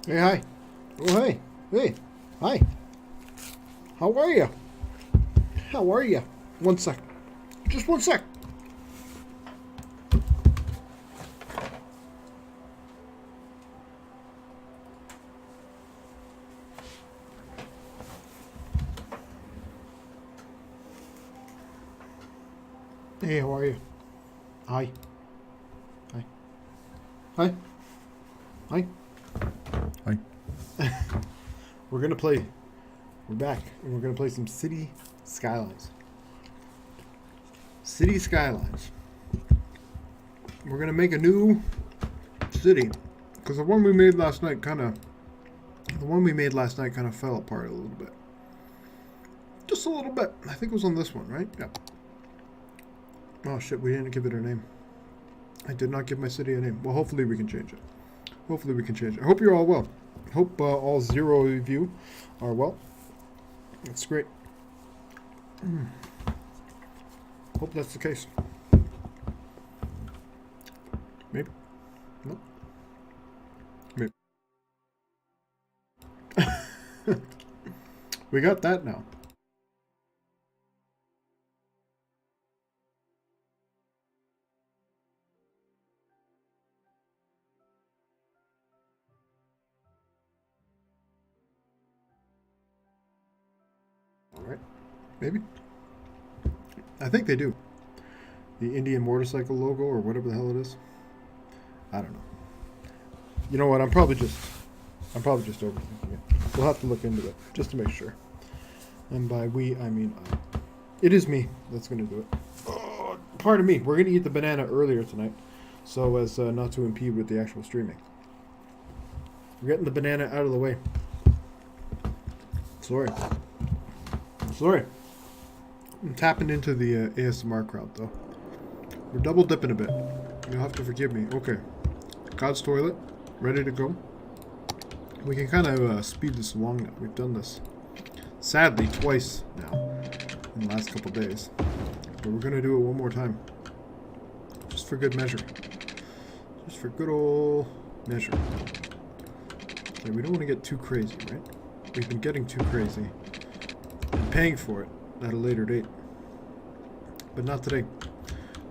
Hey, hi. Oh, hey. Hey. Hi. How are you? How are you? One sec. Just one sec. Hey, how are you? Hi. Hi. Hi. Hi. Hi. We're gonna play. We're back, and we're gonna play some City Skylines. City Skylines. We're gonna make a new city, because the one we made last night kind of fell apart a little bit. Just a little bit. I think it was on this one, right? Yeah. Oh shit, we didn't give it a name. I did not give my city a name. Well, hopefully we can change it. Hopefully we can change it. I hope you're all well. Hope all 0 of you are well. That's great. Hope that's the case. Maybe. No. Maybe. We got that now. All right. Maybe. I think they do. The Indian motorcycle logo or whatever the hell it is. I don't know. You know what? I'm probably just overthinking it. We'll have to look into it just to make sure. And by we, I mean I. It is me that's going to do it. Oh, pardon me. We're going to eat the banana earlier tonight, so as not to impede with the actual streaming. We're getting the banana out of the way. Sorry. I'm tapping into the ASMR crowd, though. We're double dipping a bit. You'll have to forgive me. Okay. God's toilet. Ready to go. We can kind of speed this along now. We've done this, sadly, twice now in the last couple days. But we're going to do it one more time. Just for good measure. Just for good old measure. Okay, we don't want to get too crazy, right? We've been getting too crazy and paying for it at a later date. But not today.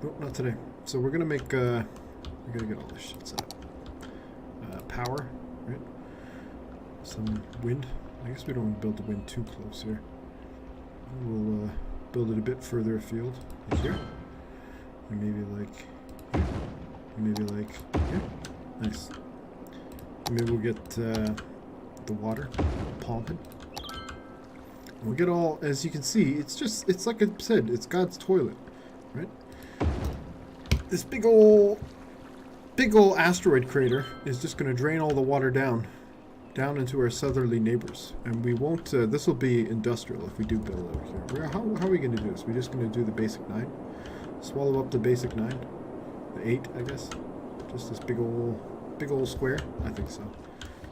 Nope, not today. So we're going to make... we got to get all this shit set up. Power, right? Some wind. I guess we don't want to build the wind too close here. We'll build it a bit further afield, like here. And maybe like here. And maybe like here. Nice. And maybe we'll get the water pumping. And we'll get all, as you can see, it's like I said, it's God's toilet, right? This big old asteroid crater is just going to drain all the water down into our southerly neighbors, and we won't. This will be industrial if we do build over here. How are we going to do this? We're just going to do the basic 9, swallow up the basic 9, the 8, I guess. Just this big old square. I think so.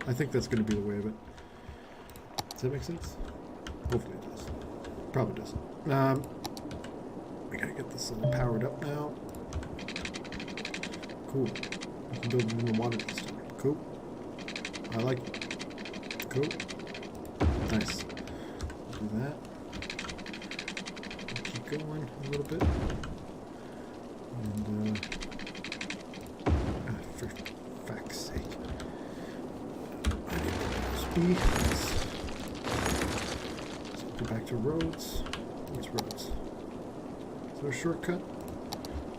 I think that's going to be the way of it. Does that make sense? Hopefully it does. Probably doesn't. We gotta get this all powered up now. Cool. We can build it in the water this time. Cool. I like it. Cool. Nice. Do that. Keep going a little bit. And, for fuck's sake. I need speed. Let's go back to roads. What's roads? Is there a shortcut?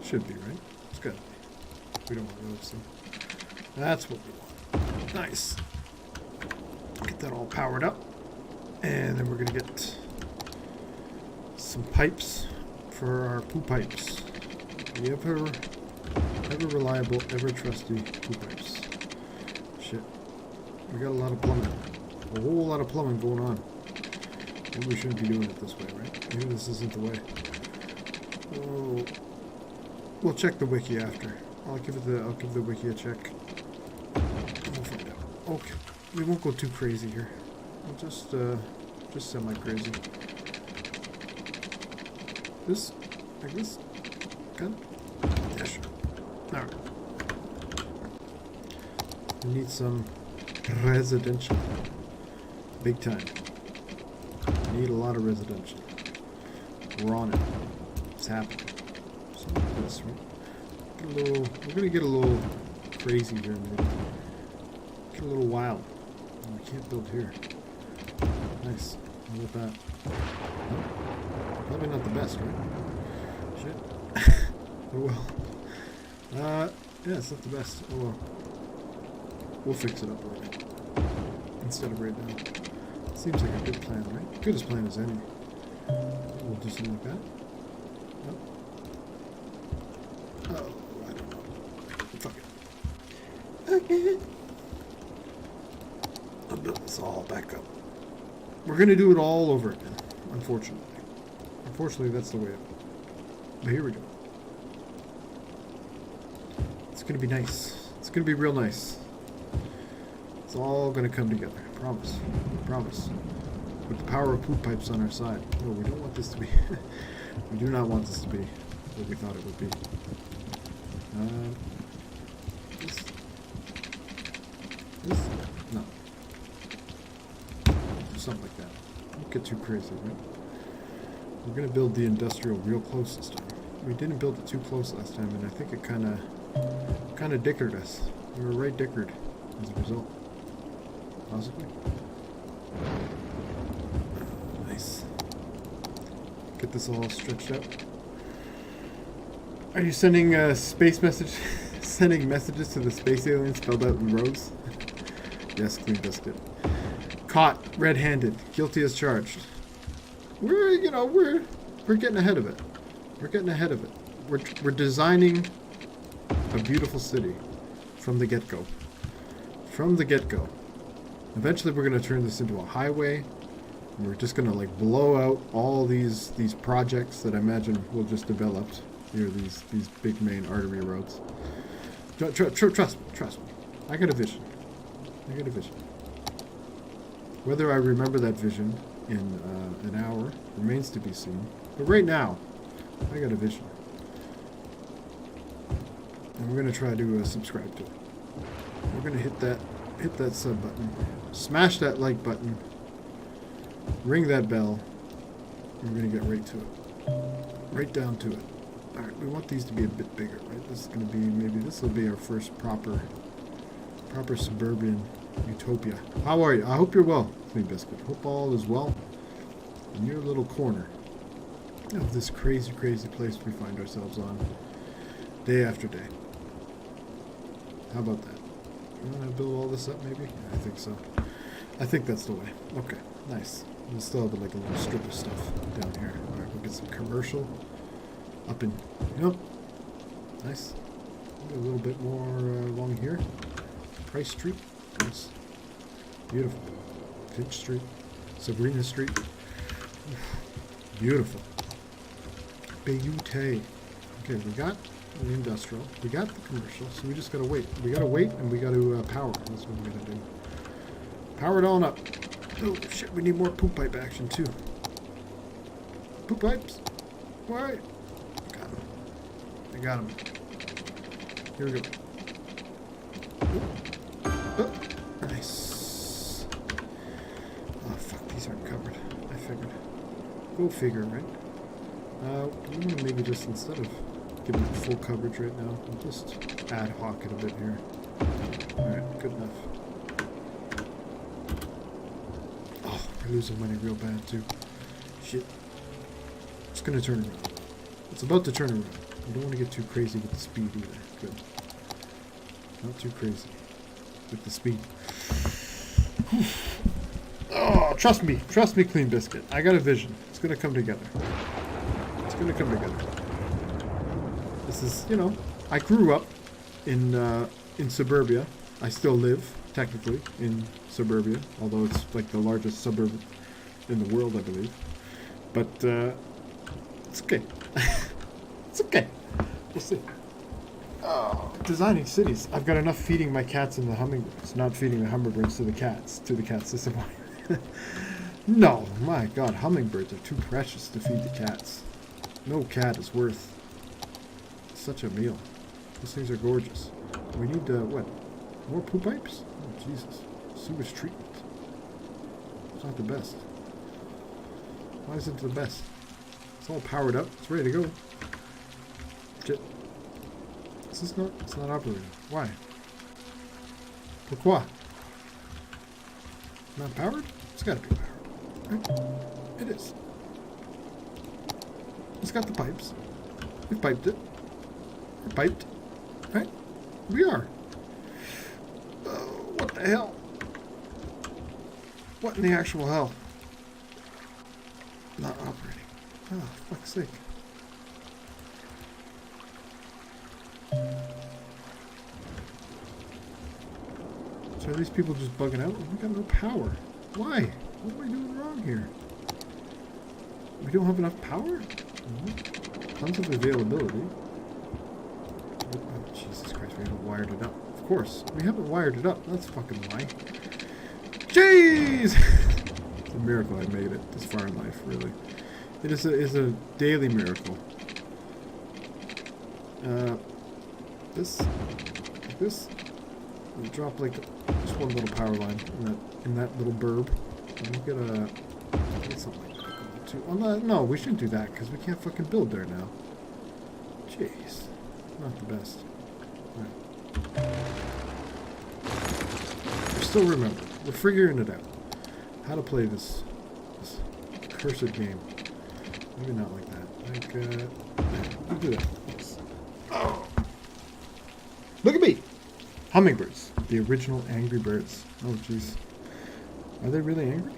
Should be, right? It's good. We don't want roads, so that's what we want. Nice. Get that all powered up. And then we're going to get some pipes for our poo pipes. The ever reliable, ever trusty poo pipes. Shit. We got a lot of plumbing. A whole lot of plumbing going on. Maybe we shouldn't be doing it this way, right? Maybe this isn't the way. Oh, we'll check the wiki after. I'll give the wiki a check. We'll find out. Okay, we won't go too crazy here. We'll just semi-crazy. This, like this, good. Yeah, sure. All right. We need some Residential. Big time. Need a lot of residential. We're on it. It's happening. Something like this, right? We're gonna get a little crazy here, maybe. Get a little wild. Oh, we can't build here. Nice. How about that? Probably not the best, right? Shit. Oh well. Yeah, it's not the best. Oh well. We'll fix it up later. Instead of right now. Seems like a good plan, right? Good as plan as any. We'll do something like that. Nope. Oh, I don't know. Fuck it. Okay. I'll build this all back up. We're gonna do it all over again, unfortunately. Unfortunately, that's the way it. But here we go. It's gonna be nice. It's gonna be real nice. It's all gonna come together. Promise. Promise. With the power of poop pipes on our side. No, we don't want this to be. We do not want this to be what we thought it would be. This? No. Something like that. Don't get too crazy, right? We're gonna build the industrial real close this time. We didn't build it too close last time, and I think it kind of dickered us. We were right dickered as a result. Possibly. Nice. Get this all stretched out. Are you sending space message? Sending messages to the space aliens spelled out in rows? Yes, Clean Biscuit. Caught red-handed, guilty as charged. We're getting ahead of it. We're getting ahead of it. We're designing a beautiful city from the get-go. From the get-go. Eventually we're going to turn this into a highway. And we're just going to like blow out all these projects that I imagine we'll just develop here, these big main artery roads. Trust me. I got a vision. Whether I remember that vision in an hour remains to be seen. But right now, I got a vision. And we're going to try to subscribe to it. We're going to hit that sub button. Smash that like button. Ring that bell. And we're going to get right to it. Right down to it. Alright, we want these to be a bit bigger, right? This is going to be, maybe this will be our first proper suburban utopia. How are you? I hope you're well, Clean Biscuit. Hope all is well in your little corner of this crazy, crazy place we find ourselves on day after day. How about that? You want to build all this up, maybe? Yeah, I think so. I think that's the way. Okay, nice. We'll still have like a little strip of stuff down here. Alright, we'll get some commercial up in... Yep. Nice. Maybe a little bit more along here. Price Street. Nice. Beautiful. Finch Street. Sabrina Street. Beautiful. Beauté. Okay, we got the industrial. We got the commercial, so we just gotta wait. We gotta wait, and we gotta power. That's what we gotta do. Power it on up. Oh, shit, we need more poop pipe action, too. Poop pipes? Why? Got him. I got him. Here we go. Oh, nice. Oh, fuck, these aren't covered. I figured. Go figure, right? We want to maybe just, instead of giving it full coverage right now, we'll just ad hoc it a bit here. Alright, good enough. Oh, we're losing money real bad, too. Shit. It's gonna turn around. It's about to turn around. We don't want to get too crazy with the speed either. Good. Not too crazy with the speed. Oh, trust me, Clean Biscuit. I got a vision. It's gonna come together. It's gonna come together. This is, you know, I grew up in suburbia. I still live technically in suburbia, although it's like the largest suburb in the world, I believe. But it's okay. It's okay. We'll see. Oh, designing cities. I've got enough feeding my cats and the hummingbirds, not feeding the hummingbirds to the cats. Disappointing. No, my God, hummingbirds are too precious to feed the cats. No cat is worth such a meal. These things are gorgeous. We need what? More poop pipes? Oh, Jesus. Sewage treatment. It's not the best. Why isn't it the best? It's all powered up. It's ready to go. Shit. Is this not? It's not operating. Why? Pourquoi? Not powered? It's gotta be powered. Right? It is. It's got the pipes. We've piped it. We're piped. Right? We are. What the hell? What in the actual hell? Not operating. Oh, fuck's sake. So are these people just bugging out? We got no power. Why? What am I doing wrong here? We don't have enough power? Tons of availability. Oh, Jesus Christ, we haven't wired it up. Of course, we haven't wired it up. That's fucking why. Jeez! It's a miracle I made it this far in life, really. It is a daily miracle. This we'll drop like just one little power line in that little burb, and we'll get something like that too. Oh, no, we shouldn't do that because we can't fucking build there now. Jeez, not the best. Right. We still remember. We're figuring it out. How to play this cursed game. Maybe not like that. Like, we'll do that. Oh. Look at me! Hummingbirds. The original Angry Birds. Oh, jeez. Are they really angry?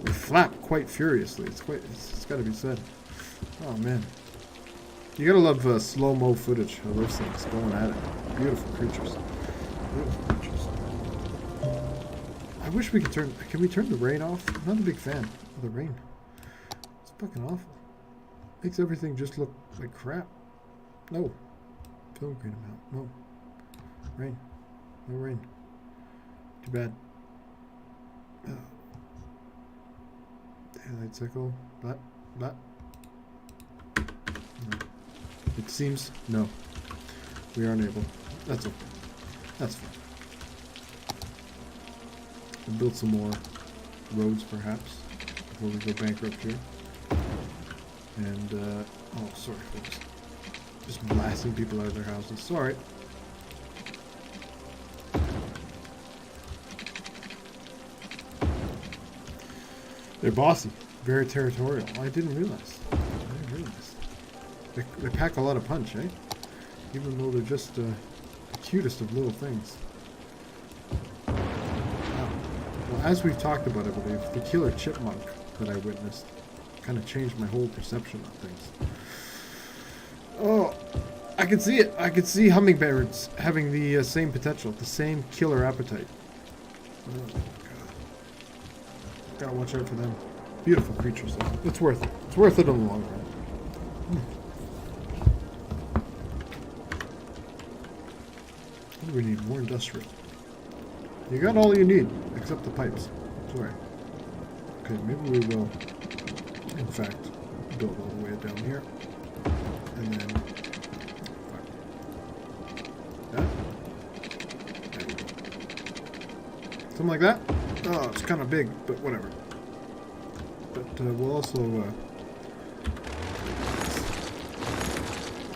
They flap quite furiously. It's got to be said. Oh, man. You gotta love slow-mo footage of those things going at it. Beautiful creatures. Beautiful creatures. I wish we could turn... Can we turn the rain off? I'm not a big fan of the rain. It's fucking awful. Makes everything just look like crap. No. Film green amount. No. Rain. No rain. Too bad. Daylight cycle. Blah. Blah. No. It seems... No. We aren't able. That's okay. That's fine. We'll build some more roads, perhaps, before we go bankrupt here. And, oh, sorry, folks. Just blasting people out of their houses. Sorry. They're bossy. Very territorial. I didn't realize. They pack a lot of punch, eh? Even though they're just the cutest of little things. Well, as we've talked about, I believe, the killer chipmunk that I witnessed kind of changed my whole perception of things. Oh, I can see it. I can see hummingbirds having the same potential, the same killer appetite. Oh, God. Gotta watch out for them. Beautiful creatures, though. It's worth it. It's worth it in the long run. What do we need? More industrial. You got all you need, except the pipes. Sorry. Okay, maybe we will, in fact, build all the way down here. And then... That? There we go. Something like that? Oh, it's kind of big, but whatever. But we'll also...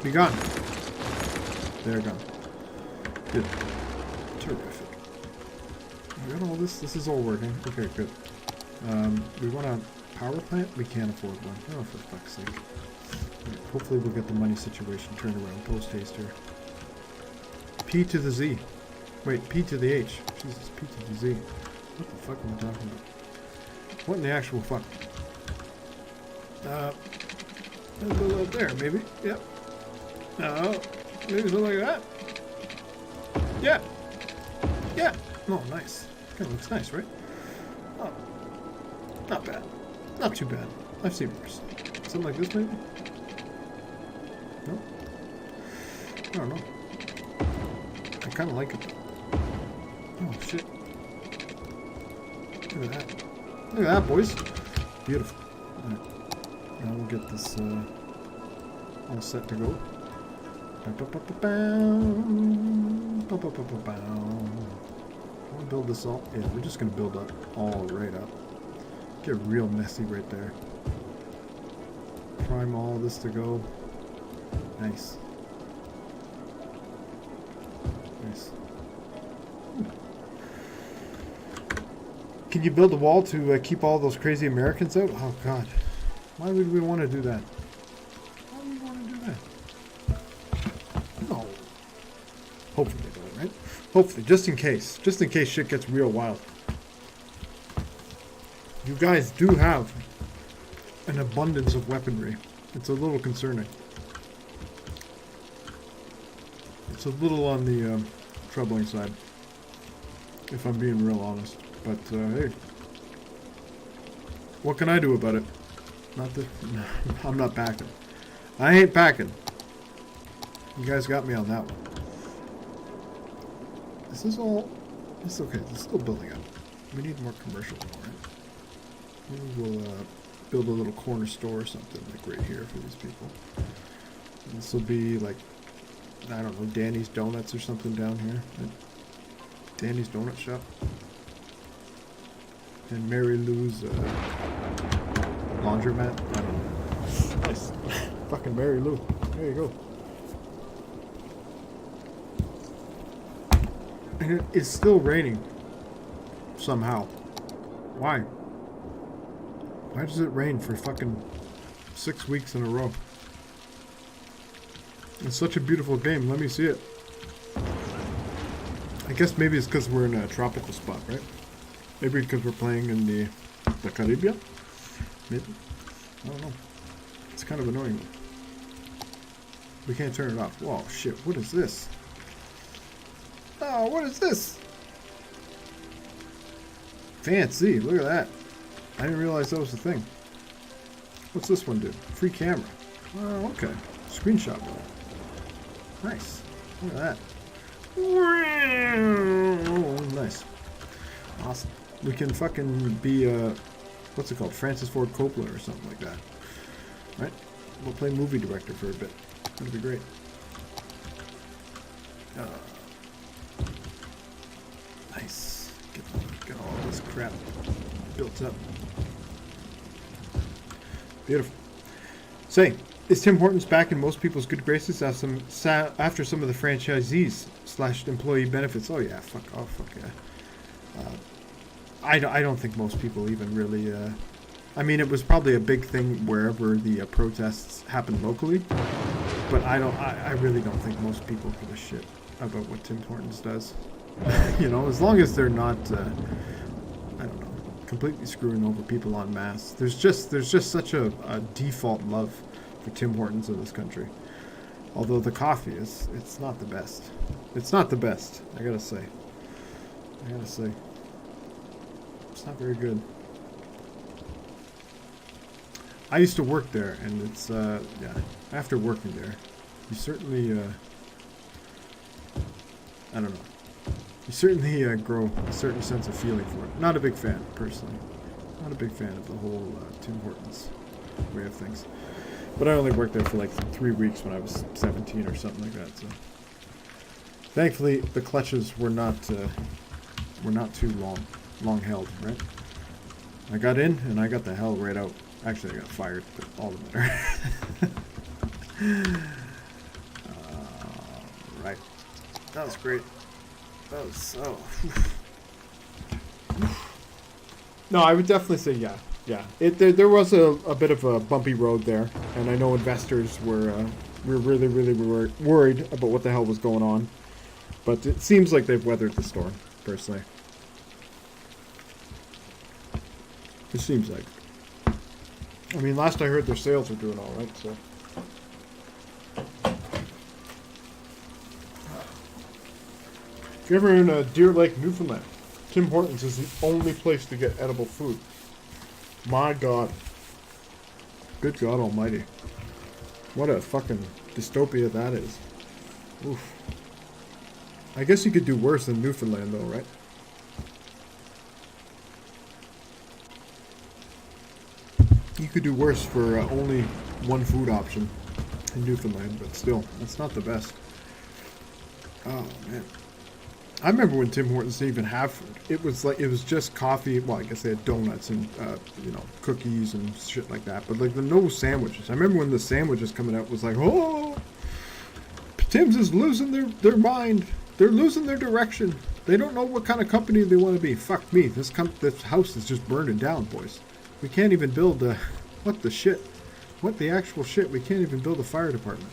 be gone. They're gone. Good. Terrific. We got all this. This is all working. Okay, good. We want a power plant? We can't afford one. Oh, for fuck's sake. Right, hopefully we'll get the money situation turned around post-haste here. P to the Z. Wait, P to the H. Jesus, P to the Z. What the fuck am I talking about? What in the actual fuck? Let's go out there, maybe. Yep. No. Maybe something like that. Yeah. Yeah. Oh, nice. Kind of looks nice, right? Oh. Not bad. Not too bad. I've seen worse. Something like this, maybe? No? I don't know. I kind of like it, though. Oh, shit. Look at that. Look at that, boys. Beautiful. Alright. Now we'll get this all set to go. Come on, build this all? Yeah, we're just gonna build up all right up. Get real messy right there. Prime all this to go. Nice. Nice. Can you build a wall to keep all those crazy Americans out? Oh God. Why would we want to do that? Why would we want to do that? No. Hopefully they don't, right? Hopefully, just in case. Just in case shit gets real wild. You guys do have an abundance of weaponry. It's a little concerning. It's a little on the troubling side, if I'm being real honest. But hey, what can I do about it? Not that I'm not packing. I ain't packing. You guys got me on that one. This is all. It's okay. It's still building up. We need more commercial, right? Maybe we'll build a little corner store or something like right here for these people. And this will be like, I don't know, Danny's Donuts or something down here. Right? Danny's Donut Shop. And Mary Lou's laundromat. I don't know. Nice. Fucking Mary Lou. There you go. And it's still raining. Somehow. Why? Why does it rain for fucking 6 weeks in a row? It's such a beautiful game. Let me see it. I guess maybe it's because we're in a tropical spot, right? Maybe because we're playing in the Caribbean? Maybe. I don't know. It's kind of annoying. We can't turn it off. Whoa, shit. What is this? Oh, what is this? Fancy. Look at that. I didn't realize that was the thing. What's this one do? Free camera. Oh, okay. Screenshot mode. Nice. Look at that. Oh, nice. Awesome. We can fucking be, what's it called? Francis Ford Coppola or something like that. Right? We'll play movie director for a bit. That'd be great. Nice. Get all this crap built up. Beautiful. Say, is Tim Hortons back in most people's good graces after some of the franchisees / employee benefits? Oh yeah, fuck. Oh fuck yeah. I don't think most people even really. I mean, it was probably a big thing wherever the protests happened locally, but I really don't think most people give a shit about what Tim Hortons does. You know, as long as they're not, I don't know, completely screwing over people en masse. There's just such a default love for Tim Hortons in this country. Although the coffee it's not the best. It's not the best, I gotta say. It's not very good. I used to work there, and it's, yeah, after working there, you certainly, I don't know. You certainly grow a certain sense of feeling for it. Not a big fan, personally. Not a big fan of the whole Tim Hortons way of things. But I only worked there for like 3 weeks when I was 17 or something like that. So thankfully, the clutches were not too long held, right? I got in and I got the hell right out. Actually, I got fired, but all the better. Right. That was great. That was so. No, I would definitely say yeah. Yeah. There was a bit of a bumpy road there, and I know investors were really worried about what the hell was going on. But it seems like they've weathered the storm, personally. It seems like. I mean, last I heard, their sales are doing all right, so. If you're ever in Deer Lake, Newfoundland, Tim Hortons is the only place to get edible food. My God. Good God Almighty. What a fucking dystopia that is. Oof. I guess you could do worse than Newfoundland, though, right? You could do worse for only one food option in Newfoundland, but still, that's not the best. Oh, man. I remember when Tim Hortons didn't even have food. It was like, it was just coffee. Well, I guess they had donuts and, you know, cookies and shit like that. But like, the no sandwiches. I remember when the sandwiches coming out was like, oh, Tim's is losing their mind. They're losing their direction. They don't know what kind of company they want to be. Fuck me. This house is just burning down, boys. We can't even build a... What the shit? What the actual shit? We can't even build a fire department.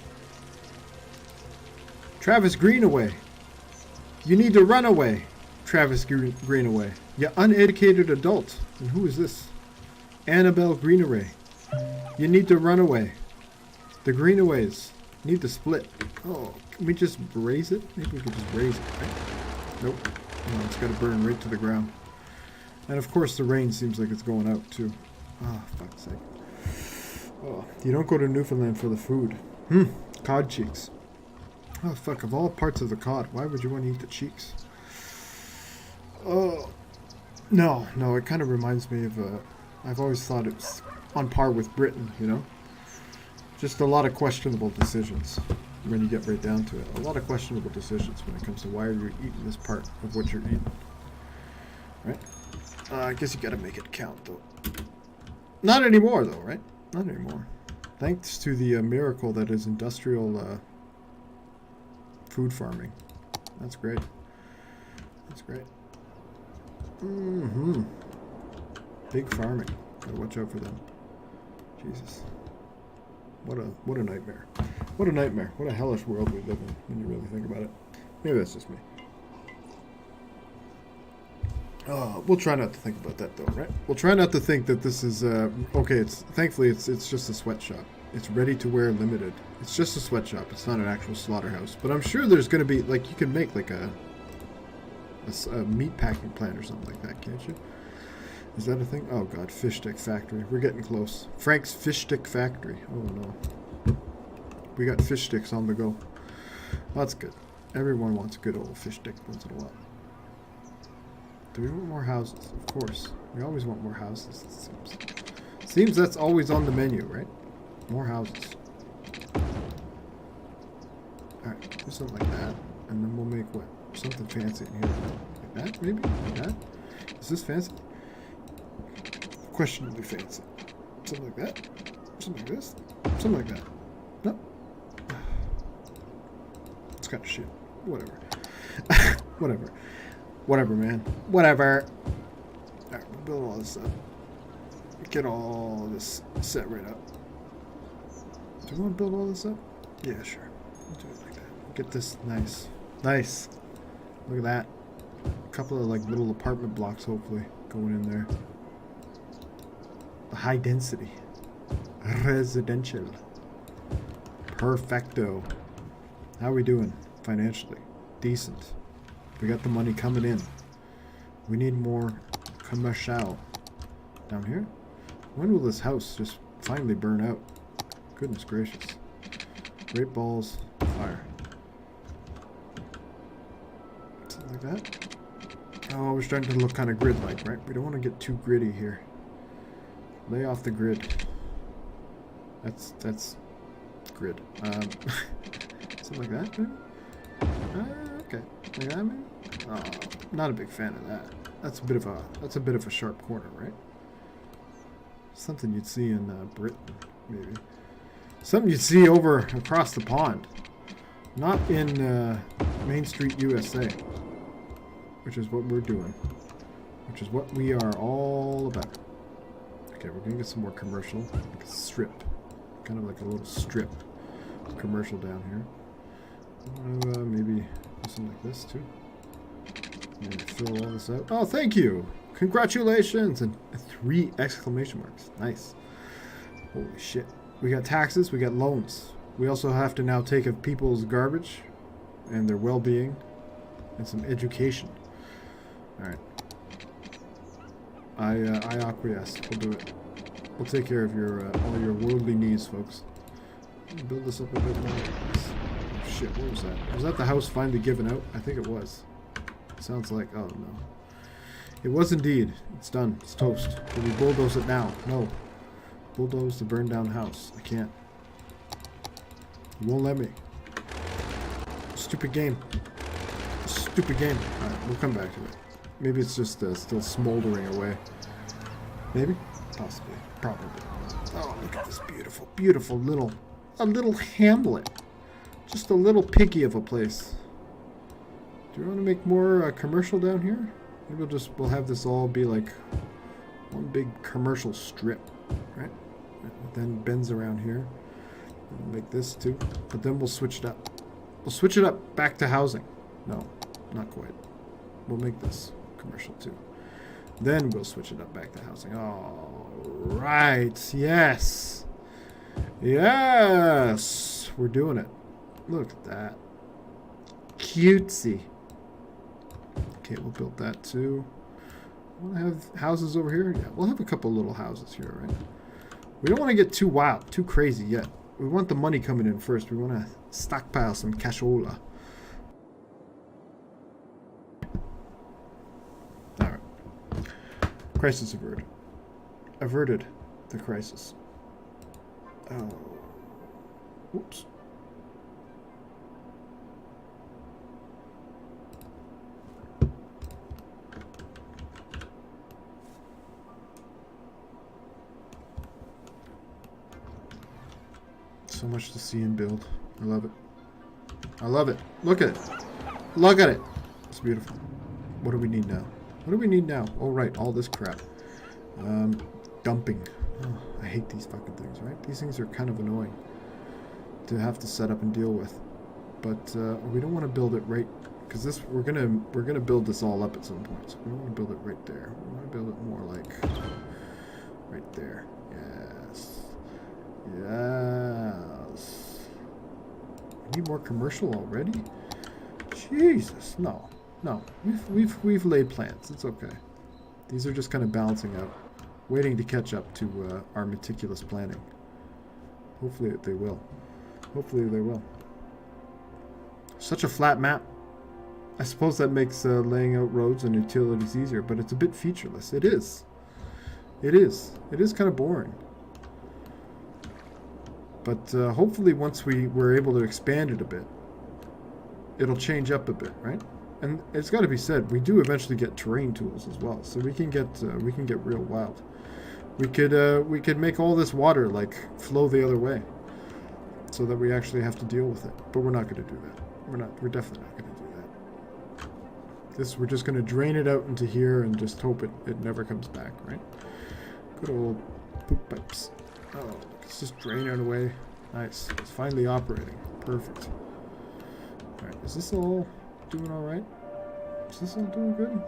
Travis Greenaway. You need to run away. Travis Greenaway. You uneducated adult. And who is this? Annabelle Greenaway. You need to run away. The Greenaways need to split. Oh, can we just raise it? Maybe we could just raise it, right? Nope. No, it's got to burn right to the ground. And of course the rain seems like it's going out too. Oh, fuck's sake. Oh, you don't go to Newfoundland for the food. Cod cheeks. Oh, fuck. Of all parts of the cod, why would you want to eat the cheeks? Oh, no. It kind of reminds me of, I've always thought it's on par with Britain, you know? Just a lot of questionable decisions when you get right down to it. A lot of questionable decisions when it comes to why are you eating this part of what you're eating. Right? I guess you gotta make it count, though. Not anymore, though, right? Not anymore. Thanks to the miracle that is industrial food farming. That's great. That's great. Big farming. Gotta watch out for them. Jesus. What a nightmare. What a nightmare. What a hellish world we live in when you really think about it. Maybe that's just me. We'll try not to think about that though, right? We'll try not to think that this is okay, thankfully it's just a sweatshop. It's ready to wear limited. It's just a sweatshop. It's not an actual slaughterhouse. But I'm sure there's going to be like you can make like a meat packing plant or something like that, can't you? Is that a thing? Oh god, fish stick factory. We're getting close. Frank's fish stick factory. Oh no. We got fish sticks on the go. That's good. Everyone wants a good old fish stick once in a while. Do we want more houses? Of course. We always want more houses, it seems. Seems that's always on the menu, right? More houses. Alright, do something like that. And then we'll make what? Something fancy in here. Like that, maybe? Like that? Is this fancy? Questionably fancy. Something like that? Something like this? Something like that. No? It's kind of shit. Whatever. Whatever. Whatever, man. Whatever. Alright, we'll build all this up. Get all this set right up. Do you want to build all this up? Yeah, sure. We'll do it like that. Get this nice. Nice. Look at that. A couple of like little apartment blocks hopefully going in there. The high density. Residential. Perfecto. How are we doing financially? Decent. We got the money coming in. We need more commercial. Down here? When will this house just finally burn out? Goodness gracious. Great balls. Fire. Something like that. Oh, we're starting to look kind of grid-like, right? We don't want to get too gritty here. Lay off the grid. That's grid. Something like that, maybe? Okay. Like that, maybe? Oh, not a big fan of that. That's a bit of a sharp corner, right? Something you'd see in Britain, maybe. Something you'd see over across the pond. Not in Main Street, USA. Which is what we're doing. Which is what we are all about. Okay, we're gonna get some more commercial. Like a strip. Kind of like a little strip commercial down here. Maybe something like this too. Maybe fill all this out. Oh, thank you! Congratulations! And 3 exclamation marks. Nice. Holy shit. We got taxes, we got loans. We also have to now take of people's garbage and their well-being and some education. Alright. I acquiesce. We'll do it. We'll take care of your all your worldly needs, folks. Build this up a bit more. Oh, shit, what was that? Was that the house finally given out? I think it was. Sounds like, oh no. It was indeed. It's done. It's toast. Can we bulldoze it now? No. Bulldoze the burned down house. I can't. You won't let me. Stupid game. Stupid game. Alright, we'll come back to it. Maybe it's just still smoldering away. Maybe? Possibly. Probably. Oh, look at this beautiful, beautiful little hamlet. Just a little piggy of a place. Do you want to make more commercial down here? Maybe we'll have this all be like one big commercial strip, right? Then bends around here. We'll make this too, but then we'll switch it up. We'll switch it up back to housing. No, not quite. We'll make this commercial too. Then we'll switch it up back to housing. All right. Yes. Yes. We're doing it. Look at that. Cutesy. Okay, we'll build that too. Want to have houses over here? Yeah, we'll have a couple little houses here, right? We don't want to get too wild, too crazy yet. We want the money coming in first. We want to stockpile some cashola. Alright. Crisis averted. Averted the crisis. Oh. Whoops. So much to see and build. I love it. I love it. Look at it. Look at it. It's beautiful. What do we need now? What do we need now? Oh, right. All this crap. Dumping. Oh, I hate these fucking things, right? These things are kind of annoying to have to set up and deal with. But we don't want to build it right, because this we're gonna build this all up at some point. So we don't want to build it right there. We want to build it more like right there. Yes. Yes. We need more commercial already? Jesus, no. No. We've laid plans. It's okay. These are just kind of balancing out, waiting to catch up to our meticulous planning. Hopefully they will. Hopefully they will. Such a flat map. I suppose that makes laying out roads and utilities easier, but it's a bit featureless. It is. It is. It is kind of boring. But hopefully once we're able to expand it a bit, it'll change up a bit, right? And it's got to be said, we do eventually get terrain tools as well, so we can get real wild. We could make all this water like flow the other way, so that we actually have to deal with it. But we're not going to do that. We're definitely not going to do that. We're just going to drain it out into here and just hope it never comes back, right? Good old poop pipes. Oh, it's just draining it away. Nice. It's finally operating. Perfect. Alright, is this all doing alright? Is this all doing good?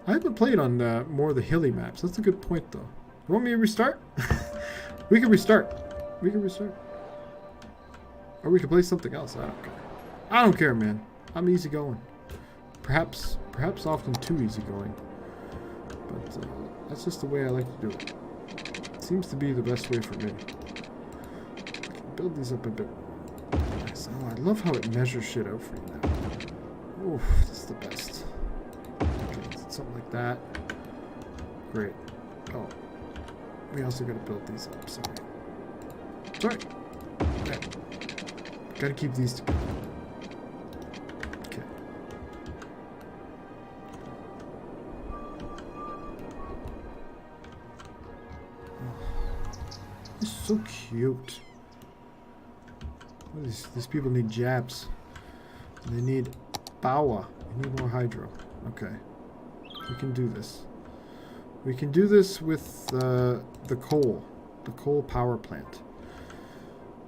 I haven't played on more of the hilly maps. That's a good point, though. You want me to restart? We can restart. We can restart. Or we can play something else. I don't care. I don't care, man. I'm easygoing. Perhaps often too easygoing. But that's just the way I like to do it. Seems to be the best way for me. I can build these up a bit. Nice. Oh, I love how it measures shit out for you now. Oof, this is the best. Okay, something like that. Great. Oh, we also gotta build these up. Sorry. Sorry. Okay. Gotta keep these together. Okay. It's so cute. These people need jabs. They need power. They need more hydro. Okay. We can do this. We can do this with the coal power plant.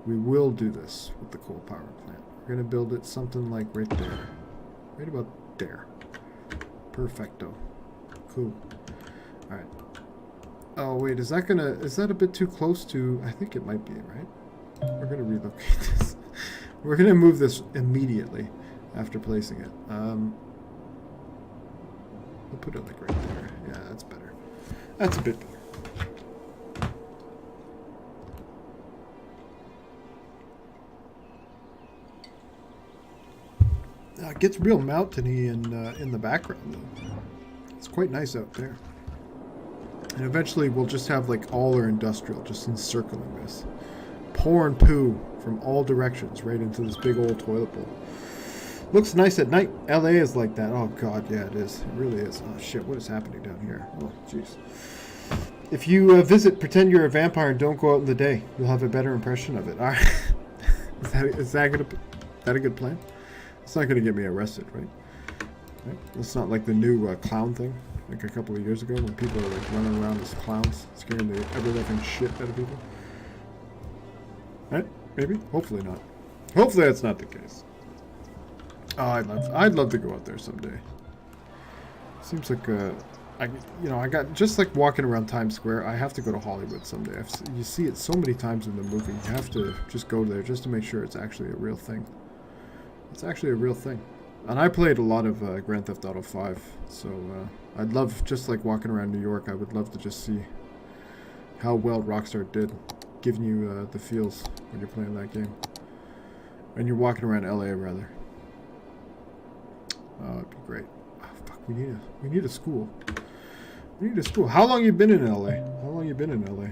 We will do this with the coal power plant. We're going to build it something like right there. Right about there. Perfecto. Cool. Alright. Oh, wait, is that a bit too close to... I think it might be, right? We're going to relocate this. We're going to move this immediately after placing it. We'll put it like right there. Yeah, that's better. That's a bit better. It gets real mountainy in the background, though. It's quite nice out there. And eventually we'll just have like all our industrial just encircling this. Pouring poo from all directions right into this big old toilet bowl. Looks nice at night. LA is like that. Oh god, yeah, it is. It really is. Oh shit, what is happening down here? Oh jeez. If you pretend you're a vampire and don't go out in the day, you'll have a better impression of it. All right. is that a good plan? It's not gonna get me arrested, right? It's not like the new clown thing, like a couple of years ago when people are like running around as clowns, scaring the ever-living shit out of people. Right? Maybe? Hopefully not. Hopefully that's not the case. Oh, I'd love to go out there someday. Seems like I got just like walking around Times Square. I have to go to Hollywood someday. You see it so many times in the movie. You have to just go there just to make sure it's actually a real thing. It's actually a real thing. And I played a lot of Grand Theft Auto 5, so I'd love, just like walking around New York, I would love to just see how well Rockstar did, giving you the feels when you're playing that game. And you're walking around LA, rather. Oh, it'd be great. Oh, fuck, we need a school. We need a school. How long you been in LA? How long you been in LA?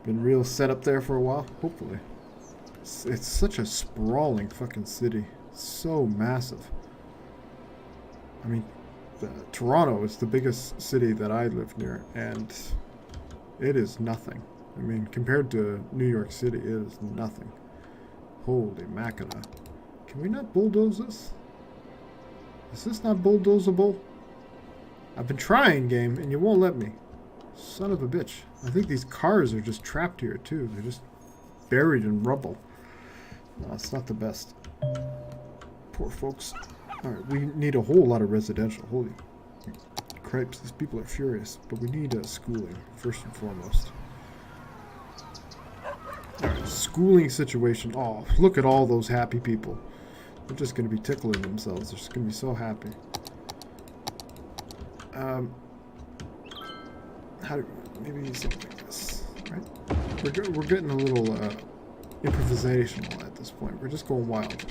Been real set up there for a while? Hopefully. It's such a sprawling fucking city. So massive. I mean, Toronto is the biggest city that I live near, and it is nothing. I mean, compared to New York City, it is nothing. Holy mackerel. Can we not bulldoze this? Is this not bulldozable? I've been trying, game, and you won't let me. Son of a bitch. I think these cars are just trapped here, too. They're just buried in rubble. No, it's not the best. Poor folks. Alright, we need a whole lot of residential. Holy cripes, these people are furious. But we need schooling, first and foremost. Alright, schooling situation. Oh, look at all those happy people. They're just going to be tickling themselves. They're just going to be so happy. Maybe something like this, right? We're getting a little improvisational at this point. We're just going wild.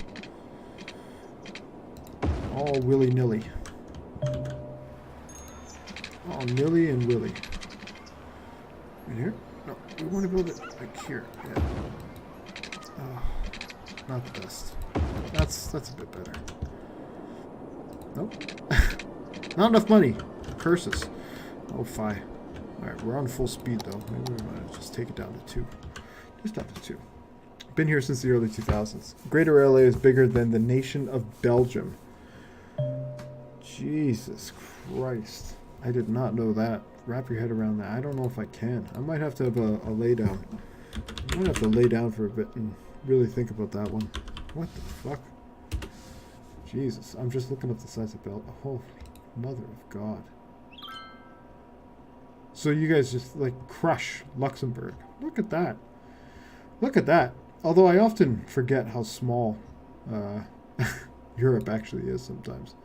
All willy-nilly. All nilly and willy. Right here? No, we want to build it like here. Yeah. Oh, not the best. That's a bit better. Nope. Not enough money. Curses. Oh, fine. Alright, we're on full speed though. Maybe we might just take it down to 2. Just down to 2. Been here since the early 2000s. Greater LA is bigger than the nation of Belgium. Jesus Christ. I did not know that. Wrap your head around that. I don't know if I can. I might have to have a lay down. I might have to lay down for a bit and really think about that one. What the fuck? Jesus. I'm just looking up the size of Belgium. Holy mother of God. So you guys just like crush Luxembourg. Look at that. Look at that. Although I often forget how small Europe actually is sometimes.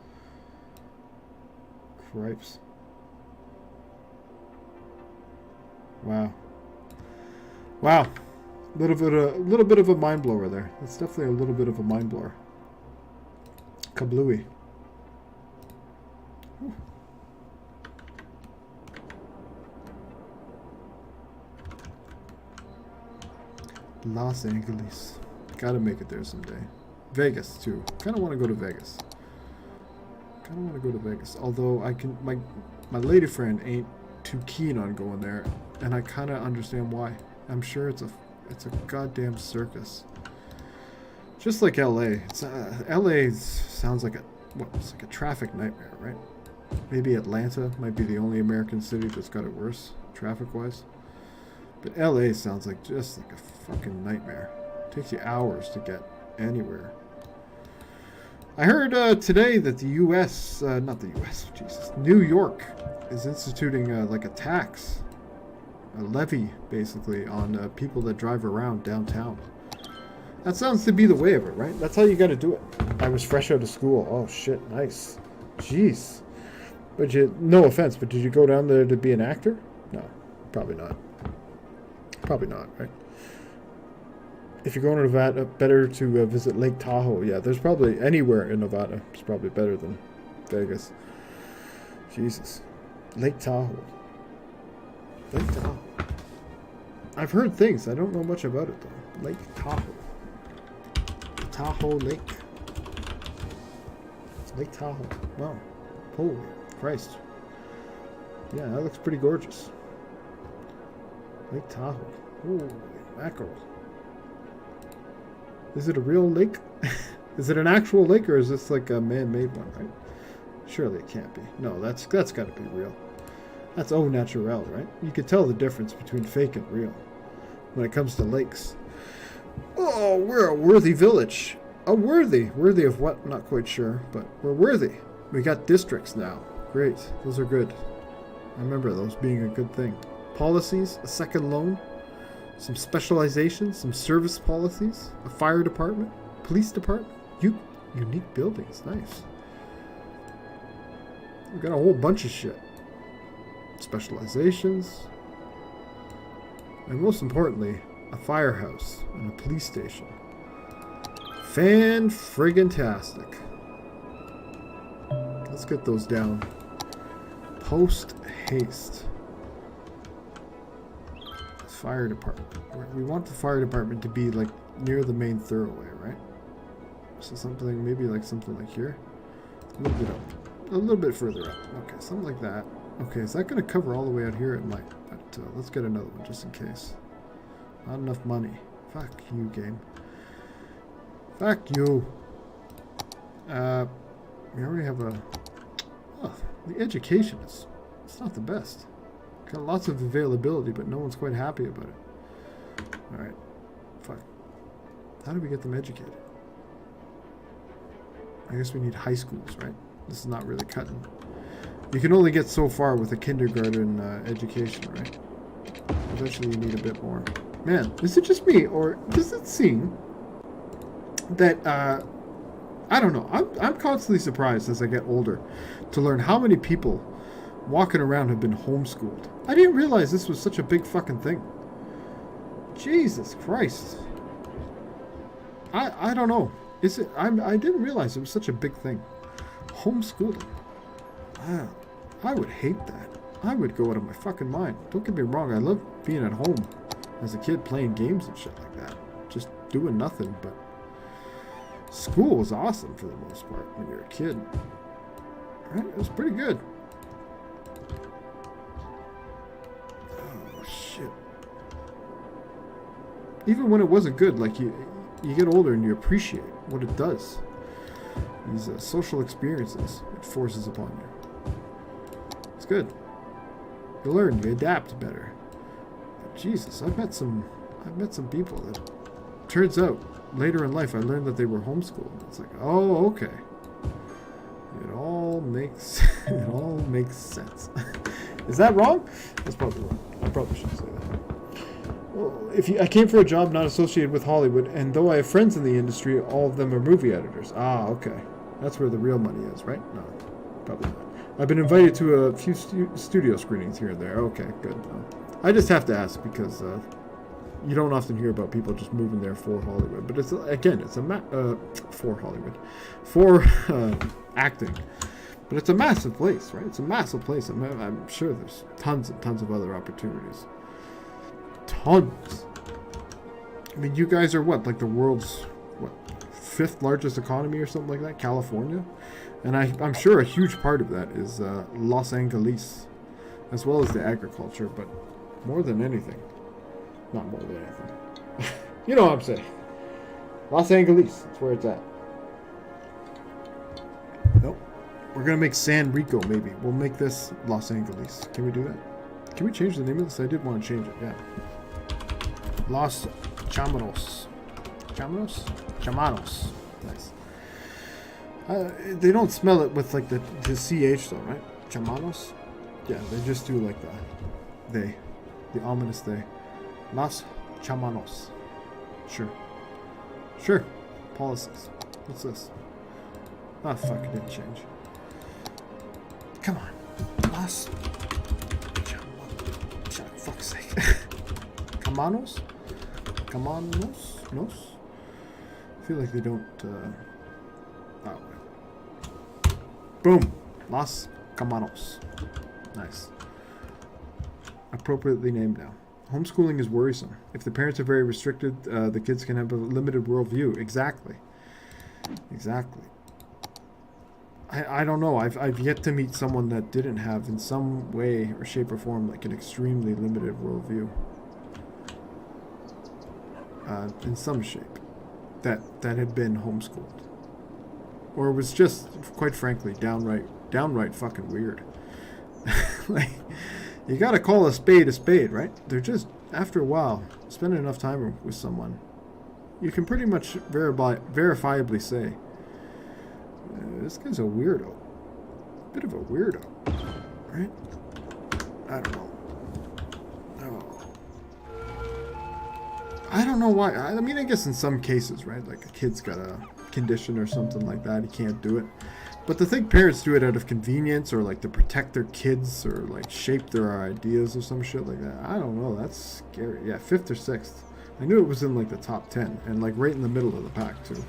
Cripes. Wow. Wow. A little bit of a mind blower there. That's definitely a little bit of a mind blower. Kablooey. Whew. Los Angeles. Gotta make it there someday. Vegas too. Kinda wanna go to Vegas. Although I can my lady friend ain't too keen on going there, and I kinda understand why. I'm sure it's a goddamn circus. Just like LA. LA sounds like it's like a traffic nightmare, right? Maybe Atlanta might be the only American city that's got it worse, traffic-wise. But LA sounds like just like a fucking nightmare. It takes you hours to get anywhere. I heard today that the U.S., not the U.S., Jesus, New York is instituting like a tax, a levy, basically, on people that drive around downtown. That sounds to be the way of it, right? That's how you got to do it. I was fresh out of school. Oh, shit, nice. Jeez. But no offense, but did you go down there to be an actor? No, probably not. Probably not, right? If you're going to Nevada, better to visit Lake Tahoe. Yeah, there's probably anywhere in Nevada. It's probably better than Vegas. Jesus. Lake Tahoe. Lake Tahoe. I've heard things. I don't know much about it, though. Lake Tahoe. Tahoe Lake. Lake Tahoe. Wow. Holy Christ. Yeah, that looks pretty gorgeous. Lake Tahoe. Holy mackerel. Is it a real lake? Is it an actual lake, or is this like a man-made one, right? Surely it can't be. No, that's got to be real. That's au naturel, right? You could tell the difference between fake and real when it comes to lakes. Oh, we're a worthy village. A worthy. Worthy of what? Not quite sure, but we're worthy. We got districts now. Great. Those are good. I remember those being a good thing. Policies, a second loan, some specializations, some service policies, a fire department, police department. Unique buildings. Nice. We got a whole bunch of shit. Specializations. And most importantly, a firehouse and a police station. Fan-friggin-tastic. Let's get those down. Post haste. Fire department. We want the fire department to be like near the main thoroughway, right? So something, maybe like something like here. A little bit up. A little bit further up. Okay, something like that. Okay, is that going to cover all the way out here? It might. But let's get another one just in case. Not enough money. Fuck you, game. Fuck you. We already have a... Oh, the education is... It's not the best. Got lots of availability, but no one's quite happy about it. Alright. Fuck. How do we get them educated? I guess we need high schools, right? This is not really cutting. You can only get so far with a kindergarten education, right? Eventually you need a bit more. Man, is it just me, or does it seem that, I don't know, I'm constantly surprised as I get older to learn how many people walking around have been homeschooled. I didn't realize this was such a big fucking thing. Jesus Christ. I don't know. Is it? I didn't realize it was such a big thing. Homeschooling. I would hate that. I would go out of my fucking mind. Don't get me wrong. I love being at home as a kid playing games and shit like that. Just doing nothing. But school was awesome for the most part when you're a kid. Right? It was pretty good. Oh shit. Even when it wasn't good, like you get older and you appreciate what it does. These social experiences it forces upon you. It's good. You learn, you adapt better. But Jesus, I've met some people that turns out later in life I learned that they were homeschooled. It's like, oh, okay. It all makes sense. Is that wrong? That's probably wrong. I probably shouldn't say that. Well, I came for a job not associated with Hollywood, and though I have friends in the industry, all of them are movie editors. Ah, okay. That's where the real money is, right? No, probably not. I've been invited to a few studio screenings here and there. Okay, good. No. I just have to ask because you don't often hear about people just moving there for Hollywood. But it's for Hollywood, for acting. But it's a massive place, right? It's a massive place. I'm sure there's tons and tons of other opportunities. Tons. I mean, you guys are what? Like the world's, 5th largest economy or something like that? California? And I'm sure a huge part of that is Los Angeles, as well as the agriculture, but more than anything. Not more than anything. You know what I'm saying. Los Angeles, that's where it's at. Nope. We're going to make San Rico, maybe. We'll make this Los Angeles. Can we do that? Can we change the name of this? I did want to change it, yeah. Los Chamanos. Chamanos? Chamanos. Nice. They don't smell it with like the CH though, right? Chamanos? Yeah, they just do like the ominous they. Los Chamanos. Sure. Policies. What's this? Oh fuck, it didn't change. Come on. Los Chamanos. For fuck's sake. Chamanos? Chamanos? Nos? I feel like they don't oh. Boom. Los Chamanos. Nice. Appropriately named now. Homeschooling is worrisome. If the parents are very restricted, the kids can have a limited worldview. Exactly. I don't know. I've yet to meet someone that didn't have, in some way or shape or form, like an extremely limited worldview. In some shape, that had been homeschooled, or was just, quite frankly, downright fucking weird. Like, you gotta call a spade, right? They're just, after a while, spending enough time with someone, you can pretty much verifiably say, this guy's a weirdo. Bit of a weirdo, right? I don't know. I don't know why. I mean, I guess in some cases, right? Like a kid's got a condition or something like that, he can't do it. But to think parents do it out of convenience, or like to protect their kids, or like shape their ideas or some shit like that, I don't know. That's scary. Yeah, 5th or 6th. I knew it was in like the top 10, and like right in the middle of the pack too.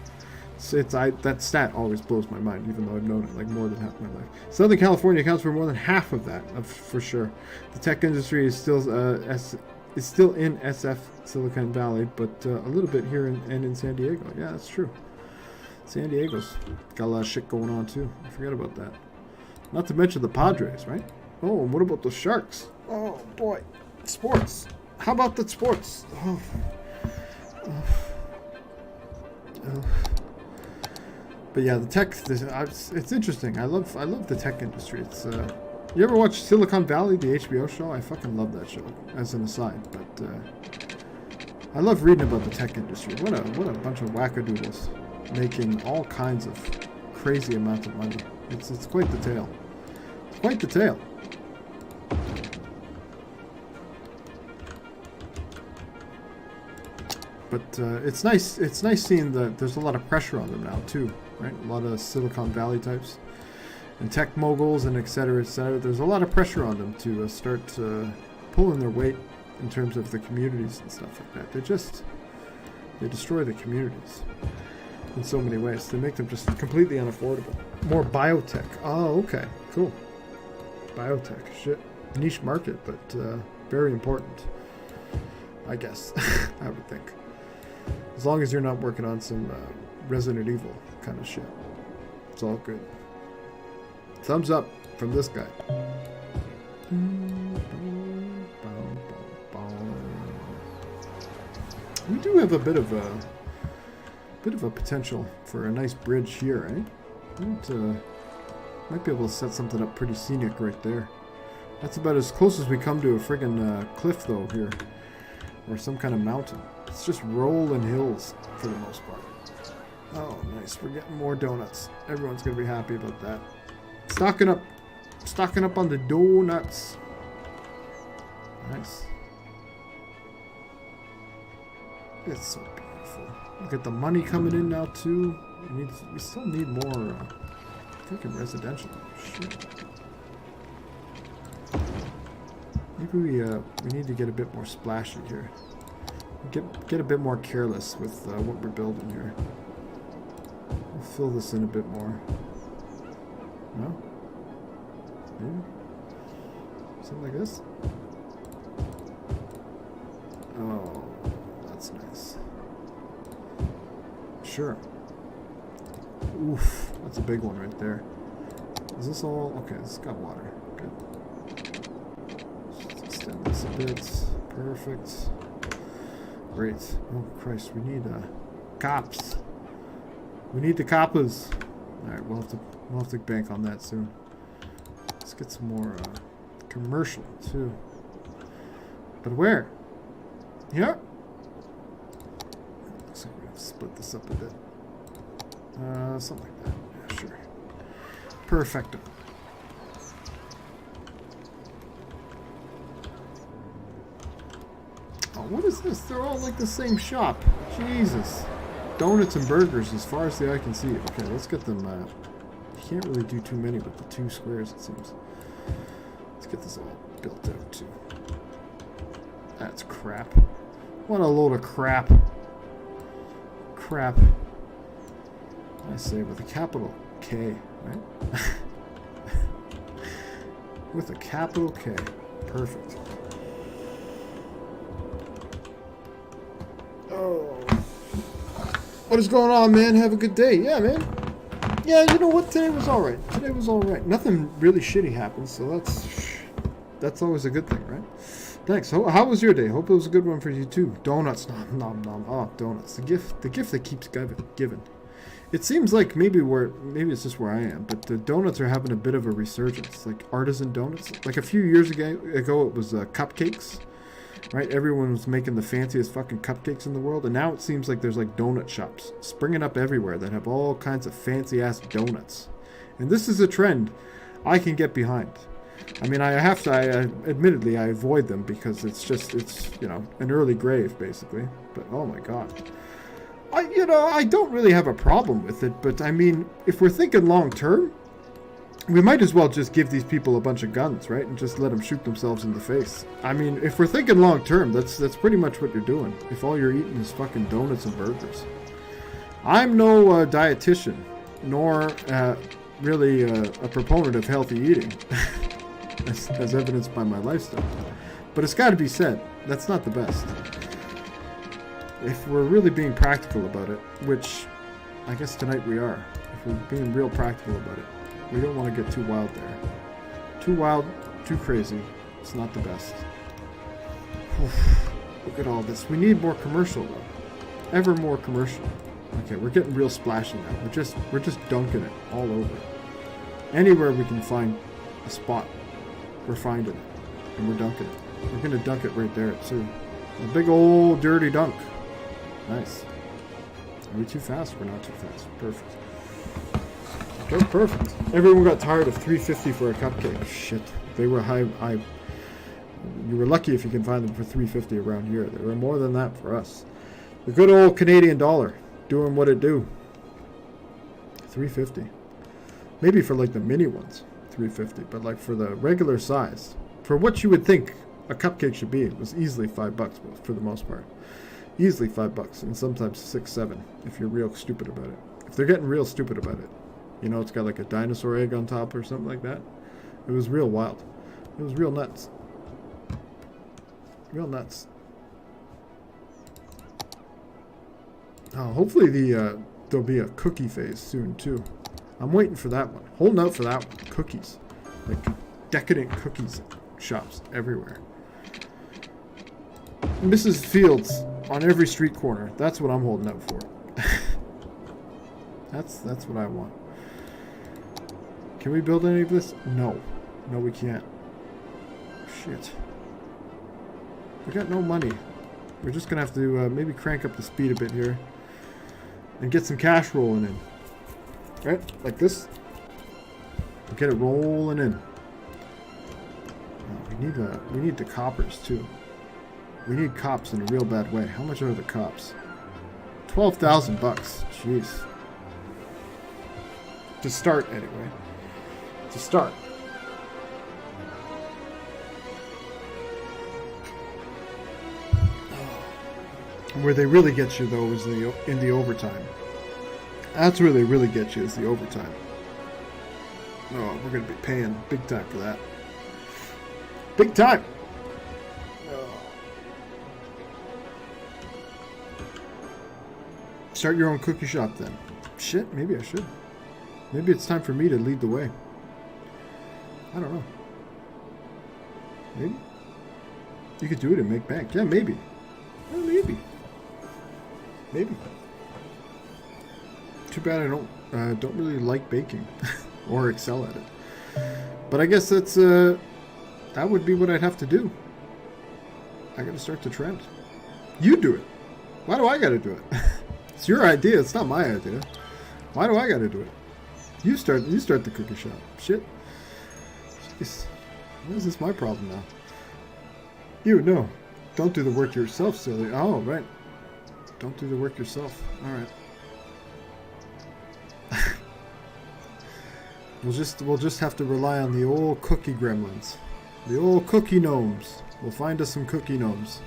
That stat always blows my mind, even though I've known it like more than half my life. Southern California accounts for more than half of that, for sure. The tech industry is still in SF, Silicon Valley, but a little bit here and in San Diego. Yeah, that's true. San Diego's got a lot of shit going on too. I forget about that. Not to mention the Padres, right? Oh, and what about the Sharks? Oh boy, sports. How about the sports? Oh. But yeah, the tech. It's interesting. I love the tech industry. It's you ever watch Silicon Valley, the HBO show? I fucking love that show. As an aside, but I love reading about the tech industry. What a bunch of wackadoodles making all kinds of crazy amounts of money. It's quite the tale. It's quite the tale. But it's nice. It's nice seeing that there's a lot of pressure on them now too, right? A lot of Silicon Valley types and tech moguls and et cetera, et cetera. There's a lot of pressure on them to start pulling their weight in terms of the communities and stuff like that. They destroy the communities in so many ways. They make them just completely unaffordable. More biotech. Oh, okay, cool. Biotech, shit, niche market, but very important, I guess. I would think. As long as you're not working on some Resident Evil kind of shit. It's all good. Thumbs up from this guy. We do have a bit of a potential for a nice bridge here, eh? Might be able to set something up pretty scenic right there. That's about as close as we come to a friggin' cliff though here. Or some kind of mountain. It's just rolling hills for the most part. Oh, nice. We're getting more donuts. Everyone's going to be happy about that. Stocking up on the donuts. Nice. It's so beautiful. Look at the money coming in now too. We still need more freaking residential. Shit. Maybe we need to get a bit more splashy here. Get a bit more careless with what we're building here. We'll fill this in a bit more. No? Maybe? Something like this? Oh, that's nice. Sure. Oof, that's a big one right there. Is this all? Okay, this has got water. Good. Extend this a bit. Perfect. Great. Oh Christ, we need cops. We need the coppers. Alright, we'll have to bank on that soon. Let's get some more commercial too. But where? Here? Looks like we're gonna split this up a bit. Something like that. Yeah, sure. Perfecto. Oh, what is this? They're all like the same shop. Jesus. Donuts and burgers as far as the eye can see. Okay, let's get them. You can't really do too many with the 2 squares, it seems. Let's get this all built out too. That's crap. What a load of crap. Crap. I say with a capital K, right? With a capital K. Perfect. Oh. What is going on, man? Have a good day. Yeah, man. Yeah, you know what? Today was alright. Today was alright. Nothing really shitty happened, so that's always a good thing, right? Thanks. How was your day? Hope it was a good one for you too. Donuts. Nom, nom, nom. Oh, donuts. The gift that keeps giving. It seems like maybe it's just where I am, but the donuts are having a bit of a resurgence. Like artisan donuts. Like a few years ago it was cupcakes. Right? Everyone was making the fanciest fucking cupcakes in the world, and now it seems like there's like donut shops springing up everywhere that have all kinds of fancy ass donuts. And this is a trend I can get behind. I mean, admittedly, I avoid them because it's you know, an early grave, basically. But, oh my god. I don't really have a problem with it, but I mean, if we're thinking long term, we might as well just give these people a bunch of guns, right? And just let them shoot themselves in the face. I mean, if we're thinking long term, that's pretty much what you're doing. If all you're eating is fucking donuts and burgers. I'm no dietitian, nor really a proponent of healthy eating. As evidenced by my lifestyle. But it's got to be said, that's not the best. If we're really being practical about it, which I guess tonight we are, if we're being real practical about it, we don't want to get too wild there. Too wild, too crazy, it's not the best. Oof, look at all this. We need more commercial though. Ever more commercial. Okay, we're getting real splashy now. We're just dunking it all over. Anywhere we can find a spot, we're finding it, and we're dunking it. We're gonna dunk it right there too. A big old dirty dunk. Nice. Are we too fast? We're not too fast. Perfect. Okay, perfect. Everyone got tired of $3.50 for a cupcake. Shit. They were high. You were lucky if you can find them for $3.50 around here. They were more than that for us. The good old Canadian dollar doing what it do. $3.50. Maybe for like the mini ones. $3.50, but like for the regular size, for what you would think a cupcake should be, it was easily $5 for the most part. Easily $5, and sometimes 6, 7 if you're real stupid about it. If they're getting real stupid about it, you know, it's got like a dinosaur egg on top or something like that. It was real wild. It was real nuts. Real nuts. Hopefully there'll be a cookie phase soon too. I'm waiting for that one. Holding out for that one. Cookies. Like decadent cookies shops everywhere. Mrs. Fields on every street corner. That's what I'm holding out for. That's what I want. Can we build any of this? No. No, we can't. Shit. We got no money. We're just gonna have to maybe crank up the speed a bit here and get some cash rolling in. Right? Like this. We'll get it rolling in. Oh, we need the coppers too. We need cops in a real bad way. How much are the cops? $12,000. Jeez. To start, anyway. To start. Where they really get you, though, is in the overtime. That's where they really get you, is the overtime. Oh, we're going to be paying big time for that. Big time! Start your own cookie shop then. Shit, maybe I should. Maybe it's time for me to lead the way. I don't know. Maybe? You could do it and make bank. Yeah, maybe. Well, maybe. Maybe. Too bad I don't really like baking or excel at it. But I guess that's that would be what I'd have to do. I gotta start the trend. You do it. Why do I gotta do it? It's your idea. It's not my idea. Why do I gotta do it? You start the cookie shop. Shit. Jeez. Why is this my problem now? You, no. Don't do the work yourself, silly. Oh, right. Don't do the work yourself. Alright. We'll just have to rely on the old cookie gremlins. The old cookie gnomes. We'll find us some cookie gnomes.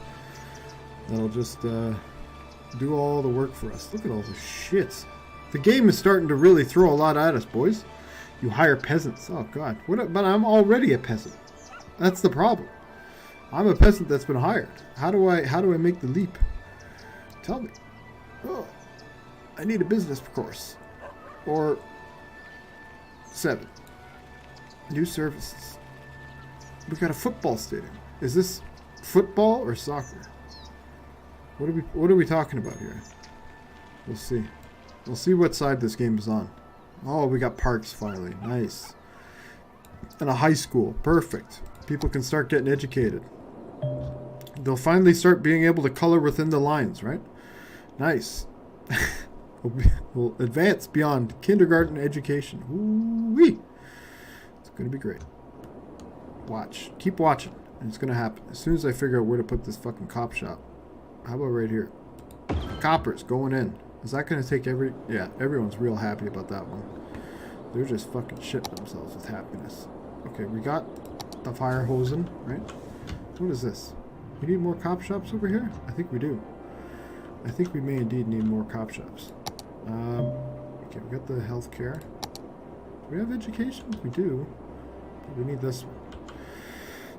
That'll just do all the work for us. Look at all this shit. The game is starting to really throw a lot at us, boys. You hire peasants. Oh god. But I'm already a peasant. That's the problem. I'm a peasant that's been hired. How do I make the leap? Tell me. Oh, I need a business course. Or 7. New services. We got a football stadium. Is this football or soccer? What are we talking about here? We'll see. We'll see what side this game is on. Oh, we got parks finally. Nice. And a high school. Perfect. People can start getting educated. They'll finally start being able to color within the lines, right? Nice. We'll advance beyond kindergarten education. Woo-wee. It's going to be great. Watch. Keep watching. And it's going to happen. As soon as I figure out where to put this fucking cop shop. How about right here? Coppers going in. Is that going to take every... Yeah, everyone's real happy about that one. They're just fucking shitting themselves with happiness. Okay, we got the fire hosing, right? What is this? We need more cop shops over here? I think we do. I think we may indeed need more cop shops. Okay, we got the healthcare. Do we have education? We do. But we need this one.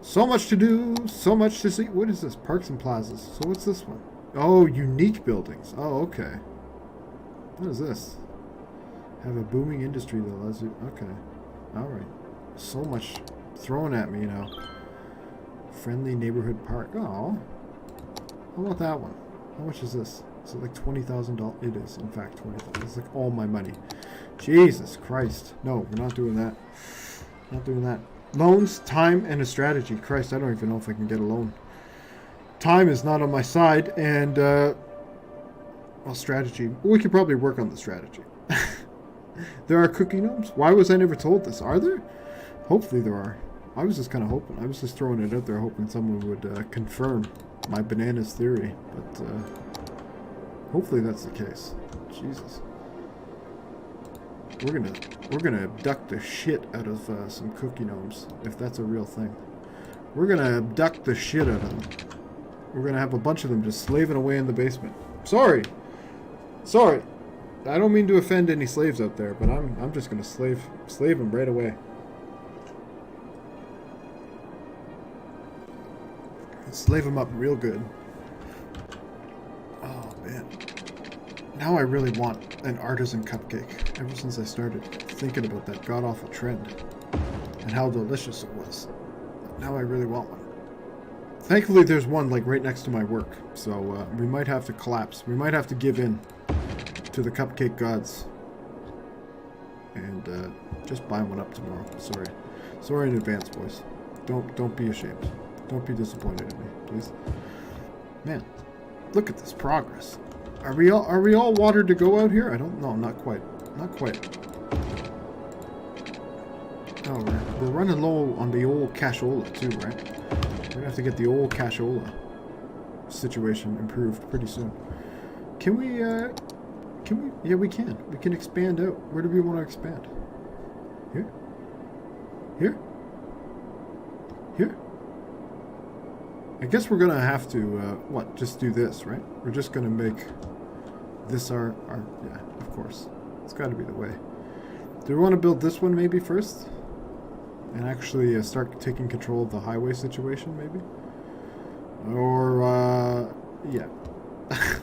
So much to do, so much to see. What is this? Parks and plazas. So what's this one? Oh, unique buildings. Oh, okay. What is this? Have a booming industry that allows you... Okay. Alright. So much thrown at me now. Friendly neighborhood park. Oh. How about that one? How much is this? Is it like $20,000? It is, in fact, $20,000. It's like all my money. Jesus Christ. No, we're not doing that. Not doing that. Loans, time, and a strategy. Christ, I don't even know if I can get a loan. Time is not on my side, and, well, strategy. We could probably work on the strategy. There are cookie gnomes? Why was I never told this? Are there? Hopefully there are. I was just kind of hoping. I was just throwing it out there, hoping someone would confirm my bananas theory. But hopefully that's the case. Jesus. We're gonna abduct the shit out of some cookie gnomes, if that's a real thing. We're gonna abduct the shit out of them. We're gonna have a bunch of them just slaving away in the basement. Sorry. I don't mean to offend any slaves out there, but I'm just gonna slave them right away. Slave them up real good. Oh man. Now I really want an artisan cupcake. Ever since I started thinking about that god-awful trend and how delicious it was. Now I really want one. Thankfully there's one like right next to my work, so we might have to collapse. We might have to give in to the cupcake gods and just buy one up tomorrow. Sorry in advance, boys. Don't be ashamed. Don't be disappointed in me, please. Man, look at this progress. Are we all watered to go out here? I don't know. Not quite. Oh, we're running low on the old cashola too, right? We're gonna have to get the old cashola situation improved pretty soon. Can we? Yeah, we can. We can expand out. Where do we want to expand? Here? I guess we're gonna have to, just do this, right? We're just gonna make this our yeah, of course. It's gotta be the way. Do we want to build this one maybe first? And actually start taking control of the highway situation, maybe? Or, yeah.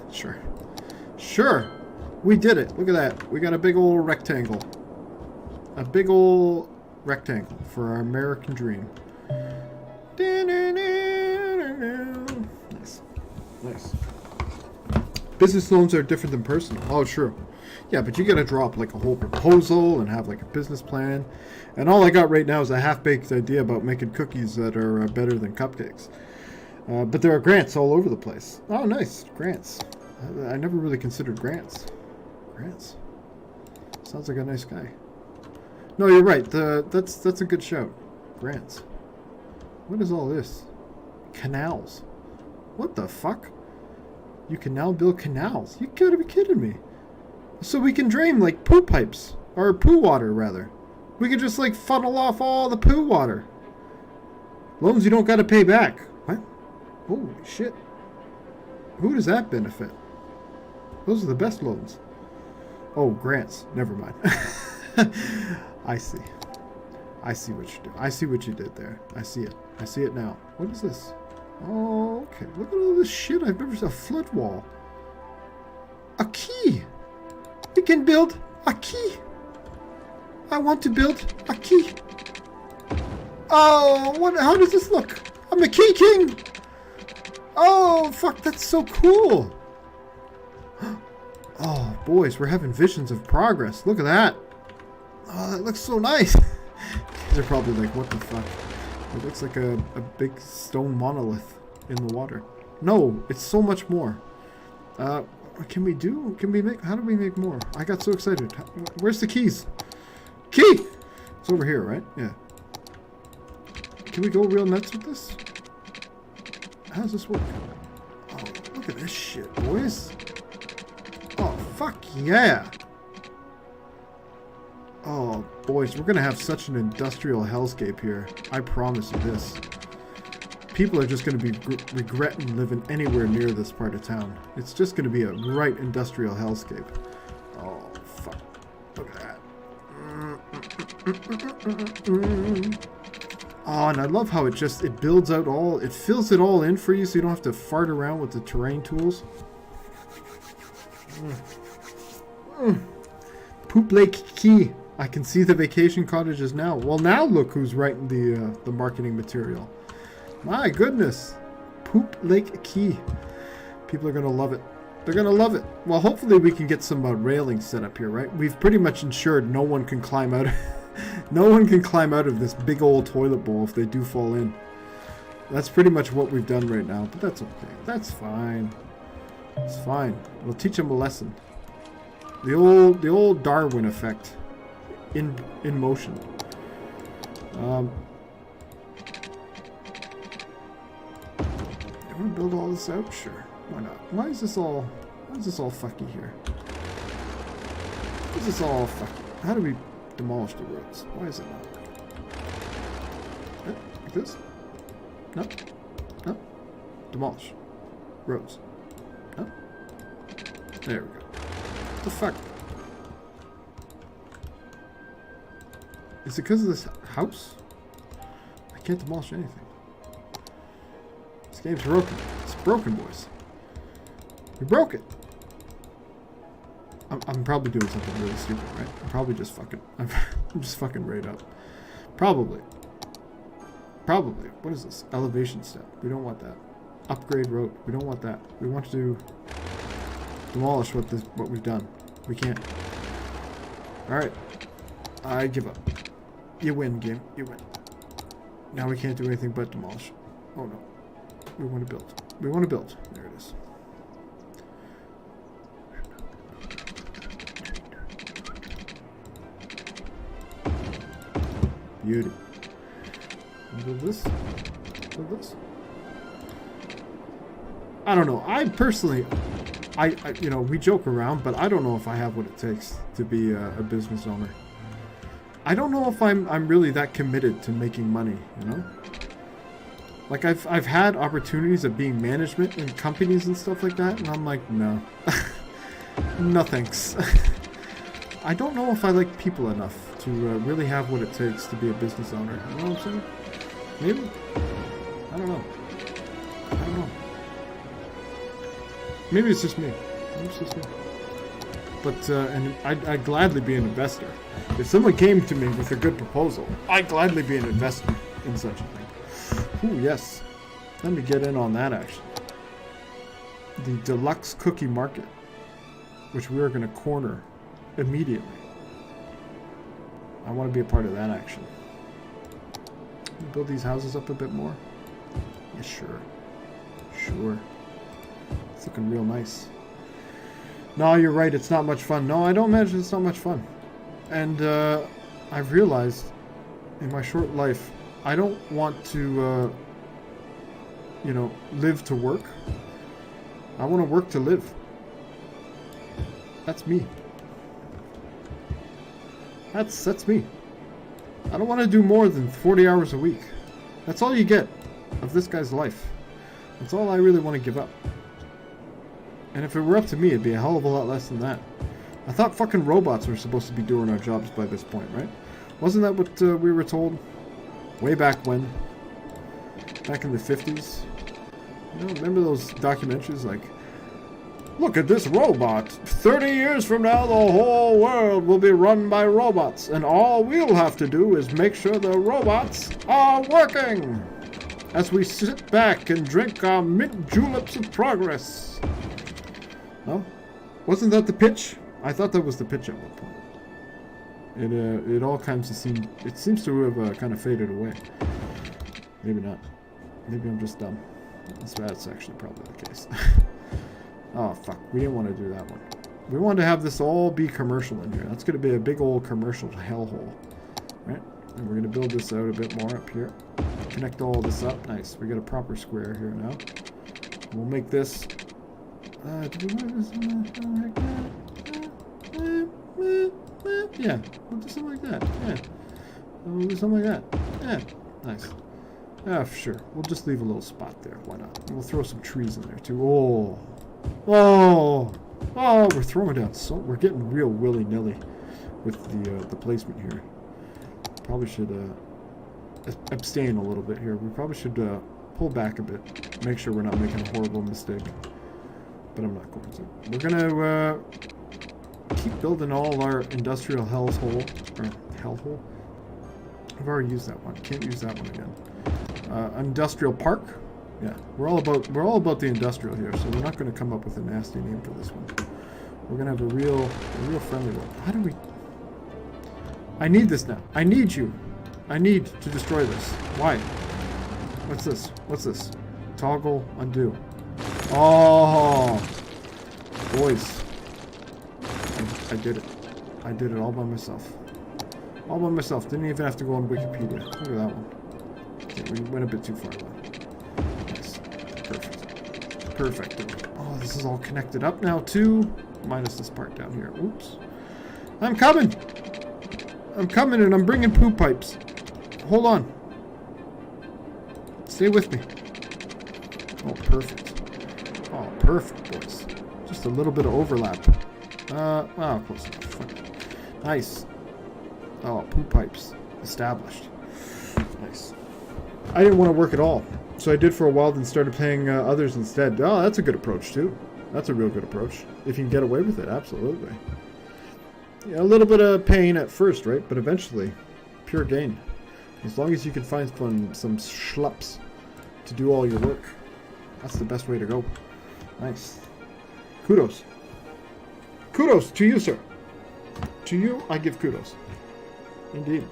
Sure! We did it! Look at that. We got a big old rectangle. A big old rectangle for our American dream. Nice. Business loans are different than personal. Oh, true. Yeah, but you gotta drop like a whole proposal and have like a business plan. And all I got right now is a half-baked idea about making cookies that are better than cupcakes. But there are grants all over the place. Oh, nice. Grants. I never really considered grants. Grants. Sounds like a nice guy. No, you're right. That's a good shout. Grants. What is all this? Canals. What the fuck? You can now build canals. You gotta be kidding me. So we can drain like poo pipes. Or poo water, rather. We could just like funnel off all the poo water. Loans you don't gotta pay back. What? Holy shit. Who does that benefit? Those are the best loans. Oh, grants. Never mind. I see. I see what you do. I see what you did there. I see it. I see it now. What is this? Oh, okay. Look at all this shit. I've never seen a flood wall. A key. We can build a key. I want to build a key. Oh, what? How does this look? I'm the key king. Oh, fuck, that's so cool. Oh, boys, we're having visions of progress. Look at that. Oh, that looks so nice. They're probably like, what the fuck? It looks like a big stone monolith in the water. No, it's so much more. Can we make, how do we make more? I got so excited. Where's the keys? Key! It's over here, right? Yeah. Can we go real nuts with this? How does this work? Oh, look at this shit, boys. Oh, fuck yeah. Oh, boys, we're gonna have such an industrial hellscape here. I promise you this. People are just gonna be regretting living anywhere near this part of town. It's just gonna be a right industrial hellscape. Oh, fuck. Look at that. Oh, and I love how it builds out all, it fills it all in for you so you don't have to fart around with the terrain tools. Poop Lake Key. I can see the vacation cottages now. Well, now look who's writing the marketing material. My goodness. Poop Lake Key. People are going to love it. They're going to love it. Well, hopefully we can get some railings set up here, right? We've pretty much ensured no one can climb out. No one can climb out of this big old toilet bowl if they do fall in. That's pretty much what we've done right now, but that's okay. That's fine. It's fine. We'll teach them a lesson. The old Darwin effect in motion. Do you want to build all this out? Sure. Why not? Why is this all fucky here? Why is this all fucky? How do we demolish the roads? Why is it not working? Like this? No? No? Demolish. Roads. No? There we go. What the fuck? Is it because of this house? I can't demolish anything. This game's broken. It's broken, boys. We broke it. I'm probably doing something really stupid, right? I'm probably just fucking... I'm just fucking right up. Probably. Probably. What is this? Elevation step. We don't want that. Upgrade road. We don't want that. We want to demolish what we've done. We can't. Alright. I give up. You win, game. You win. Now we can't do anything but demolish. Oh no. We want to build. We want to build. There it is. Beauty. Build this. Build this. I don't know. I personally, you know, we joke around, but I don't know if I have what it takes to be a business owner. I don't know if I'm really that committed to making money, you know? Like I've had opportunities of being management in companies and stuff like that, and I'm like, no. No thanks. I don't know if I like people enough to really have what it takes to be a business owner. You know what I'm saying? Maybe? I don't know. I don't know. Maybe it's just me. Maybe it's just me. But, and I'd gladly be an investor. If someone came to me with a good proposal, I'd gladly be an investor in such a thing. Ooh, yes. Let me get in on that, actually. The deluxe cookie market, which we are going to corner immediately. I want to be a part of that action. Build these houses up a bit more? Yeah, sure. Sure. It's looking real nice. No, you're right, it's not much fun. No, I don't imagine it's not much fun. And I've realized in my short life, I don't want to, you know, live to work. I want to work to live. That's me. That's me. I don't want to do more than 40 hours a week. That's all you get of this guy's life. That's all I really want to give up. And if it were up to me, it'd be a hell of a lot less than that. I thought fucking robots were supposed to be doing our jobs by this point, right? Wasn't that what we were told? Way back when? Back in the 50s? You know, remember those documentaries like Look at this robot. 30 years from now, the whole world will be run by robots, and all we'll have to do is make sure the robots are working as we sit back and drink our mint juleps of progress. No? Wasn't that the pitch? I thought that was the pitch at one point. It all kinds of seemed... It seems to have kind of faded away. Maybe not. Maybe I'm just dumb. That's actually probably the case. Oh, fuck. We didn't want to do that one. We wanted to have this all be commercial in here. That's going to be a big old commercial hellhole. Right? And we're going to build this out a bit more up here. Connect all this up. Nice. We got a proper square here now. We'll make this... do we want this like that? Yeah. We'll do something like that. Yeah. We'll do something like that. Yeah. Nice. Ah, sure. We'll just leave a little spot there. Why not? We'll throw some trees in there too. Oh. Oh. Oh, we're throwing down so... We're getting real willy-nilly with the placement here. Probably should abstain a little bit here. We probably should pull back a bit. Make sure we're not making a horrible mistake. But I'm not going to. We're going to keep building all our industrial hellhole. I've already used that one. Can't use that one again. Industrial park. Yeah, we're all about the industrial here, so we're not going to come up with a nasty name for this one. We're going to have a real friendly one. How do we... I need this now. I need you. I need to destroy this. Why? What's this? What's this? Toggle undo. Oh, boys. I did it. I did it all by myself. All by myself. Didn't even have to go on Wikipedia. Look at that one. Okay, we went a bit too far though. Nice. Perfect. Perfect. Oh, this is all connected up now too. Minus this part down here. Oops. I'm coming. I'm coming and I'm bringing poop pipes. Hold on. Stay with me. Oh, perfect. Oh, perfect, boys. Just a little bit of overlap. Well, close enough. Fuck. Nice. Oh, poop pipes. Established. Nice. I didn't want to work at all. So I did for a while, then started paying others instead. Oh, that's a good approach, too. That's a real good approach. If you can get away with it, absolutely. Yeah, a little bit of pain at first, right? But eventually, pure gain. As long as you can find some schlups to do all your work. That's the best way to go. Nice. Kudos. Kudos to you, sir. To you, I give kudos. Indeed.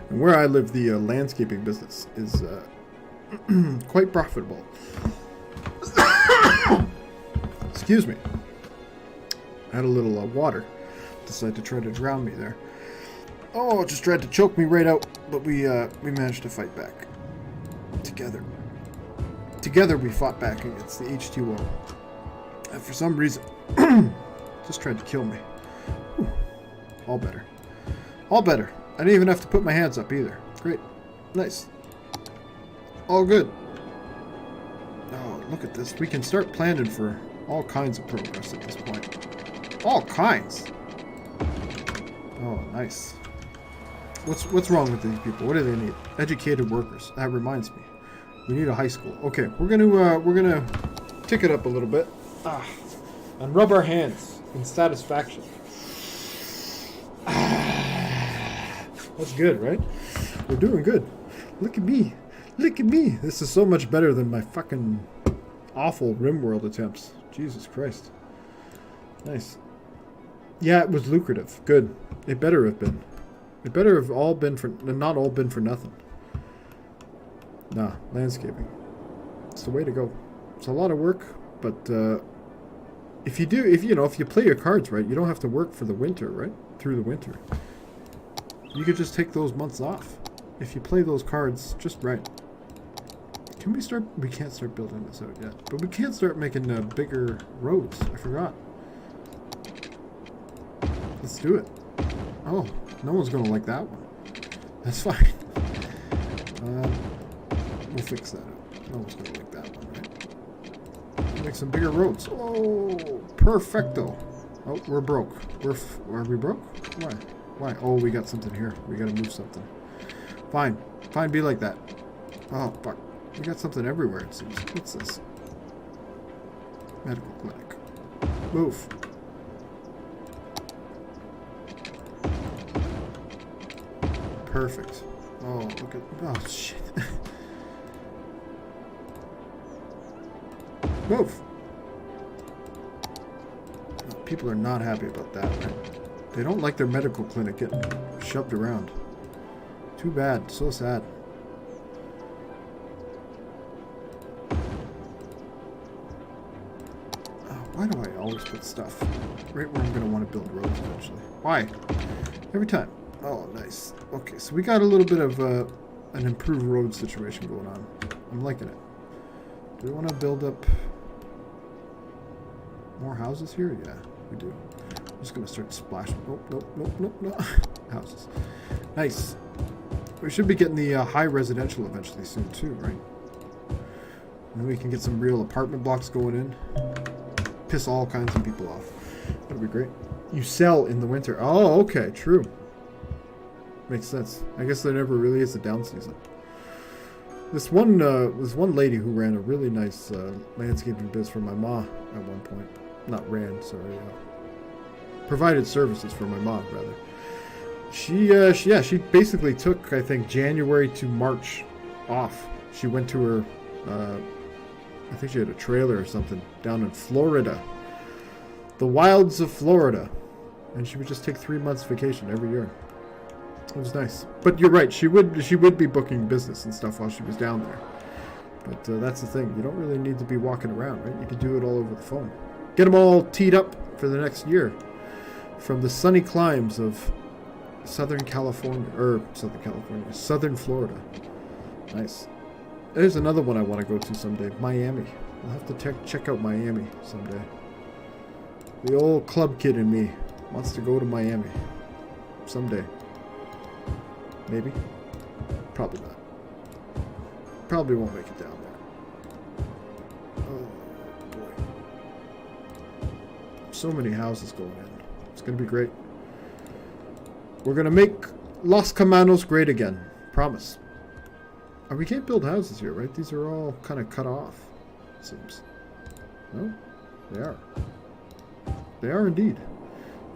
And where I live, the landscaping business is quite profitable. Excuse me. I had a little water. Decided to try to drown me there. Oh, it just tried to choke me right out, but we managed to fight back. Together. Together we fought back against the H2O. And for some reason, just tried to kill me. Whew. All better. All better. I didn't even have to put my hands up either. Great. Nice. All good. Oh, look at this. We can start planning for all kinds of progress at this point. All kinds. Oh, nice. What's wrong with these people? What do they need? Educated workers. That reminds me. We need a high school. Okay, we're gonna tick it up a little bit. And rub our hands in satisfaction. That's good, right? We're doing good. Look at me. Look at me. This is so much better than my fucking awful RimWorld attempts. Jesus Christ. Nice. Yeah, it was lucrative. Good. It better have been. It better have all been for... Not all been for nothing. Nah, landscaping. It's the way to go. It's a lot of work, but if you play your cards right, you don't have to work for the winter, right? Through the winter. You could just take those months off. If you play those cards just right. Can we start... We can't start building this out yet. But we can start making bigger roads. I forgot. Let's do it. Oh, no one's going to like that one. That's fine. We'll fix that up. No one's going to like that one, right? Make some bigger roads. Oh, perfecto. Oh, we're broke. Are we broke? Why? Why? Oh, we got something here. We got to move something. Fine. Fine, be like that. Oh, fuck. We got something everywhere, it seems. What's this? Medical clinic. Move. Perfect. Oh, look at... Oh, shit. Move. Oh, people are not happy about that, right? They don't like their medical clinic getting shoved around. Too bad. So sad. Why do I always put stuff right where I'm going to want to build roads eventually? Why? Every time. Oh, nice. Okay, so we got a little bit of an improved road situation going on. I'm liking it. Do we want to build up more houses here? Yeah, we do. I'm just going to start splashing. Nope. Houses. Nice. We should be getting the high residential eventually soon too, right? And then we can get some real apartment blocks going in. Piss all kinds of people off. That'd be great. You sell in the winter. Oh, okay, true. Makes sense. I guess there never really is a down season. This one lady who ran a really nice landscaping biz for my ma at one point. Not ran, sorry. Provided services for my mom, rather. She basically took, I think, January to March off. She went to her, I think she had a trailer or something down in Florida. The wilds of Florida. And she would just take 3 months vacation every year. It was nice. But you're right, she would be booking business and stuff while she was down there. But that's the thing, you don't really need to be walking around, right? You can do it all over the phone. Get them all teed up for the next year. From the sunny climes of Southern Florida. Nice. There's another one I want to go to someday. Miami. I'll have to check out Miami someday. The old club kid in me wants to go to Miami. Someday. Maybe. Probably not. Probably won't make it down there. Oh, boy. So many houses going in. It's going to be great. We're going to make Los Camanos great again. Promise. We can't build houses here, right? These are all kind of cut off, it seems. No? They are. They are indeed.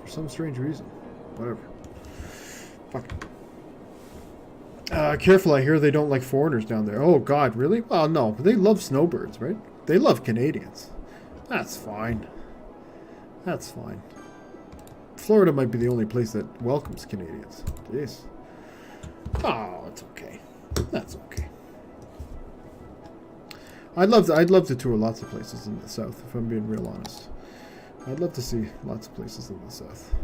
For some strange reason. Whatever. Fuck. Careful, I hear they don't like foreigners down there. Oh, God, really? Well, no. They love snowbirds, right? They love Canadians. That's fine. That's fine. Florida might be the only place that welcomes Canadians. Jeez. Oh, it's okay. That's okay. I'd love to tour lots of places in the South, if I'm being real honest. I'd love to see lots of places in the South.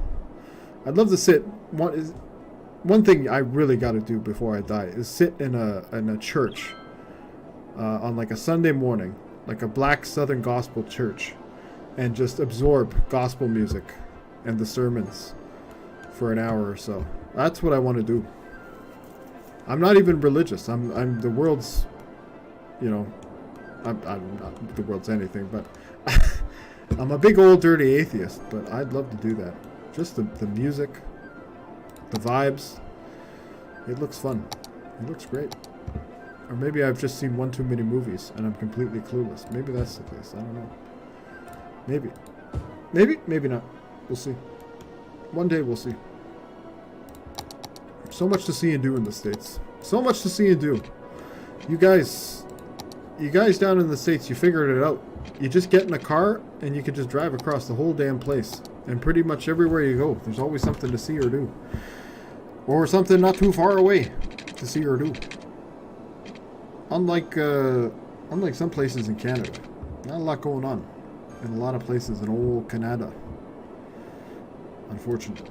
I'd love to sit. One thing I really got to do before I die is sit in a church on like a Sunday morning, like a black Southern gospel church, and just absorb gospel music and the sermons for an hour or so. That's what I want to do. I'm not even religious. I'm the world's, you know, I'm not the world's anything, but I'm a big old dirty atheist, but I'd love to do that. Just the music, the vibes. It looks fun. It looks great. Or maybe I've just seen one too many movies and I'm completely clueless. Maybe that's the case. I don't know. Maybe. Maybe not. We'll see. One day we'll see. So much to see and do in the States. So much to see and do. You guys down in the States, you figured it out. You just get in a car and you can just drive across the whole damn place. And pretty much everywhere you go, there's always something to see or do. Or something not too far away to see or do. Unlike some places in Canada. Not a lot going on in a lot of places in old Canada. Unfortunately.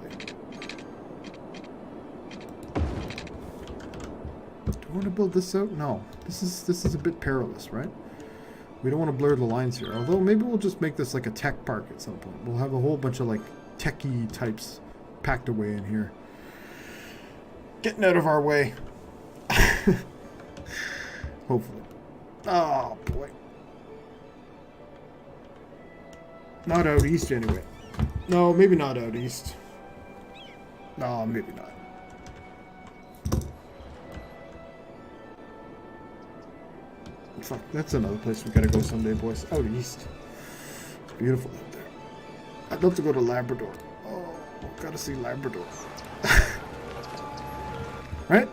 Do I want to build this out? No. This is a bit perilous, right? We don't want to blur the lines here. Although maybe we'll just make this like a tech park at some point. We'll have a whole bunch of like techie types packed away in here. Getting out of our way. Hopefully. Oh boy. Not out east anyway. No, maybe not out east. No, maybe not. fuck, that's another place we gotta go someday, boys. Out east. It's beautiful out there. I'd love to go to Labrador. Oh, gotta see Labrador. Right?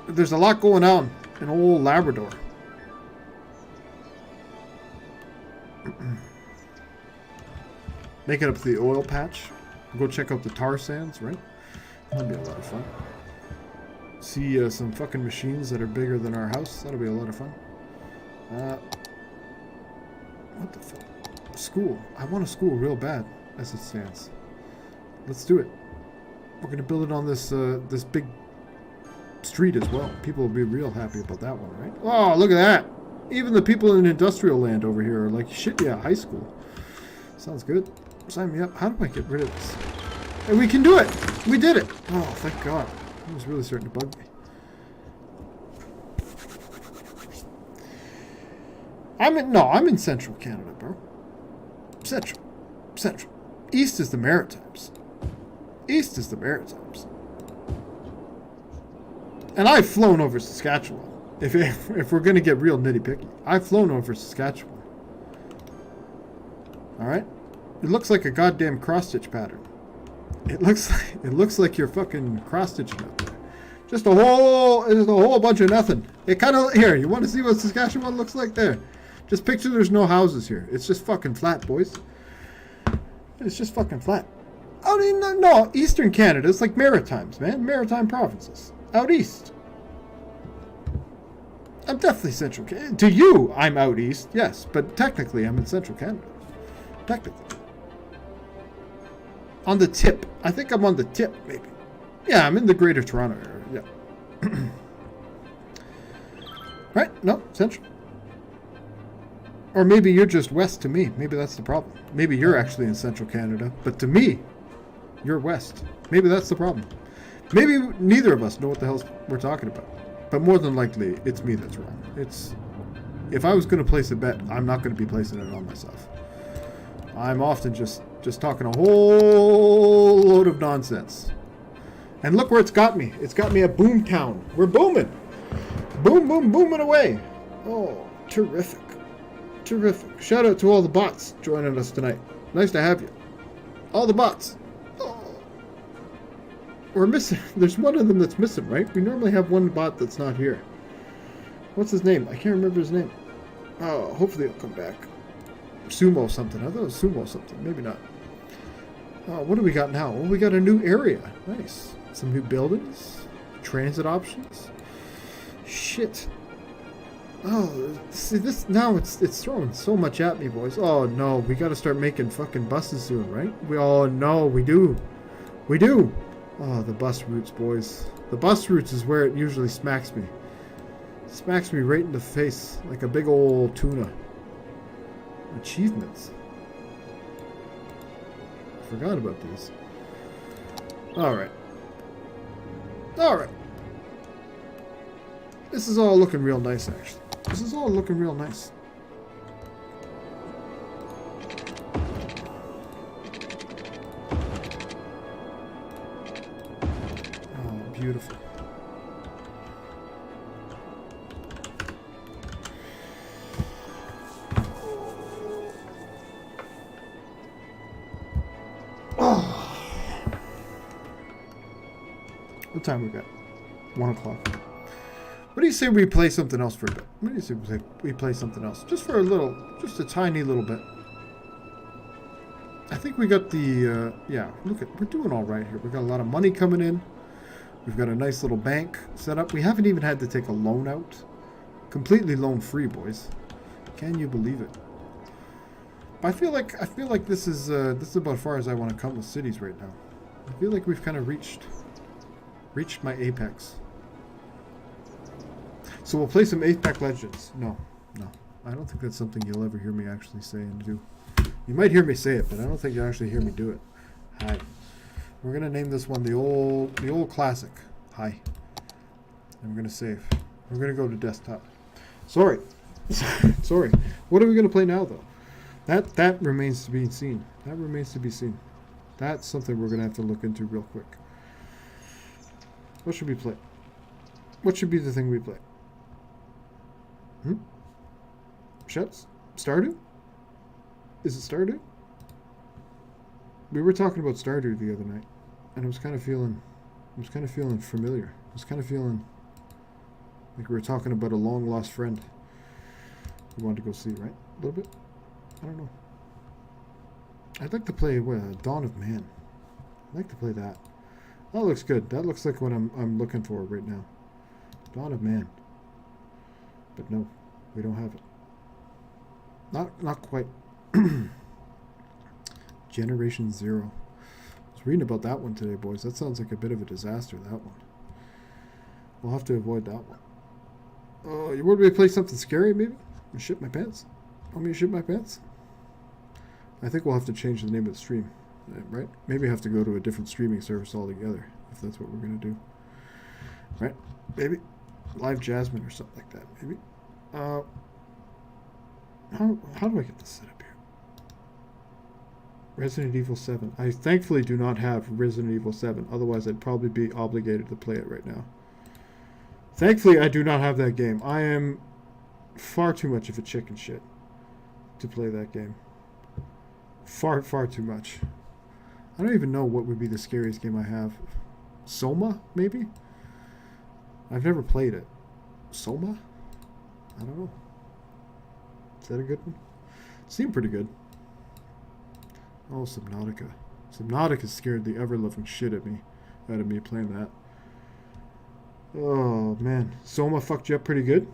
There's a lot going on in old Labrador. Make it up to the oil patch. Go check out the tar sands, right? That'll be a lot of fun. See some fucking machines that are bigger than our house. That'll be a lot of fun. What the fuck? School. I want a school real bad, as it stands. Let's do it. We're gonna build it on this this big street as well. People will be real happy about that one, right? Oh, look at that! Even the people in industrial land over here are like, shit, yeah, high school. Sounds good. Sign me up. How do I get rid of this? And we can do it! We did it! Oh, thank God. It was really starting to bug me. I'm in central Canada, bro. Central. East is the Maritimes. East is the Maritimes. And I've flown over Saskatchewan. If we're gonna get real nitty-picky. I've flown over Saskatchewan. Alright? It looks like a goddamn cross-stitch pattern. It looks like you're fucking cross-stitching up there. Just a whole bunch of nothing. It kind of, here, you want to see what Saskatchewan looks like there? Just picture there's no houses here. It's just fucking flat, boys. It's just fucking flat. I mean, no, Eastern Canada is like Maritimes, man. Maritime provinces. Out east. I'm definitely Central Canada. To you, I'm out east, yes. But technically, I'm in Central Canada. Technically. On the tip. I think I'm on the tip, maybe. Yeah, I'm in the Greater Toronto area. Yeah. Right? No, Central. Or maybe you're just west to me. Maybe that's the problem. Maybe you're actually in Central Canada. But to me, you're west. Maybe that's the problem. Maybe neither of us know what the hell we're talking about. But more than likely, it's me that's wrong. If I was going to place a bet, I'm not going to be placing it on myself. I'm often just talking a whole load of nonsense. And look where it's got me. It's got me at Boomtown. We're booming. Boom, boom, booming away. Oh, terrific. Terrific. Shout out to all the bots joining us tonight. Nice to have you. All the bots. Oh. We're missing. There's one of them that's missing, right? We normally have one bot that's not here. What's his name? I can't remember his name. Oh, hopefully he'll come back. Sumo something. I thought it was Sumo something. Maybe not. Oh, what do we got now? Well, we got a new area. Nice. Some new buildings. Transit options. Shit. Oh, see this now it's throwing so much at me, boys. Oh no, we gotta start making fucking buses soon, right? We do. Oh, the bus routes, boys. The bus routes is where it usually smacks me. It smacks me right in the face like a big old tuna. Achievements. Forgot about these. Alright. This is all looking real nice, actually. This is all looking real nice. Oh, beautiful. Oh. What time we got? 1 o'clock. What do you say we play something else for a bit? What do you say we play something else? Just for a little, just a tiny little bit. I think we got the, yeah, look at, we're doing all right here. We got a lot of money coming in. We've got a nice little bank set up. We haven't even had to take a loan out. Completely loan free, boys. Can you believe it? I feel like this is about as far as I want to come with cities right now. I feel like we've kind of reached my apex. So we'll play some Apex Legends. No. I don't think that's something you'll ever hear me actually say and do. You might hear me say it, but I don't think you'll actually hear me do it. Hi. We're gonna name this one the old classic. Hi. And we're gonna save. We're gonna go to desktop. Sorry. What are we gonna play now though? That remains to be seen. That remains to be seen. That's something we're gonna have to look into real quick. What should we play? What should be the thing we play? Shuts? Stardew? Is it Stardew? We were talking about Stardew the other night, and I was kind of feeling familiar. I was kind of feeling like we were talking about a long lost friend. We wanted to go see, right? A little bit. I don't know. I'd like to play Dawn of Man. I'd like to play that. That looks good. That looks like what I'm looking for right now. Dawn of Man. But no, we don't have it. Not quite. Generation Zero. I was reading about that one today, boys. That sounds like a bit of a disaster, that one. We'll have to avoid that one. Oh, you want me to play something scary, maybe? Shit my pants? Want me to shit my pants? I think we'll have to change the name of the stream, right? Maybe have to go to a different streaming service altogether, if that's what we're going to do. Right? Maybe. Live Jasmine or something like that, maybe. How do I get this set up here? Resident Evil 7. I thankfully do not have Resident Evil 7. Otherwise, I'd probably be obligated to play it right now. Thankfully, I do not have that game. I am far too much of a chicken shit to play that game. Far too much. I don't even know what would be the scariest game I have. Soma, maybe? I've never played it. Soma? I don't know. Is that a good one? It seemed pretty good. Oh, Subnautica. Subnautica scared the ever-loving shit out of me playing that. Oh, man. Soma fucked you up pretty good?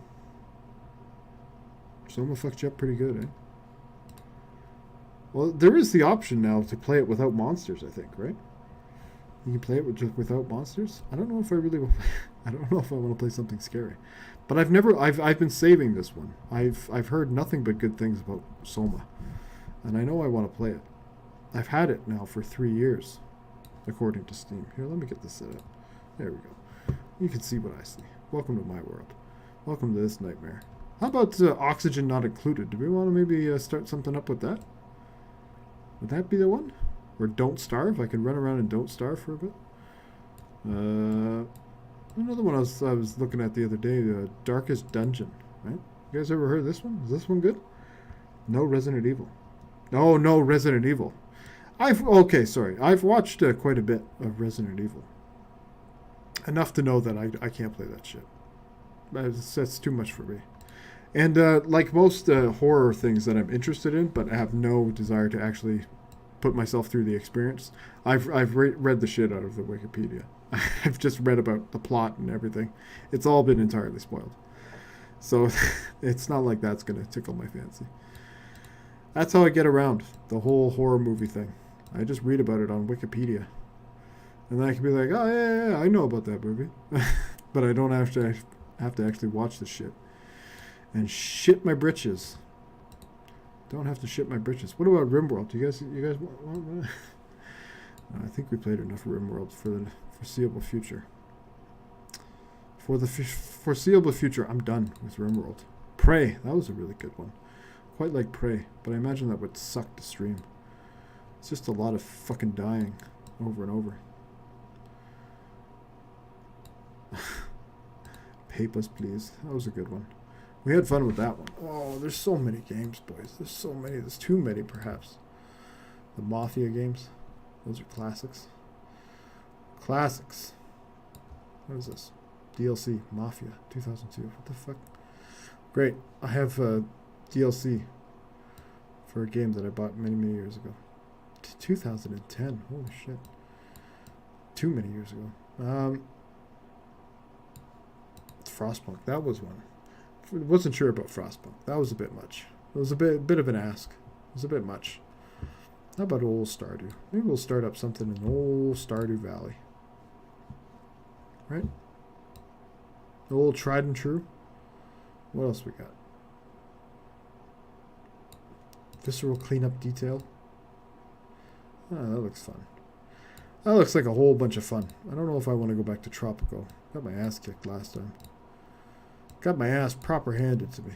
Soma fucked you up pretty good, eh? Well, there is the option now to play it without monsters, I think, right? You can play it without monsters? I don't know if I really will. I don't know if I want to play something scary. But I've been saving this one. I've heard nothing but good things about Soma. And I know I want to play it. I've had it now for 3 years, according to Steam. Here, let me get this set up. There we go. You can see what I see. Welcome to my world. Welcome to this nightmare. How about oxygen not included? Do we want to maybe start something up with that? Would that be the one? Or don't starve? I could run around and don't starve for a bit. Another one I was looking at the other day, Darkest Dungeon. Right? You guys ever heard of this one? Is this one good? No Resident Evil. Oh, no Resident Evil. I've watched quite a bit of Resident Evil. Enough to know that I can't play that shit. That's too much for me. And like most horror things that I'm interested in, but I have no desire to actually put myself through the experience, I've read the shit out of the Wikipedia. I've just read about the plot and everything. It's all been entirely spoiled. So it's not like that's going to tickle my fancy. That's how I get around the whole horror movie thing. I just read about it on Wikipedia. And then I can be like, oh, yeah, I know about that movie. But I don't have to actually watch the shit. And shit my britches. Don't have to shit my britches. What about RimWorld? You guys want? I think we played enough RimWorld for the foreseeable future. For the foreseeable future, I'm done with RimWorld. Prey, that was a really good one. Quite like Prey, but I imagine that would suck to stream. It's just a lot of fucking dying over and over. Pay us, please. That was a good one. We had fun with that one. Oh, there's so many games, boys. There's so many. There's too many, perhaps. The Mafia games. Those are classics. Classics. What is this? DLC. Mafia. 2002. What the fuck? Great. I have DLC for a game that I bought many, many years ago. 2010. Holy shit. Too many years ago. Frostpunk. That was one. Wasn't sure about Frostpunk. That was a bit much. It was a bit of an ask. It was a bit much. How about old Stardew? Maybe we'll start up something in old Stardew Valley. Right? Old tried and true. What else we got? Visceral cleanup detail. Oh, that looks fun. That looks like a whole bunch of fun. I don't know if I want to go back to Tropical. Got my ass kicked last time. Got my ass proper handed to me.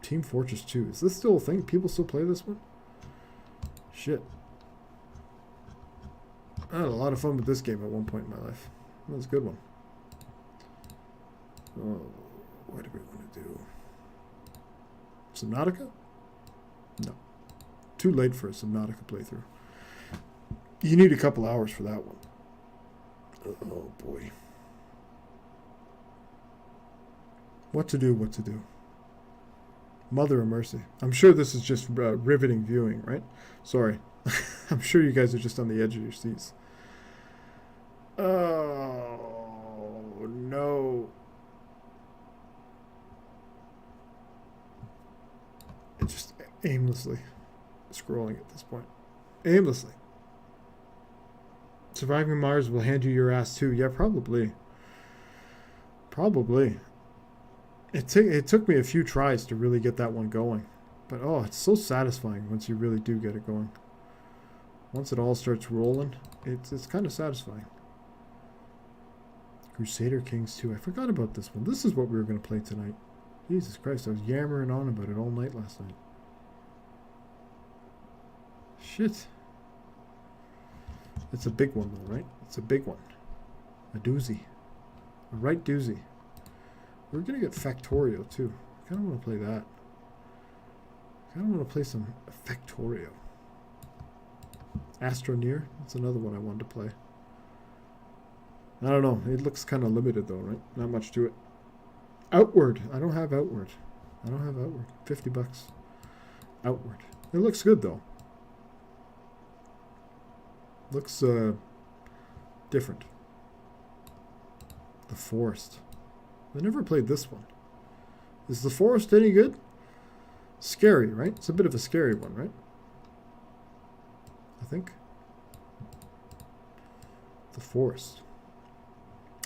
Team Fortress 2. Is this still a thing? People still play this one? Shit. I had a lot of fun with this game at one point in my life. That was a good one. Oh, What do we want to do? Subnautica? No. Too late for a Subnautica playthrough. You need a couple hours for that one. Oh boy. What to do, what to do. Mother of mercy. I'm sure this is just riveting viewing, right? Sorry. I'm sure you guys are just on the edge of your seats. Oh, no. It's just aimlessly scrolling at this point. Aimlessly. Surviving Mars will hand you your ass too. Yeah, probably. Probably. It took me a few tries to really get that one going. But oh, it's so satisfying once you really do get it going. Once it all starts rolling, it's kind of satisfying. Crusader Kings 2. I forgot about this one. This is what we were going to play tonight. Jesus Christ, I was yammering on about it all night last night. Shit. It's a big one though, right? It's a big one. A doozy. A right doozy. We're going to get Factorio too. I kind of want to play that. I kind of want to play some Factorio. Astroneer. That's another one I wanted to play. I don't know. It looks kind of limited though, right? Not much to it. Outward. I don't have Outward. I don't have Outward. $50. Outward. It looks good though. Looks different. The Forest. I never played this one. Is The Forest any good? Scary, right? It's a bit of a scary one, right? I think. The Forest.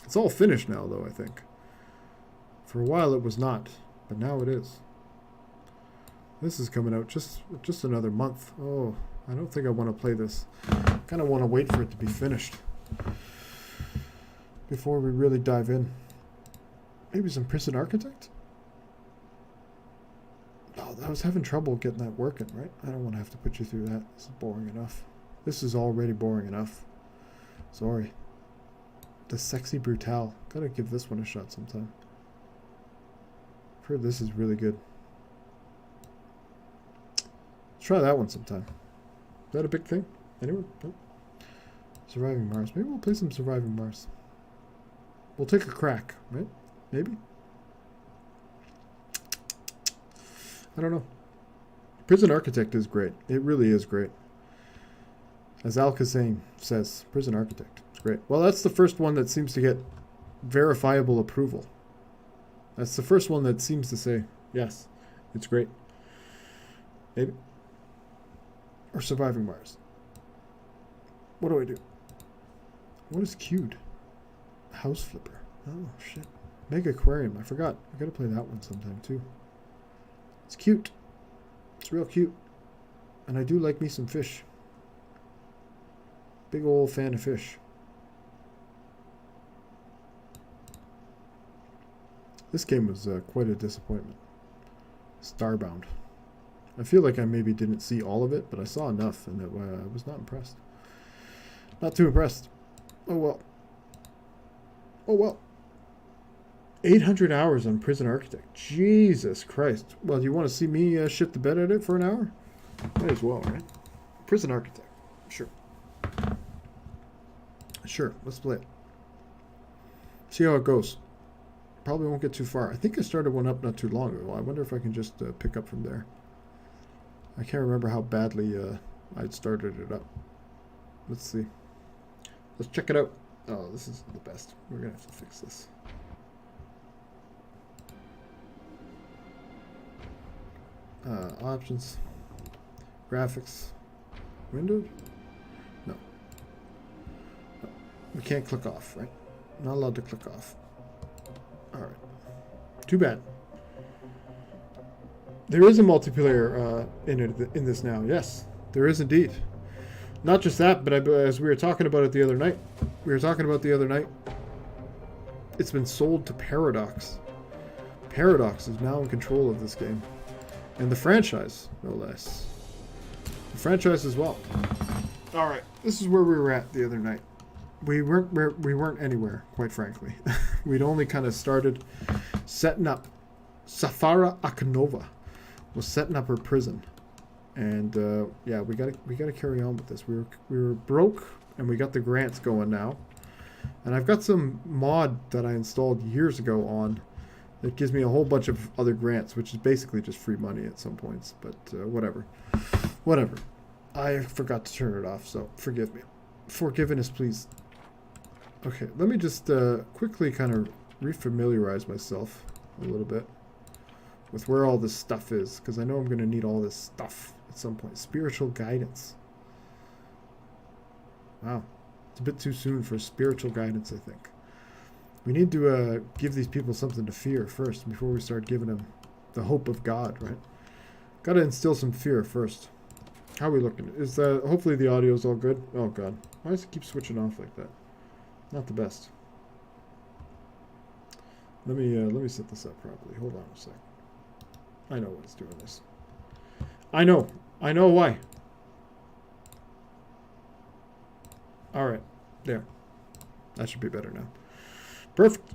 It's all finished now, though, I think. For a while it was not, but now it is. This is coming out just another month. Oh, I don't think I want to play this. I kind of want to wait for it to be finished before we really dive in. Maybe some Prison Architect? Oh, I was having trouble getting that working, right? I don't want to have to put you through that. This is boring enough. This is already boring enough. Sorry. The Sexy Brutale. Gotta give this one a shot sometime. I've heard this is really good. Let's try that one sometime. Is that a big thing? Anyone? Nope. Surviving Mars. Maybe we'll play some Surviving Mars. We'll take a crack, right? Maybe? I don't know. Prison Architect is great. It really is great. As Al-Kazane says, Prison Architect. It's great. Well, that's the first one that seems to get verifiable approval. That's the first one that seems to say, yes, it's great. Maybe. Or Surviving Mars. What do I do? What is Cued? House Flipper. Oh, shit. Mega Aquarium. I forgot. I gotta play that one sometime, too. It's cute. It's real cute. And I do like me some fish. Big old fan of fish. This game was quite a disappointment. Starbound. I feel like I maybe didn't see all of it, but I saw enough, and I was not impressed. Not too impressed. Oh well. Oh well. 800 hours on Prison Architect. Jesus Christ. Well, do you want to see me shit the bed at it for an hour? Might as well, right? Prison Architect. Sure. Sure, let's play it. See how it goes. Probably won't get too far. I think I started one up not too long ago. I wonder if I can just pick up from there. I can't remember how badly I'd started it up. Let's see. Let's check it out. Oh, this is the best. We're going to have to fix this. Options. Graphics. Windowed? No. No. We can't click off, right? Not allowed to click off. Alright. Too bad. There is a multiplayer in this now. Yes, there is indeed. Not just that, but as we were talking about it the other night, it's been sold to Paradox. Paradox is now in control of this game. And the franchise, no less. The franchise as well. Alright, this is where we were at the other night. We weren't anywhere, quite frankly. We'd only kind of started setting up, Safara Akanova was setting up her prison. And yeah, we gotta carry on with this. We were broke, and we got the grants going now. And I've got some mod that I installed years ago on that gives me a whole bunch of other grants, which is basically just free money at some points. But whatever. I forgot to turn it off, so forgive me. Forgiveness, please. Okay, let me just quickly kind of refamiliarize myself a little bit with where all this stuff is, because I know I'm going to need all this stuff at some point. Spiritual guidance. Wow. It's a bit too soon for spiritual guidance, I think. We need to give these people something to fear first before we start giving them the hope of God, right? Got to instill some fear first. How are we looking? Is hopefully the audio is all good? Oh, God. Why does it keep switching off like that? Not the best. Let me set this up properly. Hold on a sec. I know what's doing this. I know why. All right, there. That should be better now. Perfect.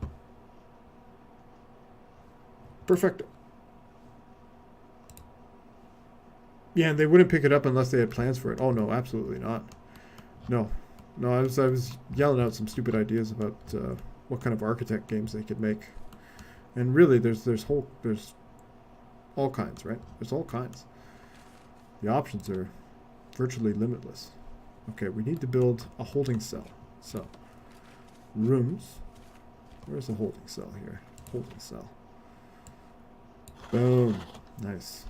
Perfecto. Yeah, and they wouldn't pick it up unless they had plans for it. Oh no, absolutely not. No, I was yelling out some stupid ideas about what kind of architect games they could make, and really, there's all kinds, right? There's all kinds. The options are virtually limitless. Okay, we need to build a holding cell. So, rooms. Where's the holding cell here? Holding cell. Boom. Nice.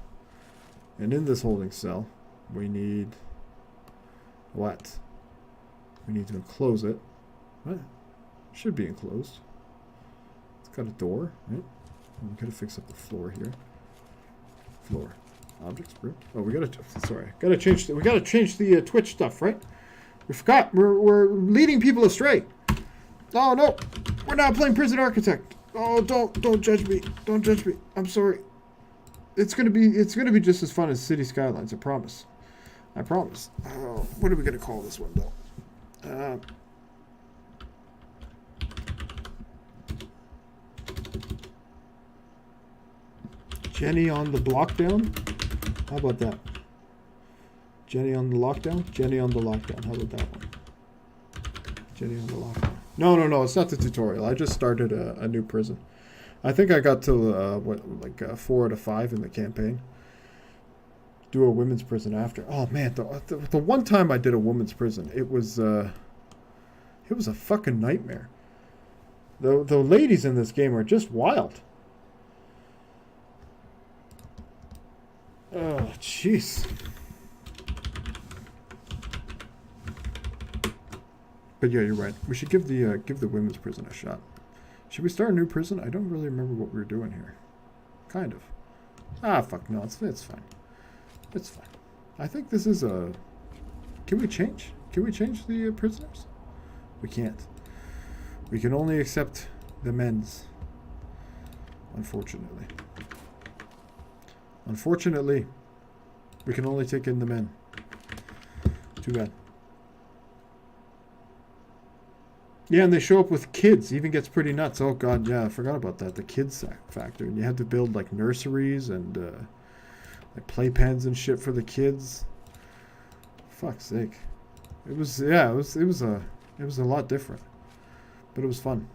And in this holding cell, we need what? We need to enclose it. What? Should be enclosed. It's got a door, right? And we gotta fix up the floor here. Floor. Objects, bro. Oh, we gotta change the Twitch stuff, right? We forgot. We're leading people astray. Oh no, we're not playing Prison Architect. Oh, don't judge me. Don't judge me. I'm sorry. It's gonna be just as fun as City Skylines. I promise. I promise. Oh, what are we gonna call this one though? Jenny on the lockdown. How about that? Jenny on the lockdown? Jenny on the lockdown. How about that one? Jenny on the lockdown. No. It's not the tutorial. I just started a new prison. I think I got to 4 out of 5 in the campaign. Do a women's prison after. Oh man, the one time I did a women's prison, it was a fucking nightmare. The ladies in this game are just wild. Oh, jeez. But yeah, you're right. We should give the women's prison a shot. Should we start a new prison? I don't really remember what we were doing here. Kind of. Ah, fuck no. It's fine. It's fine. I think this is a... Can we change? Can we change the prisoners? We can't. We can only accept the men's. Unfortunately. Unfortunately, we can only take in the men. Too bad. Yeah, and they show up with kids. Even gets pretty nuts. Oh god, yeah, I forgot about that. The kids factor. And you have to build like nurseries and like playpens and shit for the kids. Fuck's sake. It was a lot different. But it was fun.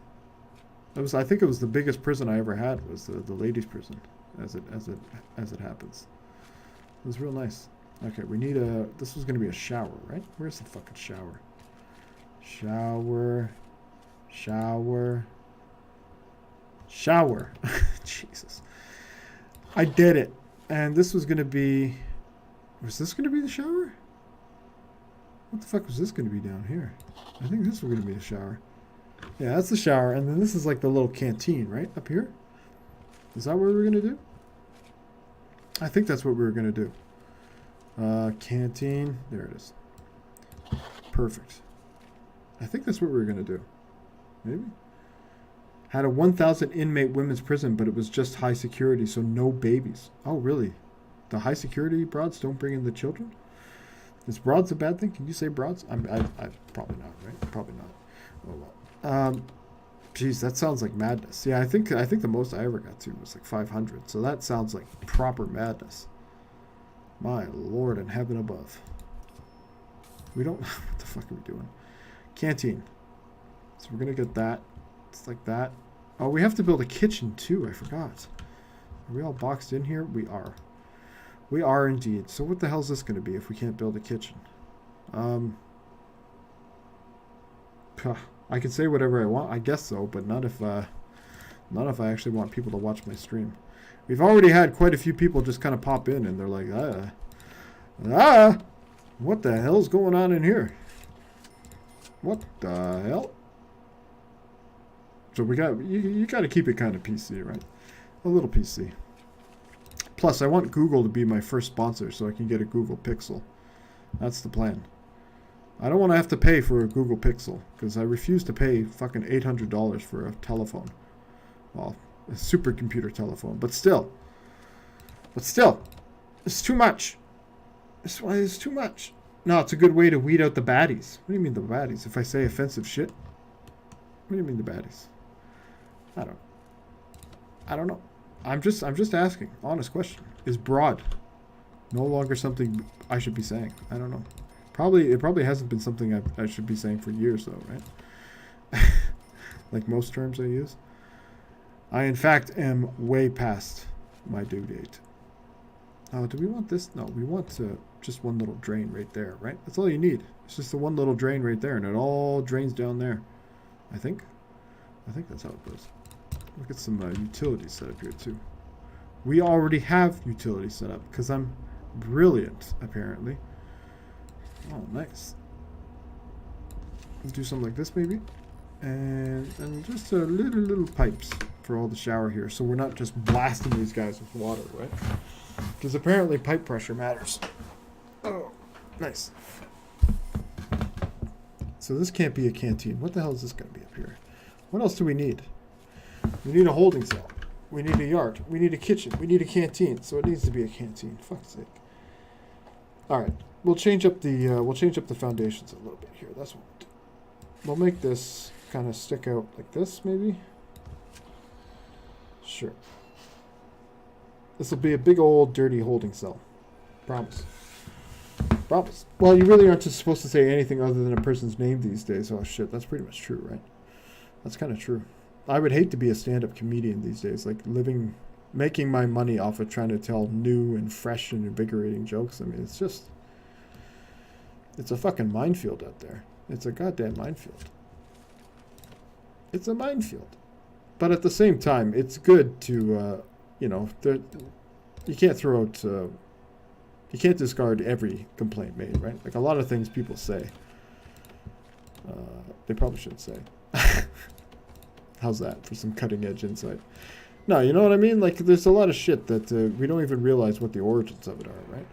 I think it was the biggest prison I ever had was the ladies' prison, as it happens. It was real nice. Okay, we need this was gonna be a shower, right? Where's the fucking shower? Shower. Jesus. I did it. And this was gonna be... Was this gonna be the shower? What the fuck was this gonna be down here? I think this was gonna be the shower. Yeah, that's the shower. And then this is like the little canteen, right? Up here? Is that what we were gonna do? I think that's what we were gonna do. Canteen. There it is. Perfect. I think that's what we were going to do. Maybe? Had a 1,000 inmate women's prison, but it was just high security, so no babies. Oh, really? The high security broads don't bring in the children? Is broads a bad thing? Can you say broads? I probably not, right? Probably not. Oh, well. Jeez, that sounds like madness. Yeah, I think the most I ever got to was like 500. So that sounds like proper madness. My lord in heaven above. We don't... What the fuck are we doing? Canteen. So we're going to get that. It's like that. Oh, we have to build a kitchen too. I forgot. Are we all boxed in here? We are. We are indeed. So what the hell is this going to be if we can't build a kitchen? I can say whatever I want. I guess so, but not if I actually want people to watch my stream. We've already had quite a few people just kind of pop in and they're like, what the hell's going on in here? What the hell? So we got you got to keep it kind of PC, right? A little PC. Plus, I want Google to be my first sponsor so I can get a Google Pixel. That's the plan. I don't want to have to pay for a Google Pixel because I refuse to pay fucking $800 for a telephone. Well, a supercomputer telephone, but still, it's too much. It's too much. No, it's a good way to weed out the baddies. What do you mean the baddies? If I say offensive shit, what do you mean the baddies? I don't know. I'm just asking. Honest question. Is broad no longer something I should be saying? I don't know. It probably hasn't been something I should be saying for years though, right? Like most terms I use. I in fact am way past my due date. Oh, do we want this? No, we want just one little drain right there, right? That's all you need. It's just the one little drain right there, and it all drains down there. I think that's how it goes. Look at some utilities set up here too. We already have utilities set up because I'm brilliant, apparently. Oh, nice. Let's do something like this maybe, and just little pipes for all the shower here, so we're not just blasting these guys with water, right? Because apparently pipe pressure matters. Oh, nice. So this can't be a canteen. What the hell is this going to be up here? What else do we need? We need a holding cell. We need a yard. We need a kitchen. We need a canteen. So it needs to be a canteen. Fuck's sake. All right. We'll change up the foundations a little bit here. That's what we'll do. We'll make this kind of stick out like this, maybe. Sure. This will be a big old dirty holding cell. Promise. Promise. Well, you really aren't just supposed to say anything other than a person's name these days. Oh shit, that's pretty much true, right? That's kind of true. I would hate to be a stand-up comedian these days, like making my money off of trying to tell new and fresh and invigorating jokes. I mean, it's a fucking minefield out there. It's a goddamn minefield. It's a minefield. But at the same time, it's good to, you can't throw out, you can't discard every complaint made, right? Like a lot of things people say, they probably shouldn't say. How's that for some cutting edge insight? No, you know what I mean? Like there's a lot of shit that we don't even realize what the origins of it are, right?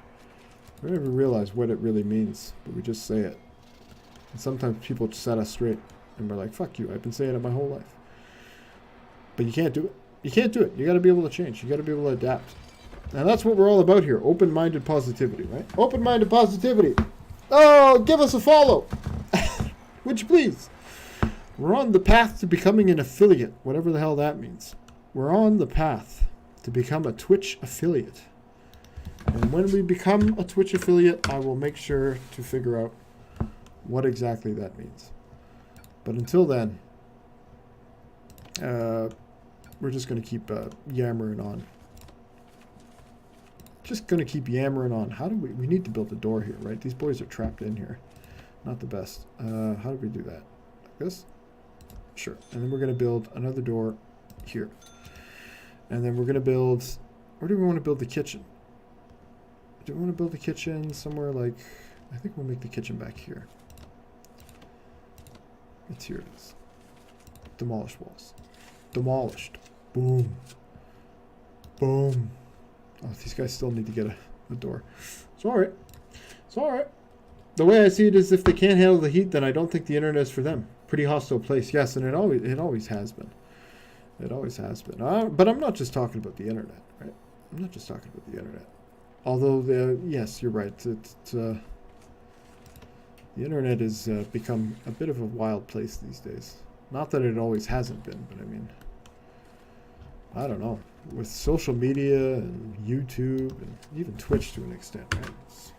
We don't even realize what it really means, but we just say it. And sometimes people set us straight, and we're like, fuck you, I've been saying it my whole life. But you can't do it. You can't do it. You got to be able to change. You got to be able to adapt. And that's what we're all about here. Open-minded positivity, right? Open-minded positivity. Oh, give us a follow. Would you please? We're on the path to becoming an affiliate, whatever the hell that means. We're on the path to become a Twitch affiliate. And when we become a Twitch affiliate, I will make sure to figure out what exactly that means. But until then, we're just going to keep yammering on. Just going to keep yammering on. How do we need to build a door here, right? These boys are trapped in here. Not the best. How do we do that? Like this? Sure. And then we're going to build another door here. And then we're going to build... Where do we want to build the kitchen? Do we want to build the kitchen somewhere like... I think we'll make the kitchen back here. It's here it is. Demolished walls. Demolished. Boom. Boom. Oh, these guys still need to get a door. It's alright. It's alright. The way I see it is if they can't handle the heat, then I don't think the internet is for them. Pretty hostile place. Yes, and it always has been. It always has been. But I'm not just talking about the internet, right? I'm not just talking about the internet. Although, yes, you're right. The internet has become a bit of a wild place these days. Not that it always hasn't been, but I mean, I don't know. With social media and YouTube and even Twitch to an extent, right? It's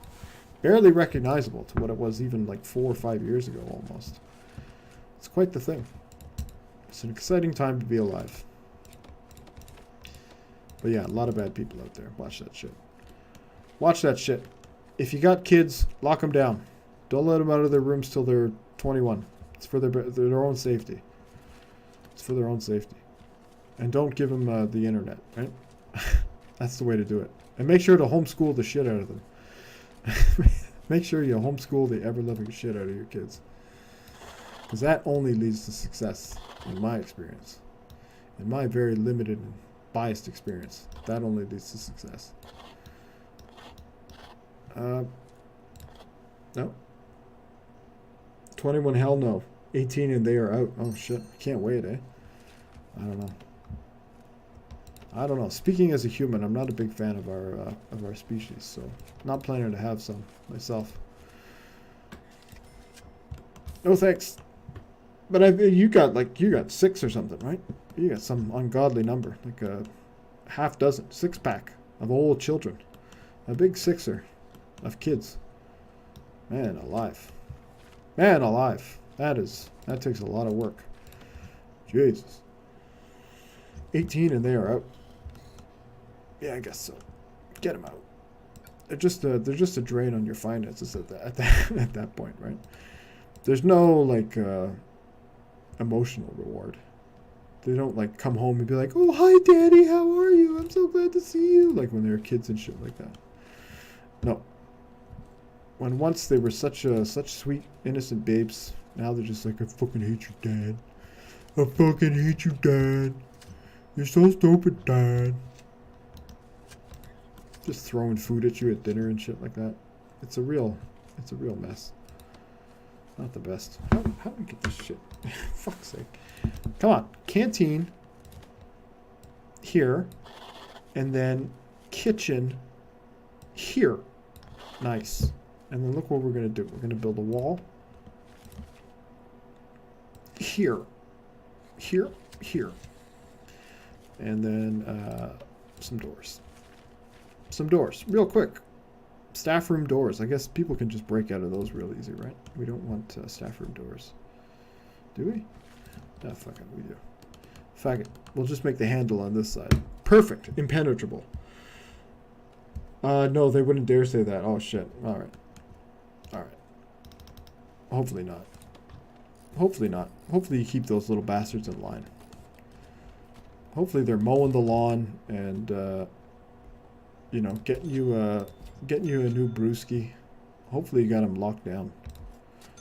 barely recognizable to what it was even like 4 or 5 years ago almost. It's quite the thing. It's an exciting time to be alive. But yeah, a lot of bad people out there. Watch that shit. Watch that shit. If you got kids, lock them down. Don't let them out of their rooms till they're 21. It's for their own safety. It's for their own safety. And don't give them the internet, right? That's the way to do it. And make sure to homeschool the shit out of them. Make sure you homeschool the ever-loving shit out of your kids. Because that only leads to success, in my experience. In my very limited and biased experience, that only leads to success. No. 21, hell no. 18 and they are out. Oh shit, can't wait, eh? I don't know. Speaking as a human, I'm not a big fan of our species, so not planning to have some myself. No thanks. But you got 6 or something, right? You got some ungodly number, like a half dozen, 6-pack of old children, a big 6er of kids. Man alive, man alive. That takes a lot of work. Jesus. 18 and they are out. Yeah, I guess so. Get them out. They're just a drain on your finances at that point, right? There's no like emotional reward. They don't like come home and be like, "Oh, hi, Daddy, how are you? I'm so glad to see you." Like when they were kids and shit like that. No. When once they were such sweet, innocent babes, now they're just like, "I fucking hate you, Dad. I fucking hate you, Dad. You're so stupid, Dad." Just throwing food at you at dinner and shit like that. It's a real mess. Not the best. How do we get this shit? Fuck's sake. Come on. Canteen. Here. And then kitchen. Here. Nice. And then look what we're going to do. We're going to build a wall. Here. Here. Here. And then some doors. Some doors. Real quick. Staff room doors. I guess people can just break out of those real easy, right? We don't want staff room doors. Do we? Ah, fuck it. We do. Fuck it. We'll just make the handle on this side. Perfect. Impenetrable. No, they wouldn't dare say that. Oh, shit. Alright. Alright. Hopefully not. Hopefully not. Hopefully you keep those little bastards in line. Hopefully they're mowing the lawn and, you know, getting you a new brewski. Hopefully you got them locked down.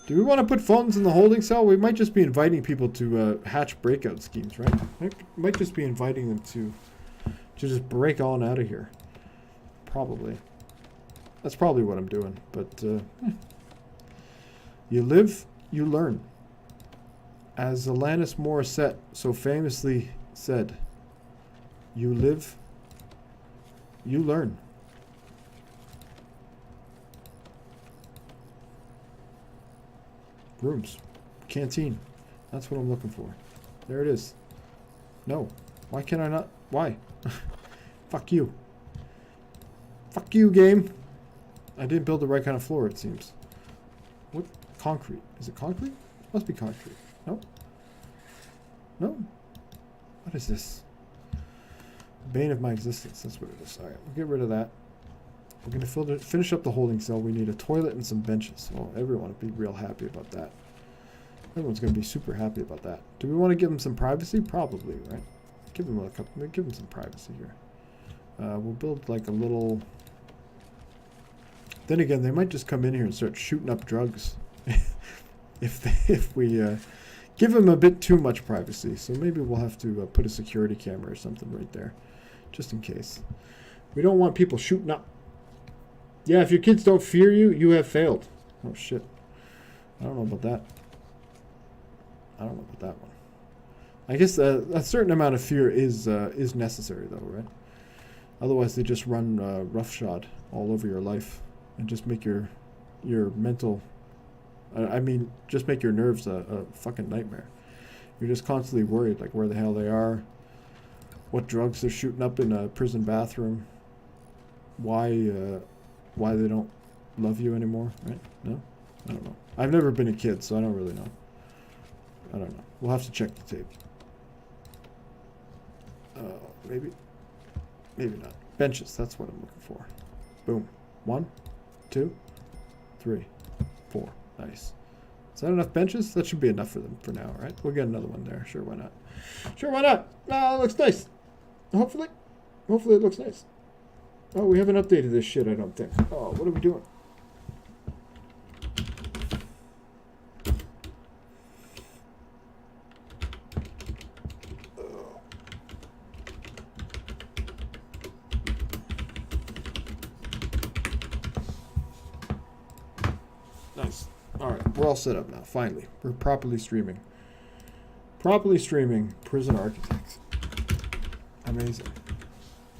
Do we want to put phones in the holding cell? We might just be inviting people to hatch breakout schemes, right? Might just be inviting them to just break on out of here. Probably. That's probably what I'm doing. But you live, you learn. As Alanis Morissette so famously said, you live, you learn. Rooms. Canteen. That's what I'm looking for. There it is. No. Why can I not? Why? Fuck you. Fuck you, game. I didn't build the right kind of floor, it seems. What? Concrete. Is it concrete? It must be concrete. No? No? What is this? Bane of my existence. That's what it is. Alright, we'll get rid of that. We're going to finish up the holding cell. We need a toilet and some benches. Well, everyone would be real happy about that. Everyone's going to be super happy about that. Do we want to give them some privacy? Probably, right? Give them some privacy here. We'll build like a little... Then again, they might just come in here and start shooting up drugs. if we give them a bit too much privacy. So maybe we'll have to put a security camera or something right there. Just in case. We don't want people shooting up. Yeah, if your kids don't fear you, you have failed. Oh, shit. I don't know about that. I don't know about that one. I guess a certain amount of fear is necessary, though, right? Otherwise, they just run roughshod all over your life and just make your mental... I mean, just make your nerves a fucking nightmare. You're just constantly worried, like where the hell they are, what drugs they're shooting up in a prison bathroom, why they don't love you anymore, right? No? I don't know. I've never been a kid, so I don't really know. I don't know. We'll have to check the tape. Maybe. Maybe not. Benches, that's what I'm looking for. Boom. 1, 2, 3, 4. Nice. Is that enough benches? That should be enough for them for now, right? We'll get another one there. Sure, why not? Sure, why not? Oh, it looks nice. Hopefully it looks nice. Oh, we haven't updated this shit, I don't think. Oh, what are we doing? Nice. Alright, we're all set up now, finally. We're properly streaming. Properly streaming Prison Architects. Amazing.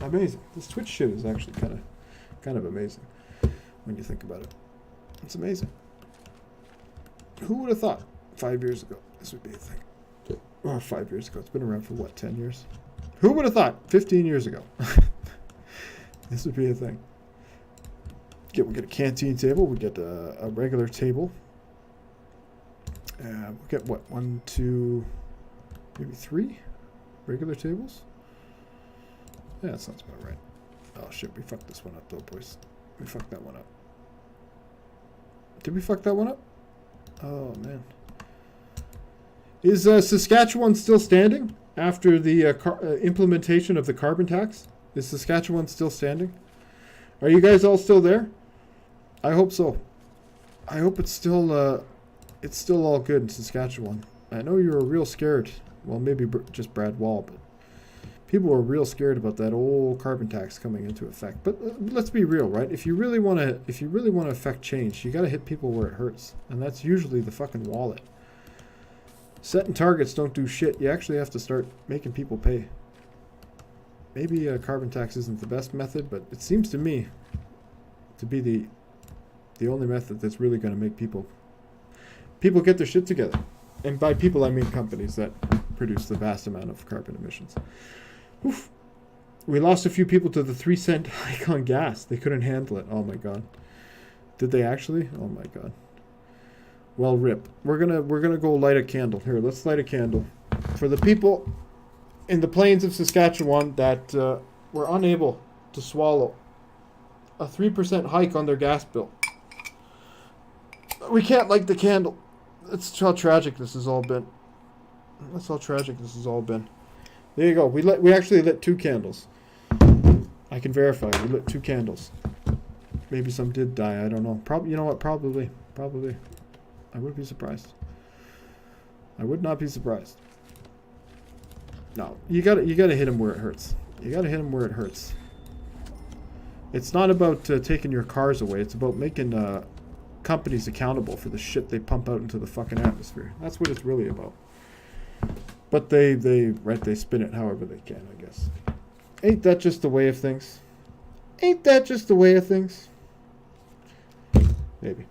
Amazing. This Twitch shit is actually kind of amazing when you think about it. It's amazing. Who would have thought 5 years ago this would be a thing? Or 5 years ago. It's been around for what, 10 years? Who would have thought 15 years ago this would be a thing? We get a canteen table. We get a regular table. We'll get what, 1, 2, maybe 3 regular tables. Yeah, that sounds about right. Oh shit, we fucked this one up though, boys. We fucked that one up. Did we fuck that one up? Oh man. Is Saskatchewan still standing after the implementation of the carbon tax? Is Saskatchewan still standing? Are you guys all still there? I hope so. I hope it's still all good in Saskatchewan. I know you were real scared. Well, maybe just Brad Wall, but people were real scared about that old carbon tax coming into effect. But let's be real, right? If you really want to affect change, you got to hit people where it hurts, and that's usually the fucking wallet. Setting targets don't do shit. You actually have to start making people pay. Maybe a carbon tax isn't the best method, but it seems to me to be the only method that's really going to make people get their shit together. And by people, I mean companies that produce the vast amount of carbon emissions. Oof. We lost a few people to the 3-cent hike on gas. They couldn't handle it. Oh my god. Did they actually? Oh my god. Well, rip. We're gonna go light a candle. Here, let's light a candle for the people in the plains of Saskatchewan that were unable to swallow a 3% hike on their gas bill. We can't light the candle. That's how tragic this has all been. That's how tragic this has all been. There you go. We actually lit 2 candles. I can verify. We lit 2 candles. Maybe some did die. I don't know. You know what? Probably. I wouldn't be surprised. I would not be surprised. No, you gotta hit them where it hurts. You gotta hit them where it hurts. It's not about taking your cars away. It's about making companies accountable for the shit they pump out into the fucking atmosphere. That's what it's really about. But they spin it however they can, I guess. Ain't that just the way of things? Ain't that just the way of things? Maybe.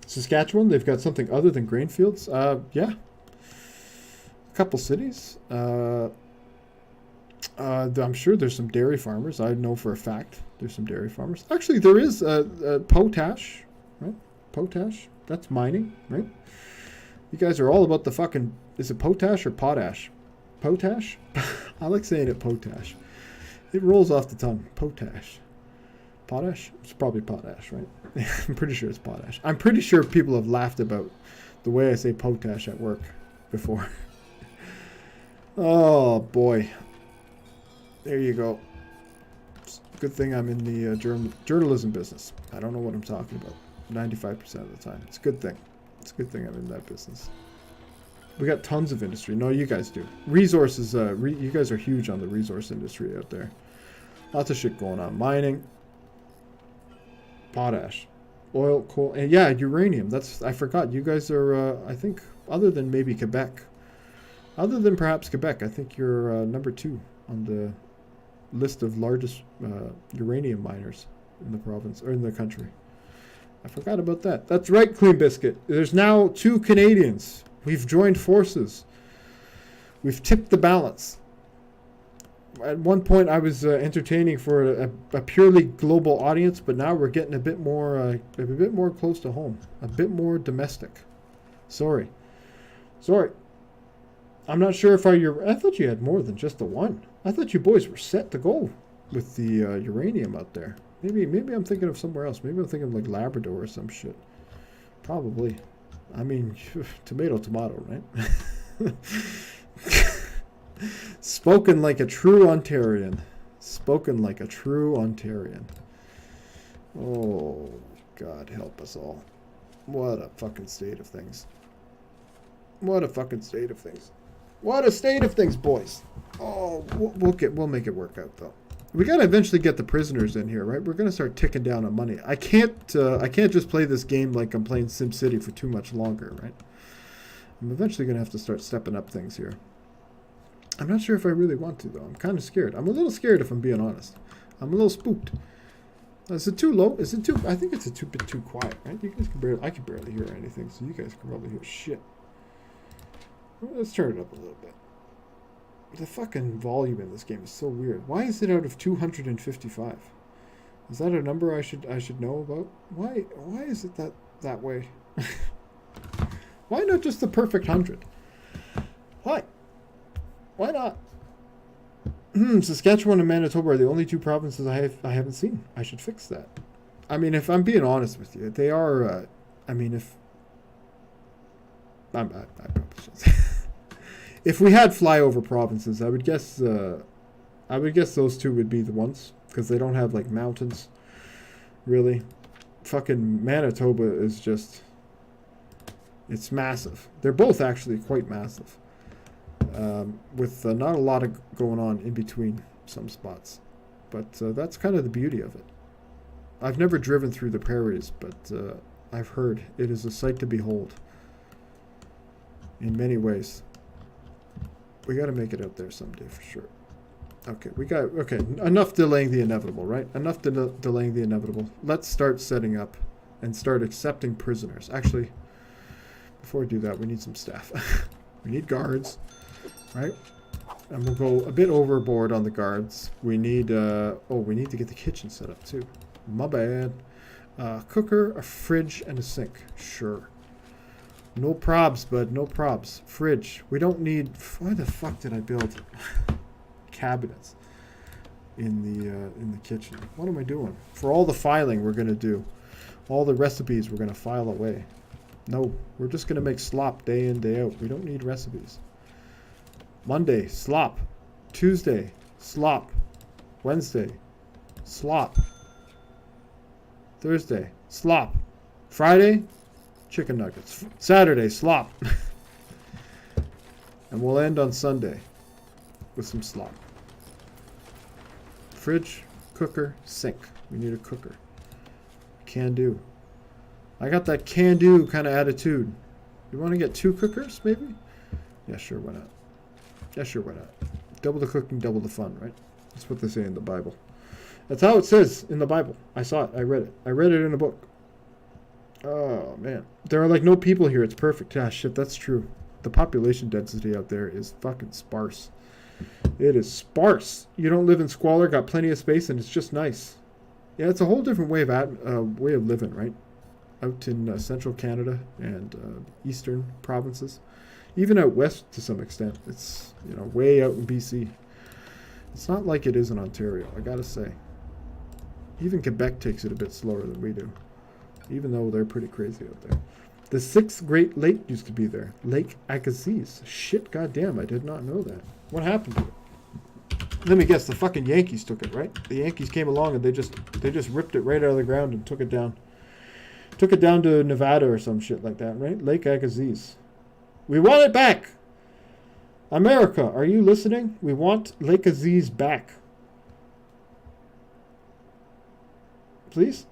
Saskatchewan, they've got something other than grain fields. Yeah. A couple cities. I'm sure there's some dairy farmers. I know for a fact there's some dairy farmers. Actually, there is potash, right? Potash. That's mining, right? You guys are all about the fucking... Is it potash or potash? Potash? I like saying it potash. It rolls off the tongue. Potash. Potash? It's probably potash, right? I'm pretty sure it's potash. I'm pretty sure people have laughed about the way I say potash at work before. Oh, boy. There you go. Good thing I'm in the journalism business. I don't know what I'm talking about 95% of the time. It's a good thing. It's a good thing I'm in that business. We got tons of industry. No, you guys do. Resources, you guys are huge on the resource industry out there. Lots of shit going on. Mining. Potash. Oil, coal, and yeah, uranium. I forgot. You guys are, I think, other than maybe Quebec. Other than perhaps Quebec, I think you're number 2 on the list of largest uranium miners in the province, or in the country. I forgot about that. That's right, Clean Biscuit. There's now 2 Canadians We've joined forces. We've tipped the balance. At one point, I was entertaining for a purely global audience, but now we're getting a bit more close to home, a bit more domestic. Sorry. I'm not sure if I thought you had more than just the one. I thought you boys were set to go with the uranium out there. Maybe I'm thinking of somewhere else. Maybe I'm thinking of like Labrador or some shit. Probably. I mean, tomato, right? Spoken like a true Ontarian. Oh, God help us all. What a fucking state of things. What a state of things, boys. Oh, we'll make it work out, though. We gotta eventually get the prisoners in here, right? We're gonna start ticking down on money. I can't just play this game like I'm playing SimCity for too much longer, right? I'm eventually gonna have to start stepping up things here. I'm not sure if I really want to, though. I'm kind of scared. I'm a little scared, if I'm being honest. I'm a little spooked. Is it too low? Is it too? I think it's a bit too quiet, right? You guys I can barely hear anything, so you guys can probably hear shit. Well, let's turn it up a little bit. The fucking volume in this game is so weird. Why is it out of 255? Is that a number I should know about? Why is it that way? Why not just the perfect 100? Why not? Saskatchewan and Manitoba are the only two provinces I haven't seen. I should fix that. I mean, if I'm being honest with you, they are. I probably should. If we had flyover provinces, I would guess those two would be the ones, because they don't have like mountains, really. Fucking Manitoba is just, it's massive. They're both actually quite massive, with not a lot of going on in between some spots, but that's kind of the beauty of it. I've never driven through the prairies, but I've heard it is a sight to behold in many ways. We got to make it out there someday for sure. Okay, enough delaying the inevitable, right? Enough delaying the inevitable. Let's start setting up and start accepting prisoners. Actually, before we do that, we need some staff. We need guards, right? And we'll go a bit overboard on the guards. We need, we need to get the kitchen set up too. My bad. Cooker, a fridge, and a sink. Sure. No probs, bud. No probs. Fridge. We don't need... Why the fuck did I build cabinets in the kitchen? What am I doing? For all the filing we're going to do, all the recipes we're going to file away. No, we're just going to make slop day in, day out. We don't need recipes. Monday, slop. Tuesday, slop. Wednesday, slop. Thursday, slop. Friday, chicken nuggets. Saturday, slop. And we'll end on Sunday with some slop. Fridge, cooker, sink. We need a cooker. Can do. I got that can do kind of attitude. You want to get 2 cookers, maybe? Yeah, sure, why not? Yeah, sure, why not? Double the cooking, double the fun, right? That's what they say in the Bible. That's how it says in the Bible. I saw it. I read it. I read it in a book. Oh, man. There are like no people here. It's perfect. Ah, shit, that's true. The population density out there is fucking sparse. It is sparse. You don't live in squalor, got plenty of space, and it's just nice. Yeah, it's a whole different way of living, right? Out in central Canada and eastern provinces. Even out west to some extent. It's, way out in BC. It's not like it is in Ontario, I gotta say. Even Quebec takes it a bit slower than we do. Even though they're pretty crazy out there. The 6th Great Lake used to be there. Lake Agassiz. Shit, goddamn, I did not know that. What happened to it? Let me guess, the fucking Yankees took it, right? The Yankees came along and they just ripped it right out of the ground and took it down. Took it down to Nevada or some shit like that, right? Lake Agassiz. We want it back! America, are you listening? We want Lake Aziz back. Please?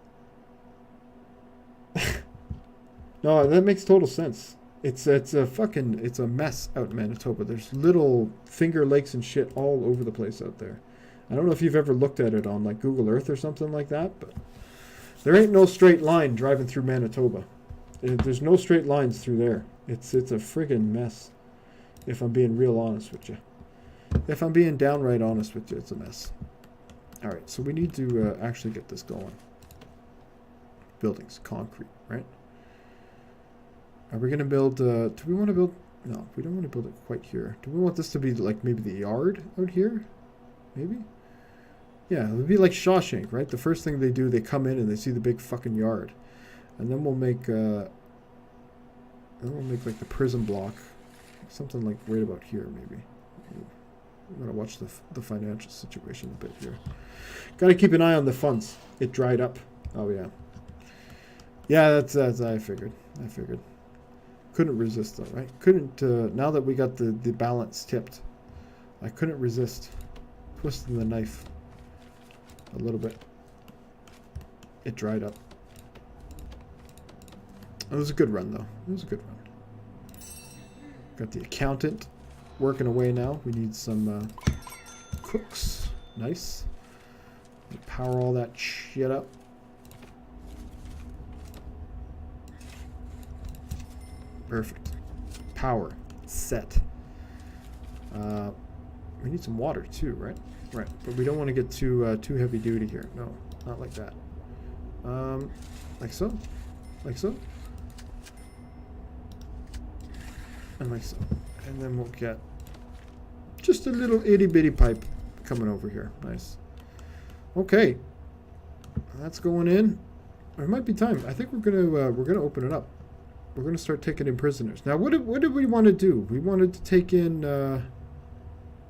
No, that makes total sense. It's a mess out in Manitoba. There's little finger lakes and shit all over the place out there. I don't know if you've ever looked at it on like Google Earth or something like that, but there ain't no straight line driving through Manitoba. There's no straight lines through there. It's a friggin' mess. If I'm being real honest with you. If I'm being downright honest with you, it's a mess. Alright, so we need to actually get this going. Buildings, concrete, right? Are we going to build, do we want to build, no, we don't want to build it quite here. Do we want this to be like maybe the yard out here? Maybe? Yeah, it would be like Shawshank, right? The first thing they do, they come in and they see the big fucking yard. And then we'll make like the prison block. Something like right about here, maybe. I'm going to watch the financial situation a bit here. Got to keep an eye on the funds. It dried up. Oh, yeah. Yeah, that's I figured. Couldn't resist, though, right? Couldn't, now that we got the balance tipped, I couldn't resist twisting the knife a little bit. It dried up. It was a good run, though. It was a good run. Got the accountant working away now. We need some cooks. Nice. Power all that shit up. Perfect. Power. Set. We need some water too, right? Right. But we don't want to get too heavy duty here. No, not like that. Like so. Like so. And like so. And then we'll get just a little itty bitty pipe coming over here. Nice. Okay. That's going in. It might be time. I think we're gonna open it up. We're gonna start taking in prisoners. Now what did we want to do? We wanted to take in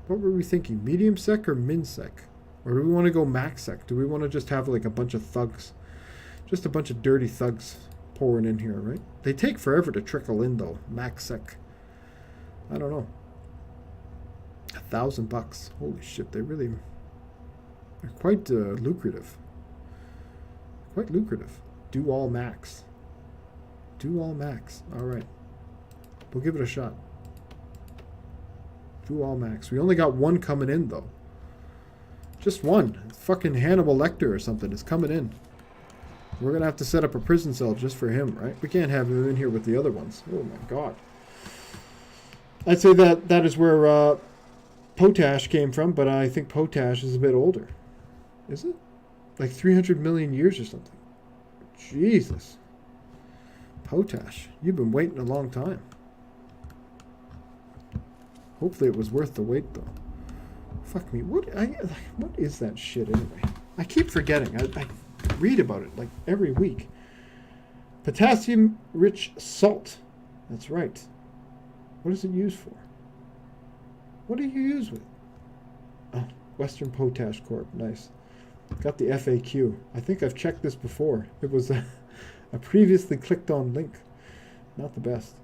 what were we thinking? Medium sec or min sec? Or do we want to go max sec? Do we want to just have like a bunch of thugs? Just a bunch of dirty thugs pouring in here, right? They take forever to trickle in though. Max sec. I don't know. $1,000. Holy shit, they're quite lucrative. Quite lucrative. Do all max. Do all max. Alright. We'll give it a shot. Do all max. We only got one coming in though. Just one. Fucking Hannibal Lecter or something is coming in. We're gonna have to set up a prison cell just for him, right? We can't have him in here with the other ones. Oh my god. I'd say that is where Potash came from, but I think Potash is a bit older. Is it? Like 300 million years or something. Jesus. Potash, you've been waiting a long time. Hopefully it was worth the wait, though. Fuck me. What is that shit anyway? I keep forgetting. I read about it like every week. Potassium-rich salt. That's right. What is it used for? What do you use with? Oh, Western Potash Corp. Nice. Got the FAQ. I think I've checked this before. It was a previously clicked on link. Not the best.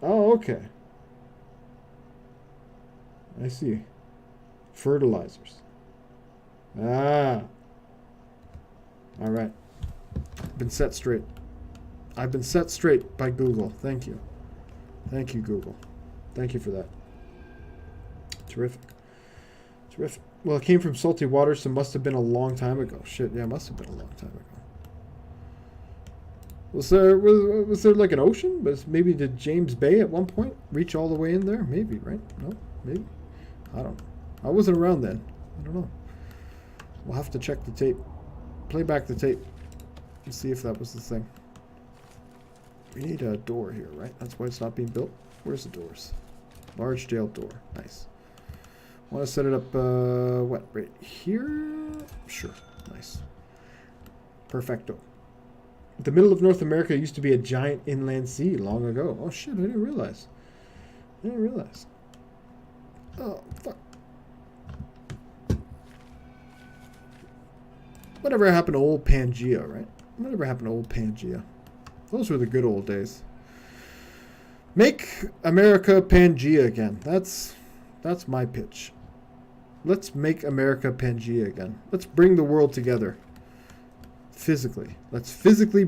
Oh, okay. I see. Fertilizers. Ah. All right. Been set straight. I've been set straight by Google. Thank you. Thank you, Google. Thank you for that. Terrific. Terrific. Well, it came from salty water, so it must have been a long time ago. Shit, yeah, it must have been a long time ago. Was there like an ocean? Maybe did James Bay at one point reach all the way in there? Maybe, right? No? Maybe? I don't know. I wasn't around then. I don't know. We'll have to check the tape. Play back the tape and see if that was the thing. We need a door here, right? That's why it's not being built. Where's the doors? Large jail door. Nice. Want to set it up, what, right here? Sure. Nice. Perfecto. The middle of North America used to be a giant inland sea long ago. Oh, shit, I didn't realize. I didn't realize. Oh, fuck. Whatever happened to old Pangea, right? Whatever happened to old Pangea? Those were the good old days. Make America Pangea again. That's my pitch. Let's make America Pangea again. Let's bring the world together. Physically. Let's physically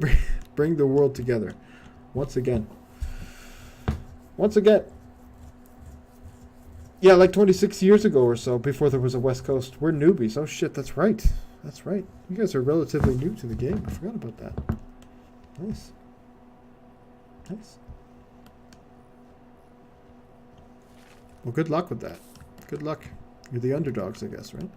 bring the world together. Once again. Once again. Yeah, like 26 years ago or so, before there was a West Coast. We're newbies. Oh shit, that's right. That's right. You guys are relatively new to the game. I forgot about that. Nice. Nice. Well, good luck with that. Good luck. You're the underdogs, I guess, right?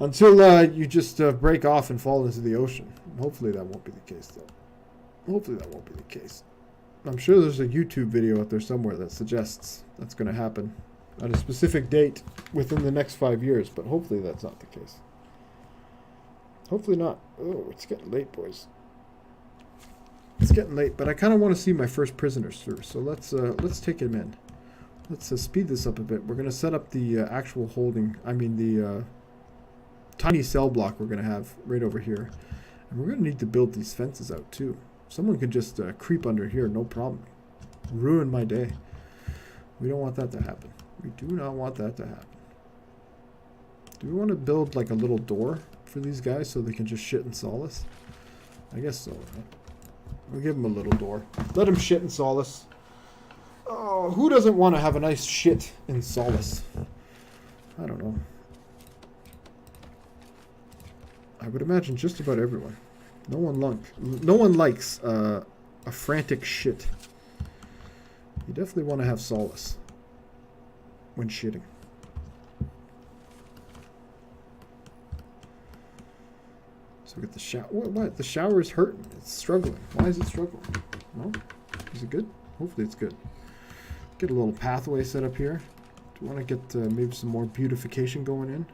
Until you just break off and fall into the ocean. Hopefully that won't be the case, though. Hopefully that won't be the case. I'm sure there's a YouTube video out there somewhere that suggests that's going to happen at a specific date within the next 5 years, but hopefully that's not the case. Hopefully not. Oh, it's getting late, boys. It's getting late, but I kind of want to see my first prisoners first, so let's take him in. Let's speed this up a bit. We're going to set up the actual holding, the tiny cell block we're going to have right over here. And we're going to need to build these fences out too. Someone could just creep under here, no problem. Ruin my day. We don't want that to happen. We do not want that to happen. Do we want to build like a little door for these guys so they can just shit in solace? I guess so, right? We'll give them a little door. Let them shit in solace. Oh, who doesn't want to have a nice shit in solace? I don't know. I would imagine just about everyone. No one likes a frantic shit. You definitely want to have solace when shitting. So we get the shower. What? The shower is hurting. It's struggling. Why is it struggling? No? Is it good? Hopefully it's good. Get a little pathway set up here. Do we want to get maybe some more beautification going in?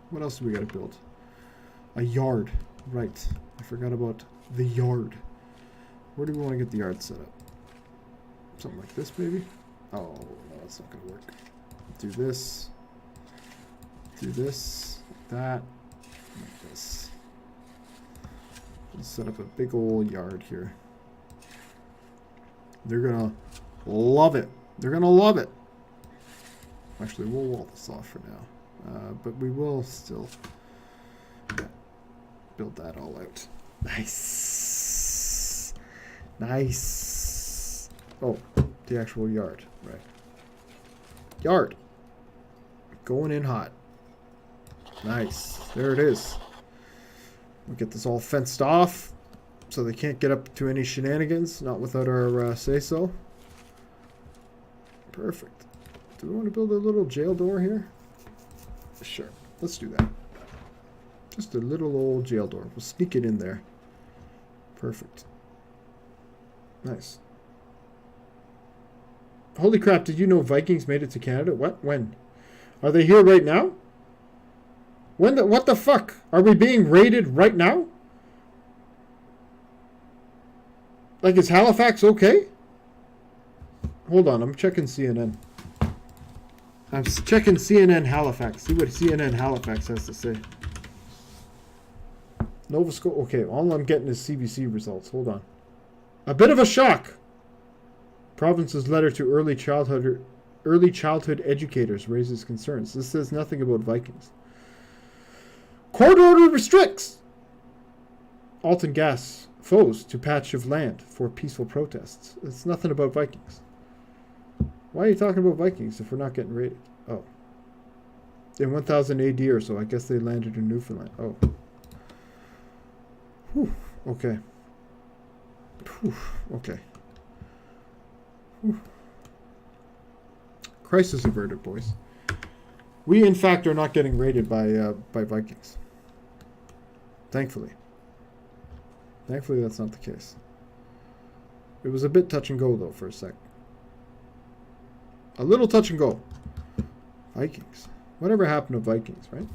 What else do we got to build? A yard. Right. I forgot about the yard. Where do we want to get the yard set up? Something like this, maybe? Oh, no, that's not going to work. Do this. Do this. Like that. Like this. Let's set up a big old yard here. They're going to love it. They're going to love it. Actually, we'll wall this off for now. But we will still build that all out. Nice. Nice. Oh, the actual yard. Right. Yard. Going in hot. Nice. There it is. We'll get this all fenced off so they can't get up to any shenanigans. Not without our say-so. Perfect. Do we want to build a little jail door here? Sure. Let's do that. Just a little old jail door. We'll sneak it in there. Perfect. Nice. Holy crap, did you know Vikings made it to Canada? What? When? Are they here right now? When what the fuck? Are we being raided right now? Like, is Halifax okay? Hold on, I'm checking CNN. I'm checking CNN Halifax. See what CNN Halifax has to say. Nova Scotia. Okay, all I'm getting is CBC results. Hold on. A bit of a shock. Province's letter to early childhood educators raises concerns. This says nothing about Vikings. Court order restricts Alton Gas foes to patch of land for peaceful protests. It's nothing about Vikings. Why are you talking about Vikings if we're not getting raided? Oh. In 1000 AD or so, I guess they landed in Newfoundland. Oh. Whew. Okay. Whew. Okay. Whew. Crisis averted, boys. We, in fact, are not getting raided by Vikings. Thankfully. Thankfully, that's not the case. It was a bit touch and go, though, for a sec. A little touch and go. Vikings. Whatever happened to Vikings, right?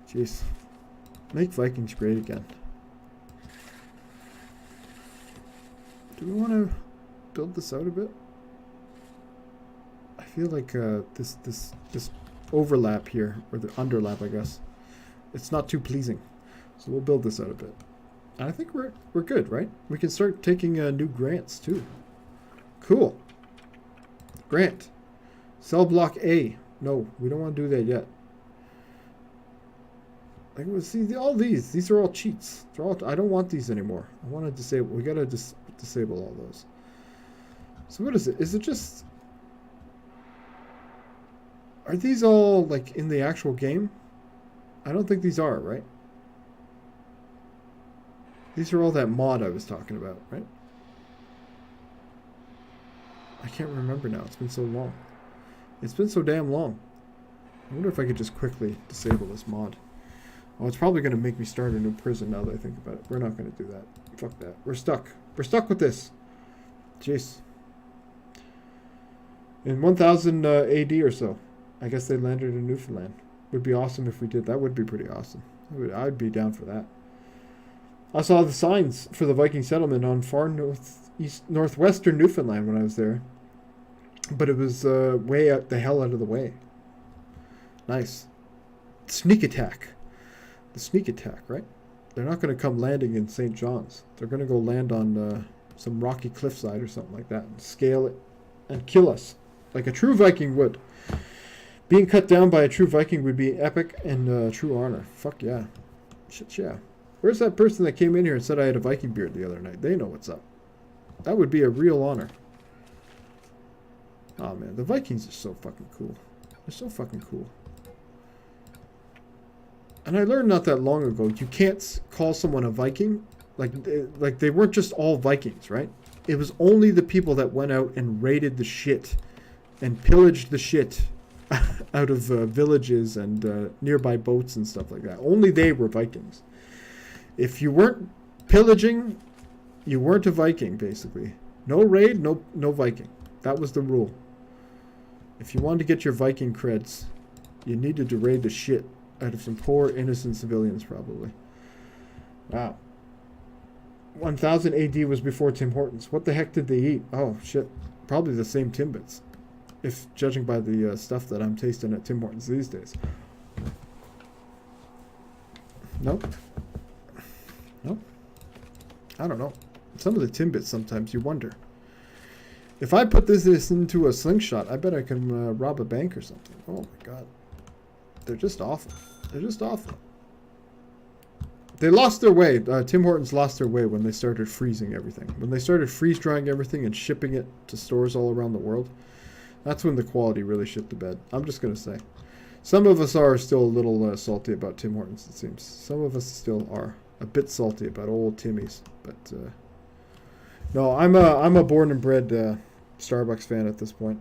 Jeez. Make Vikings great again. Do we want to build this out a bit? I feel like this overlap here, or the underlap, I guess, it's not too pleasing. So we'll build this out a bit. And I think we're good, right? We can start taking new grants too. Cool. Grant. Cell block A. No, we don't want to do that yet. Like, we'll see all these. These are all cheats. They're all. I don't want these anymore. I want to disable. We gotta disable all those. So what is it? Is it just? Are these all like in the actual game? I don't think these are, right? These are all that mod I was talking about, right? I can't remember now. It's been so long. It's been so damn long. I wonder if I could just quickly disable this mod. Oh, it's probably going to make me start a new prison now that I think about it. We're not going to do that. Fuck that. We're stuck. We're stuck with this. Jeez. In 1000 AD or so, I guess they landed in Newfoundland. Would be awesome if we did. That would be pretty awesome. I'd be down for that. I saw the signs for the Viking settlement on far northwestern Newfoundland when I was there. But it was way out the hell out of the way. Nice. Sneak attack. The sneak attack, right? They're not going to come landing in St. John's. They're going to go land on some rocky cliffside or something like that and scale it and kill us like a true Viking would. Being cut down by a true Viking would be epic and true honor. Fuck yeah. Shit, yeah. Where's that person that came in here and said I had a Viking beard the other night? They know what's up. That would be a real honor. Oh man, the Vikings are so fucking cool. They're so fucking cool. And I learned not that long ago, you can't call someone a Viking. Like they weren't just all Vikings, right? It was only the people that went out and raided the shit and pillaged the shit out of villages and nearby boats and stuff like that. Only they were Vikings. If you weren't pillaging, you weren't a Viking, basically. No raid, no Viking. That was the rule. If you wanted to get your Viking creds, you needed to raid the shit out of some poor, innocent civilians, probably. Wow. 1000 AD was before Tim Hortons. What the heck did they eat? Oh, shit. Probably the same Timbits. If judging by the stuff that I'm tasting at Tim Hortons these days. Nope. Nope. I don't know. Some of the Timbits sometimes you wonder. If I put this into a slingshot, I bet I can rob a bank or something. Oh my god. They're just awful. They're just awful. They lost their way. Tim Hortons lost their way when they started freezing everything. When they started freeze-drying everything and shipping it to stores all around the world, that's when the quality really shit the bed. I'm just going to say. Some of us are still a little salty about Tim Hortons, it seems. Some of us still are a bit salty about old Timmy's. But, no, I'm a born and bred Starbucks fan at this point.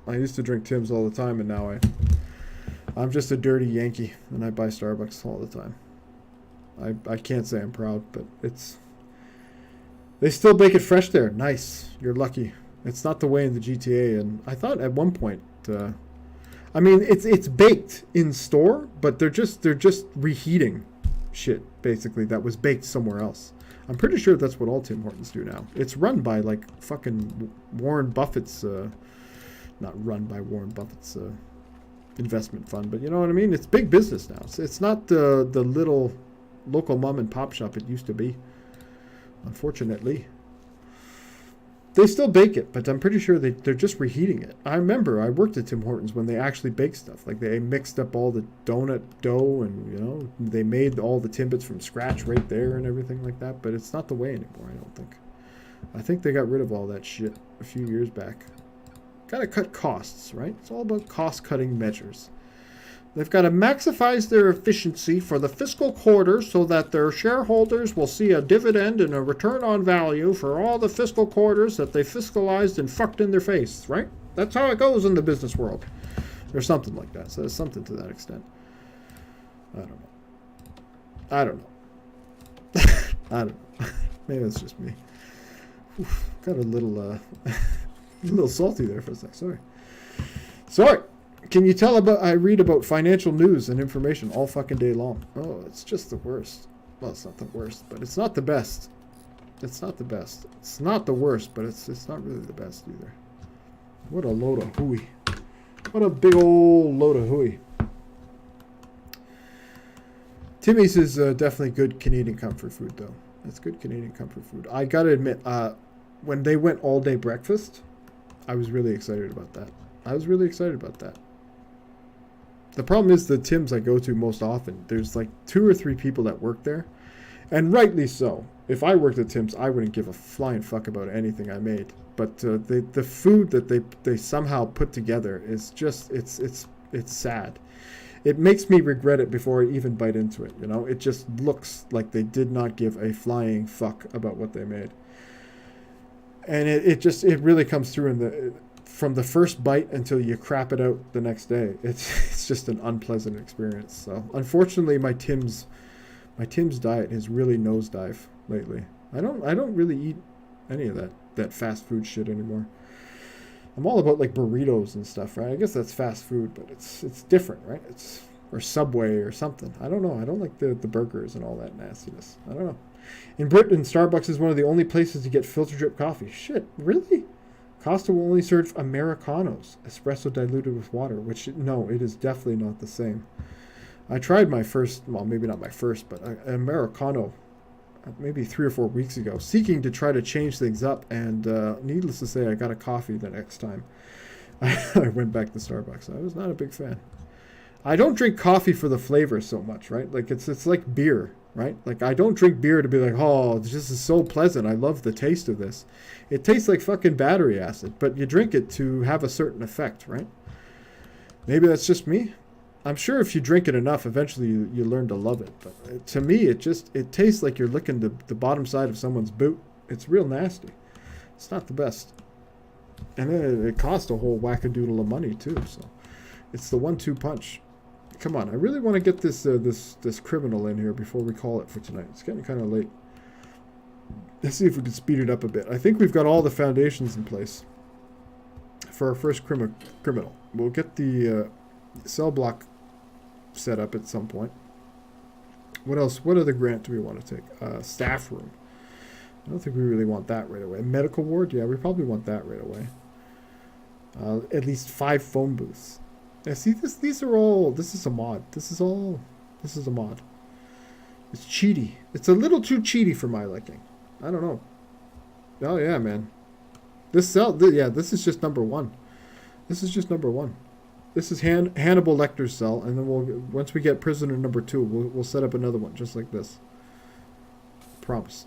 I used to drink Tim's all the time, and now I'm just a dirty Yankee, and I buy Starbucks all the time. I can't say I'm proud, but they still bake it fresh there. Nice. You're lucky. It's not the way in the GTA, and I thought at one point, I mean, it's baked in store, but they're just reheating shit basically that was baked somewhere else. I'm pretty sure that's what all Tim Hortons do now. It's run by like fucking Warren Buffett's, not run by Warren Buffett's investment fund, but you know what I mean? It's big business now. It's not the little local mom and pop shop it used to be. Unfortunately. They still bake it, but I'm pretty sure they're just reheating it. I remember I worked at Tim Hortons when they actually baked stuff. Like they mixed up all the donut dough and, you know, they made all the Timbits from scratch right there and everything like that. But it's not the way anymore, I don't think. I think they got rid of all that shit a few years back. Gotta cut costs, right? It's all about cost-cutting measures. They've got to maximize their efficiency for the fiscal quarter so that their shareholders will see a dividend and a return on value for all the fiscal quarters that they fiscalized and fucked in their face, right? That's how it goes in the business world. Or something like that. So there's something to that extent. I don't know. I don't know. Maybe it's just me. Oof, got a little salty there for a sec. Sorry. Can you tell I read about financial news and information all fucking day long. Oh, it's just the worst. Well, it's not the worst, but it's not the best. It's not the best. It's not the worst, but it's not really the best either. What a load of hooey. What a big old load of hooey. Timmy's is definitely good Canadian comfort food, though. It's good Canadian comfort food. I gotta admit, when they went all-day breakfast, I was really excited about that. The problem is the Tim's I go to most often, there's like 2 or 3 people that work there. And rightly so. If I worked at Tim's, I wouldn't give a flying fuck about anything I made. But the food that they somehow put together is just, it's sad. It makes me regret it before I even bite into it, you know? It just looks like they did not give a flying fuck about what they made. And it really comes through in the from the first bite until you crap it out the next day, it's just an unpleasant experience. So unfortunately, my Tim's diet has really nosedived lately. I don't really eat any of that fast food shit anymore. I'm all about like burritos and stuff, right? I guess that's fast food, but it's different, right? Or Subway or something. I don't know. I don't like the burgers and all that nastiness. I don't know. In Britain, Starbucks is one of the only places to get filter drip coffee. Shit, really? Costa will only serve Americanos, espresso diluted with water, which, no, it is definitely not the same. I tried my first, well, maybe not my first, but an Americano maybe 3 or 4 weeks ago, seeking to try to change things up, and needless to say, I got a coffee the next time. I went back to Starbucks. I was not a big fan. I don't drink coffee for the flavor so much, right? Like it's like beer, right? Like I don't drink beer to be like, oh, this is so pleasant. I love the taste of this. It tastes like fucking battery acid, but you drink it to have a certain effect, right? Maybe that's just me. I'm sure if you drink it enough, eventually you learn to love it. But to me, it tastes like you're licking the bottom side of someone's boot. It's real nasty. It's not the best. And then it costs a whole wackadoodle of money too. So it's the 1-2 punch. Come on, I really want to get this criminal in here before we call it for tonight. It's getting kind of late. Let's see if we can speed it up a bit. I think we've got all the foundations in place for our first criminal. We'll get the cell block set up at some point. What else? What other grant do we want to take? Staff room. I don't think we really want that right away. Medical ward? Yeah, we probably want that right away. At least 5 phone booths. Yeah, see, these are all, this is a mod. This is a mod. It's cheaty. It's a little too cheaty for my liking. I don't know. Oh, yeah, man. This cell, yeah, this is just number 1. This is just number 1. This is Hannibal Lecter's cell, and then once we get prisoner number 2, we'll set up another one just like this. Promise.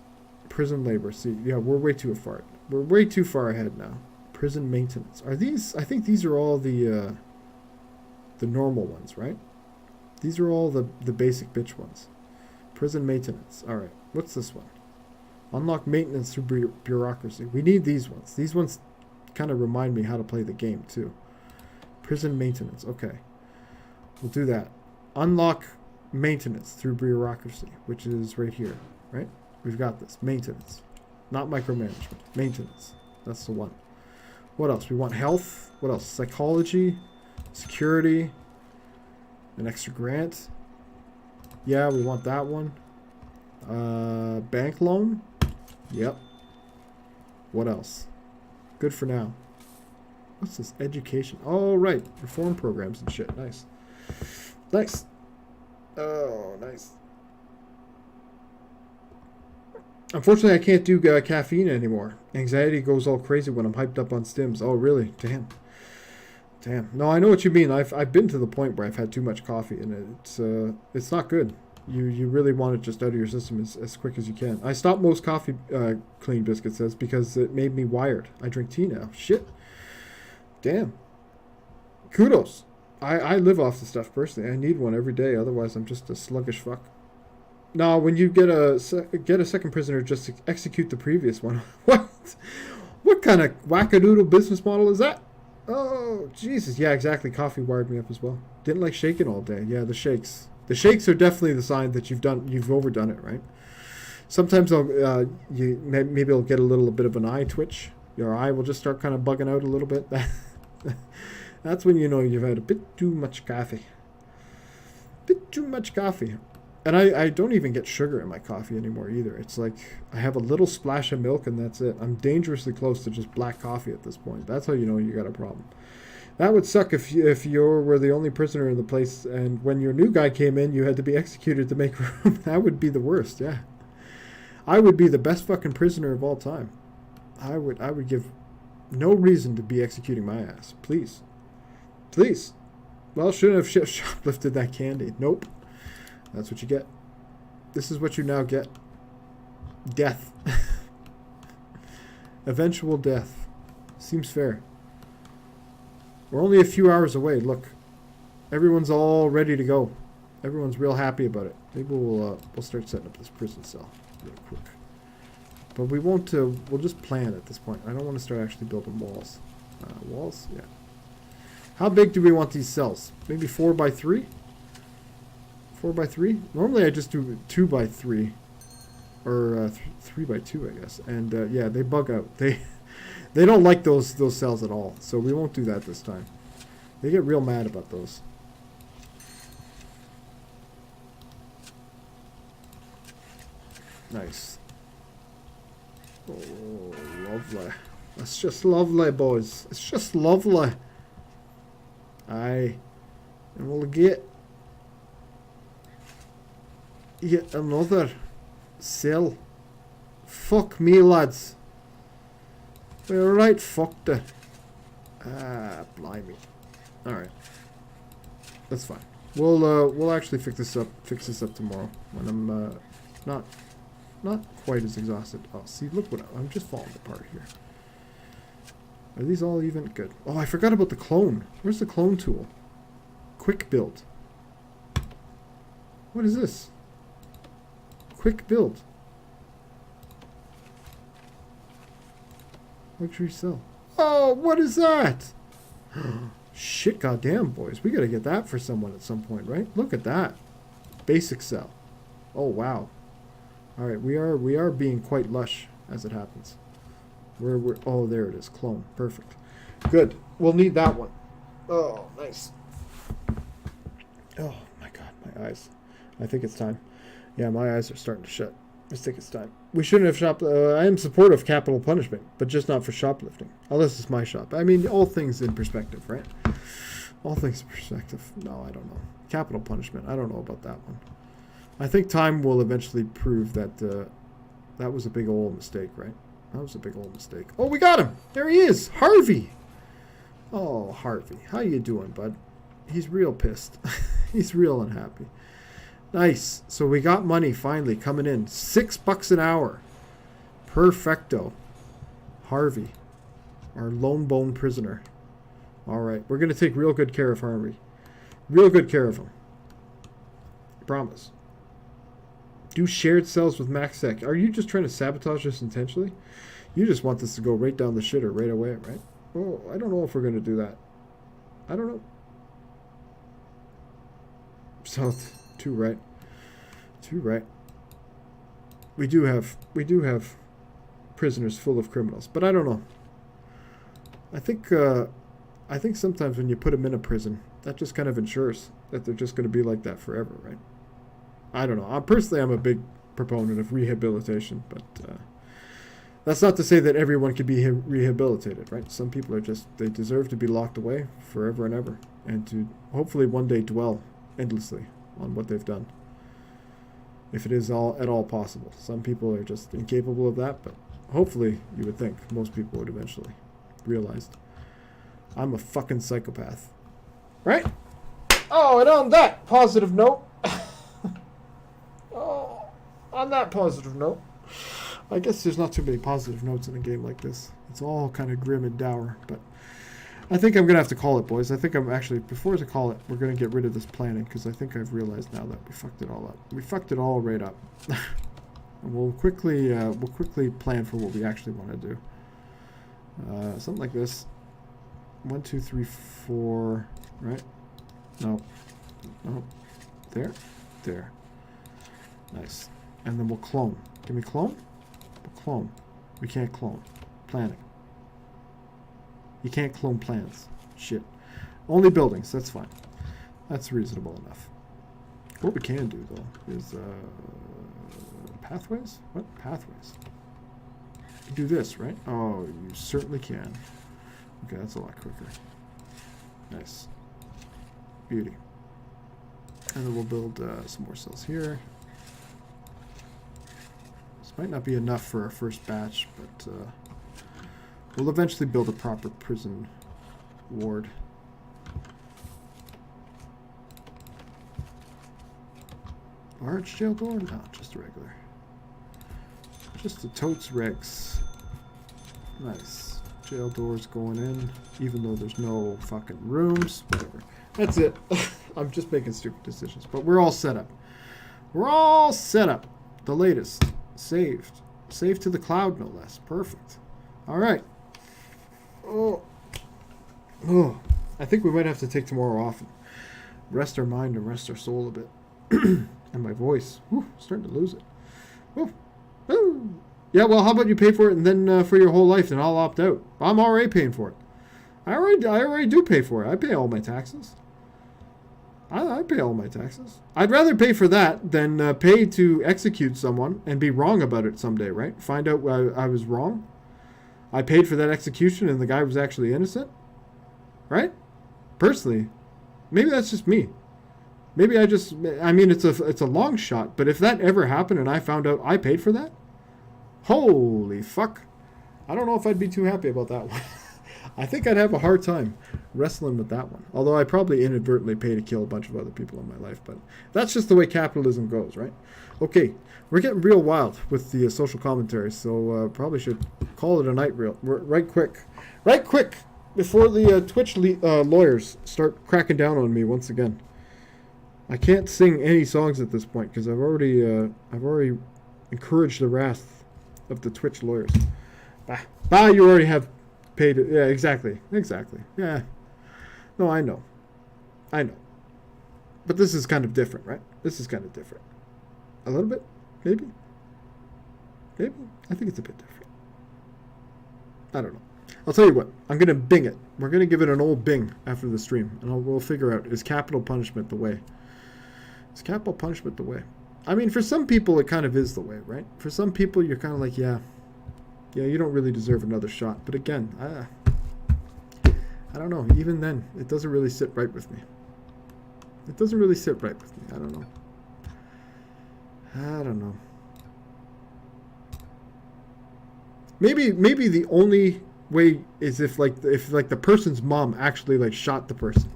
Prison labor. See, yeah, we're way too far. We're way too far ahead now. Prison maintenance. Are these? I think these are all the normal ones, right? These are all the basic bitch ones. Prison maintenance. All right. What's this one? Unlock maintenance through bureaucracy. We need these ones. These ones kind of remind me how to play the game too. Prison maintenance. Okay. We'll do that. Unlock maintenance through bureaucracy, which is right here, right? We've got this. Maintenance. Not micromanagement. Maintenance. That's the one. What else? We want health. What else? Psychology. Security. An extra grant. Yeah, we want that one. Bank loan. Yep. What else? Good for now. What's this? Education. Oh, right. Reform programs and shit. Nice. Nice. Oh, nice. Unfortunately, I can't do caffeine anymore. Anxiety goes all crazy when I'm hyped up on stims. Oh, really? Damn. Damn. No, I know what you mean. I've been to the point where I've had too much coffee, and it's not good. You really want it just out of your system as quick as you can. I stopped most coffee, Clean Biscuit says, because it made me wired. I drink tea now. Shit. Damn. Kudos. I live off the stuff personally. I need one every day. Otherwise, I'm just a sluggish fuck. No, when you get a second prisoner, just execute the previous one. What? What kind of wackadoodle business model is that? Oh, Jesus. Yeah, exactly. Coffee wired me up as well. Didn't like shaking all day. Yeah, the shakes. The shakes are definitely the sign that you've overdone it, right? Sometimes maybe it'll get a little bit of an eye twitch. Your eye will just start kind of bugging out a little bit. That's when you know you've had a bit too much coffee. Bit too much coffee. And I don't even get sugar in my coffee anymore either. It's like I have a little splash of milk and that's it. I'm dangerously close to just black coffee at this point. That's how you know you got a problem. That would suck if you were the only prisoner in the place and when your new guy came in, you had to be executed to make room. That would be the worst, yeah. I would be the best fucking prisoner of all time. I would give no reason to be executing my ass. Please. Please. Well, shouldn't have shoplifted that candy. Nope. That's what you get. This is what you now get. Death. Eventual death. Seems fair. We're only a few hours away. Look. Everyone's all ready to go. Everyone's real happy about it. Maybe we'll start setting up this prison cell real quick. But we won't, we'll just plan at this point. I don't want to start actually building walls. Walls, yeah. How big do we want these cells? Maybe 4 by 3? 4 by 3? Normally I just do 2 by 3. Or 3 by 2, I guess. And yeah, they bug out. They don't like those cells at all. So we won't do that this time. They get real mad about those. Nice. Oh, lovely. That's just lovely, boys. It's just lovely. Aye. And we'll get yet another cell. Fuck me, lads. We're right fucked it. Ah, blimey. Alright. That's fine. We'll actually fix this up tomorrow when I'm not quite as exhausted. Oh, see, look what I'm just falling apart here. Are these all even? Good. Oh, I forgot about the clone. Where's the clone tool? Quick build. What is this? Quick build. Luxury cell. Oh, what is that? Shit, goddamn, boys. We gotta get that for someone at some point, right? Look at that. Basic cell. Oh, wow. All right, we are being quite lush as it happens. We're oh, there it is. Clone. Perfect. Good. We'll need that one. Oh, nice. Oh my god, my eyes. I think it's time. Yeah, my eyes are starting to shut. I think it's time. We shouldn't have shop. I am supportive of capital punishment, but just not for shoplifting. Unless it's my shop. I mean, all things in perspective, right? All things in perspective. No, I don't know. Capital punishment. I don't know about that one. I think time will eventually prove that that was a big old mistake, right? That was a big old mistake. Oh, we got him! There he is! Harvey! Oh, Harvey. How you doing, bud? He's real pissed. He's real unhappy. Nice. So we got money finally coming in. $6 an hour. Perfecto. Harvey. Our lone bone prisoner. Alright. We're going to take real good care of Harvey. Real good care of him. Promise. Do shared cells with MaxSec. Are you just trying to sabotage us intentionally? You just want this to go right down the shitter right away, right? Oh, I don't know if we're going to do that. I don't know. South. 2 right. 2 right. We do have prisoners full of criminals, but I don't know. I think sometimes when you put them in a prison, that just kind of ensures that they're just going to be like that forever, right? I don't know. I'm a big proponent of rehabilitation, but that's not to say that everyone can be rehabilitated, right? Some people are just, they deserve to be locked away forever and ever, and to hopefully one day dwell endlessly on what they've done, if it is at all possible. Some people are just incapable of that, but hopefully you would think most people would eventually realize I'm a fucking psychopath, right? Oh, and on that positive note, on that positive note, I guess there's not too many positive notes in a game like this. It's all kind of grim and dour, but I think I'm going to have to call it, boys. I think I'm actually, before to call it, we're going to get rid of this planning, because I think I've realized now that we fucked it all up. We fucked it all right up. And we'll quickly plan for what we actually want to do. Something like this. 1, 2, 3, 4, right? No. No. There. There. Nice. And then we'll clone. Can we clone? We'll clone. We can't clone. Planning. You can't clone plans. Shit. Only buildings. That's fine. That's reasonable enough. What we can do, though, is pathways? What? Pathways. You do this, right? Oh, you certainly can. Okay, that's a lot quicker. Nice. Beauty. And then we'll build some more cells here. This might not be enough for our first batch, but we'll eventually build a proper prison ward. Large jail door? No, just a regular. Just the totes regs. Nice. Jail doors going in, even though there's no fucking rooms. Whatever. That's it. I'm just making stupid decisions. But we're all set up. We're all set up. The latest. Saved. Saved to the cloud, no less. Perfect. All right. Oh, Oh, I think we might have to take tomorrow off and rest our mind and rest our soul a bit. And my voice, starting to lose it. Woo. Woo. Yeah, well, how about you pay for it and then for your whole life, then I'll opt out. I'm already paying for it. I already do pay for it. I pay all my taxes. I pay all my taxes. I'd rather pay for that than pay to execute someone and be wrong about it someday, right? Find out I was wrong. I paid for that execution and the guy was actually innocent, right? Personally, maybe that's just me. Maybe I mean, it's a long shot, but if that ever happened and I found out I paid for that, holy fuck. I don't know if I'd be too happy about that one. I think I'd have a hard time wrestling with that one. Although I probably inadvertently pay to kill a bunch of other people in my life. But that's just the way capitalism goes, right? Okay, we're getting real wild with the social commentary. So probably should call it a night right quick. Right quick before the Twitch lawyers start cracking down on me once again. I can't sing any songs at this point because I've already encouraged the wrath of the Twitch lawyers. Bah, you already have paid it. Yeah, exactly. Yeah. No, I know. But this is kind of different, right? This is kind of different. A little bit? Maybe? I think it's a bit different. I don't know. I'll tell you what. I'm going to bing it. We're going to give it an old bing after the stream. And we'll figure out, is capital punishment the way? Is capital punishment the way? I mean, for some people, it kind of is the way, right? For some people, you're kind of like, yeah, you don't really deserve another shot. But again, I don't know. Even then, it doesn't really sit right with me. I don't know. Maybe the only way is if the person's mom actually like shot the person.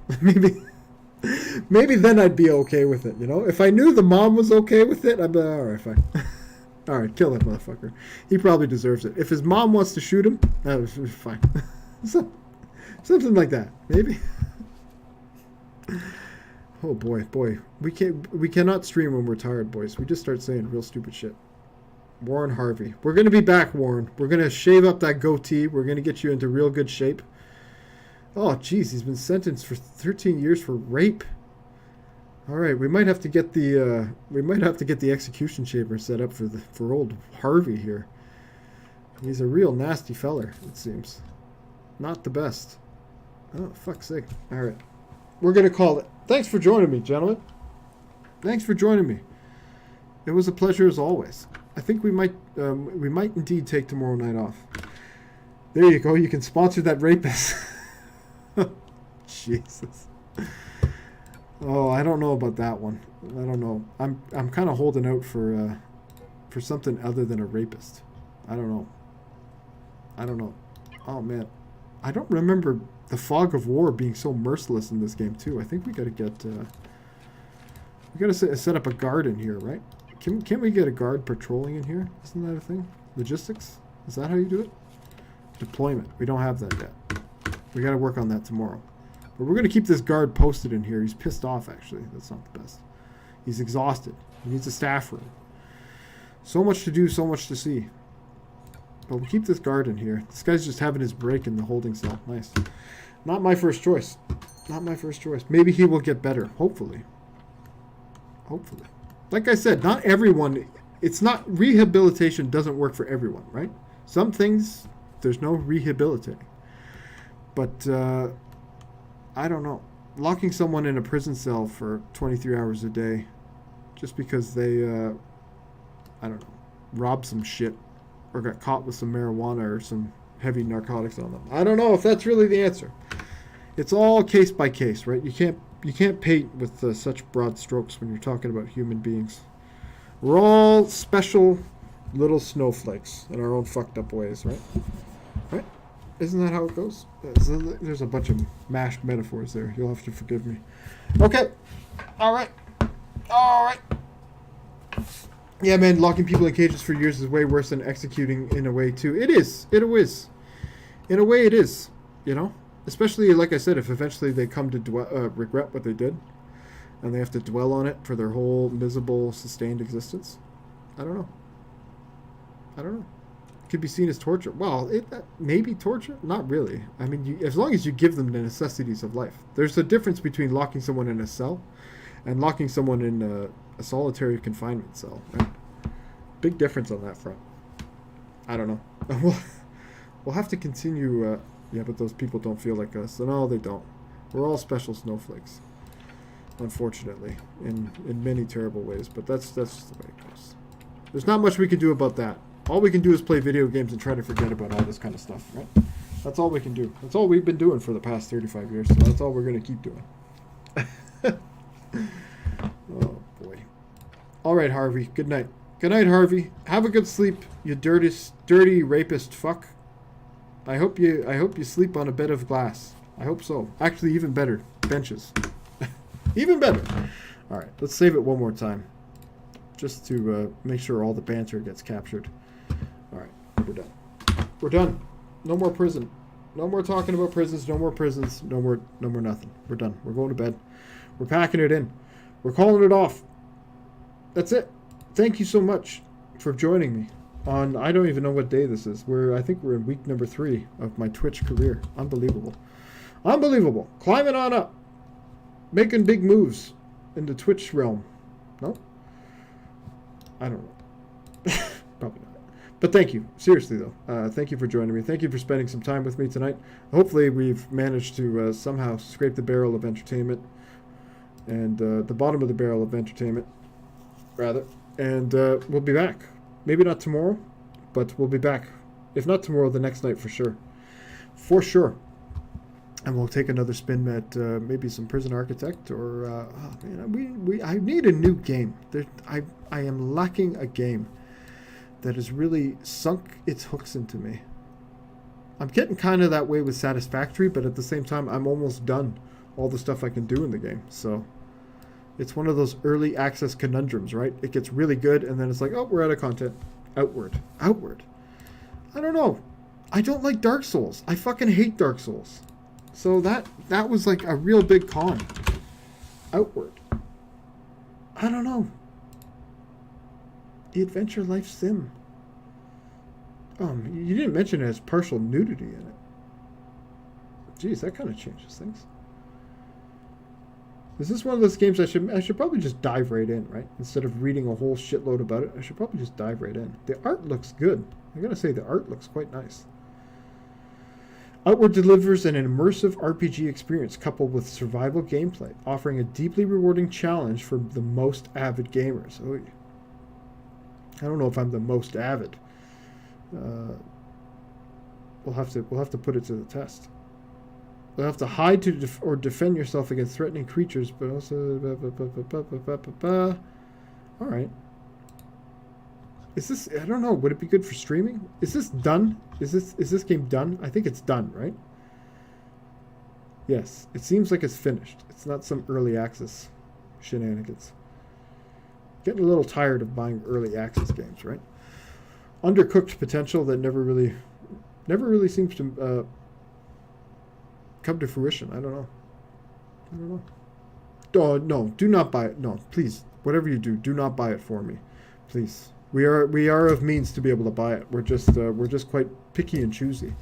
Maybe then I'd be okay with it, you know? If I knew the mom was okay with it, I'd be like, alright, fine. Alright, kill that motherfucker. He probably deserves it. If his mom wants to shoot him, fine. Something like that, maybe. Oh boy. We cannot stream when we're tired, boys. We just start saying real stupid shit. Warren Harvey. We're going to be back, Warren. We're going to shave up that goatee. We're going to get you into real good shape. Oh, jeez, he's been sentenced for 13 years for rape. All right, we might have to get the execution chamber set up for old Harvey here. He's a real nasty feller, it seems. Not the best. Oh, fuck's sake. All right, we're gonna call it. Thanks for joining me, gentlemen. Thanks for joining me. It was a pleasure as always. I think we might indeed take tomorrow night off. There you go. You can sponsor that rapist. Jesus. Oh, I don't know about that one. I don't know. I'm kind of holding out for something other than a rapist. I don't know. Oh man, I don't remember the fog of war being so merciless in this game too. I think we gotta set up a guard in here, right? Can't we get a guard patrolling in here? Isn't that a thing? Logistics? Is that how you do it? Deployment. We don't have that yet. We got to work on that tomorrow. But we're going to keep this guard posted in here. He's pissed off, actually. That's not the best. He's exhausted. He needs a staff room. So much to do, so much to see. But we'll keep this guard in here. This guy's just having his break in the holding cell. Nice. Not my first choice. Maybe he will get better. Hopefully. Like I said, not everyone... It's not... Rehabilitation doesn't work for everyone, right? Some things, there's no rehabilitating. But, I don't know. Locking someone in a prison cell for 23 hours a day just because they, I don't know, robbed some shit or got caught with some marijuana or some heavy narcotics on them. I don't know if that's really the answer. It's all case by case, right? You can't paint with such broad strokes when you're talking about human beings. We're all special little snowflakes in our own fucked up ways, right? Right? Isn't that how it goes? There's a bunch of mashed metaphors there. You'll have to forgive me. Okay. All right. Yeah, man, locking people in cages for years is way worse than executing in a way, too. It is. In a way, it is. You know? Especially, like I said, if eventually they come to regret what they did and they have to dwell on it for their whole miserable, sustained existence. I don't know. could be seen as torture. Well, it may be torture. Not really. I mean, as long as you give them the necessities of life. There's a difference between locking someone in a cell and locking someone in a solitary confinement cell. Right? Big difference on that front. I don't know. We'll have to continue. Yeah, but those people don't feel like us. No, they don't. We're all special snowflakes. Unfortunately, in many terrible ways. But that's just the way it goes. There's not much we can do about that. All we can do is play video games and try to forget about all this kind of stuff, right? That's all we can do. That's all we've been doing for the past 35 years, so that's all we're going to keep doing. Oh, boy. All right, Harvey. Good night. Good night, Harvey. Have a good sleep, you dirty rapist fuck. I hope you sleep on a bed of glass. I hope so. Actually, even better. Benches. Even better. All right, let's save it one more time. Just to make sure all the banter gets captured. All right, we're done. We're done. No more prison. No more talking about prisons. No more prisons. No more nothing. We're done. We're going to bed. We're packing it in. We're calling it off. That's it. Thank you so much for joining me on, I don't even know what day this is. I think we're in week number 3 of my Twitch career. Unbelievable. Unbelievable. Climbing on up. Making big moves in the Twitch realm. No? I don't know. Probably not. But thank you. Seriously, though. Thank you for joining me. Thank you for spending some time with me tonight. Hopefully, we've managed to somehow scrape the barrel of entertainment. And the bottom of the barrel of entertainment, rather. And we'll be back. Maybe not tomorrow, but we'll be back. If not tomorrow, the next night for sure. For sure. And we'll take another spin at maybe some Prison Architect or oh man, I need a new game. I am lacking a game that has really sunk its hooks into me. I'm getting kind of that way with Satisfactory, but at the same time, I'm almost done all the stuff I can do in the game. So it's one of those early access conundrums, right? It gets really good, and then it's like, oh, we're out of content. Outward. I don't know. I don't like Dark Souls. I fucking hate Dark Souls. So that was like a real big con. Outward. I don't know. The Adventure Life Sim. You didn't mention it has partial nudity in it. Jeez, that kind of changes things. Is this one of those games I should probably just dive right in, right? Instead of reading a whole shitload about it, I should probably just dive right in. The art looks good. I gotta say, the art looks quite nice. Outward delivers an immersive RPG experience coupled with survival gameplay, offering a deeply rewarding challenge for the most avid gamers. Oy. I don't know if I'm the most avid. We'll have to put it to the test. You'll have to hide to or defend yourself against threatening creatures, but also... All right. Is this... I don't know. Would it be good for streaming? Is this done? Is this game done? I think it's done, right? Yes. It seems like it's finished. It's not some early access shenanigans. Getting a little tired of buying early access games, right? Undercooked potential that never really seems to... come to fruition. I don't know. Oh, no, do not buy it. No, please, whatever you do not buy it for me, please. We are of means to be able to buy it. We're just quite picky and choosy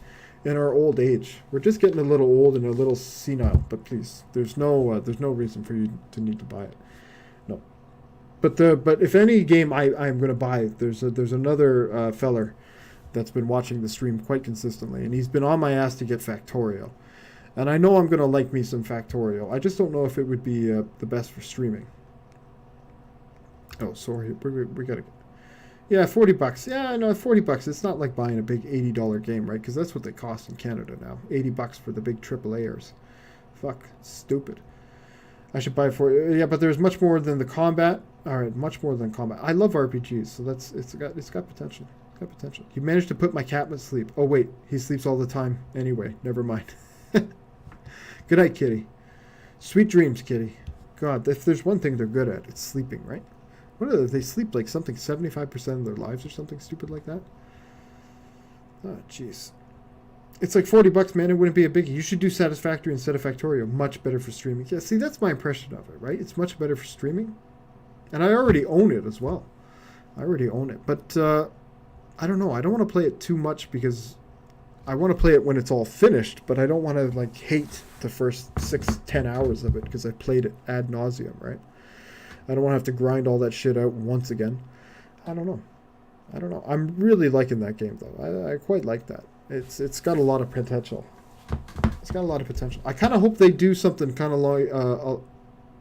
in our old age. We're just getting a little old and a little senile. But please, there's no reason for you to need to buy it. No. But if any game I'm going to buy, there's another feller that's been watching the stream quite consistently, and he's been on my ass to get Factorio. And I know I'm going to like me some Factorio. I just don't know if it would be the best for streaming. Oh, sorry. We got to... Yeah, $40. Yeah, I know, $40. It's not like buying a big $80 game, right? Because that's what they cost in Canada now. $80 for the big AAAers. Fuck. Stupid. I should buy it for... Yeah, but there's much more than the combat. All right, much more than combat. I love RPGs, so it's got potential. It's got potential. You managed to put my cat to sleep. Oh, wait. He sleeps all the time. Anyway, never mind. Good night, kitty. Sweet dreams, kitty. God, if there's one thing they're good at, it's sleeping, right? What are they sleep like something 75% of their lives or something stupid like that? Oh, jeez. It's like $40, man. It wouldn't be a biggie. You should do Satisfactory instead of Factorio. Much better for streaming. Yeah, see, that's my impression of it, right? It's much better for streaming. And I already own it as well. I already own it. But I don't know. I don't want to play it too much because I want to play it when it's all finished, but I don't want to like hate the first 6-10 hours of it because I played it ad nauseum, right? I don't want to have to grind all that shit out once again. I don't know. I'm really liking that game though. I quite like that. It's got a lot of potential. I kind of hope they do something kind of like.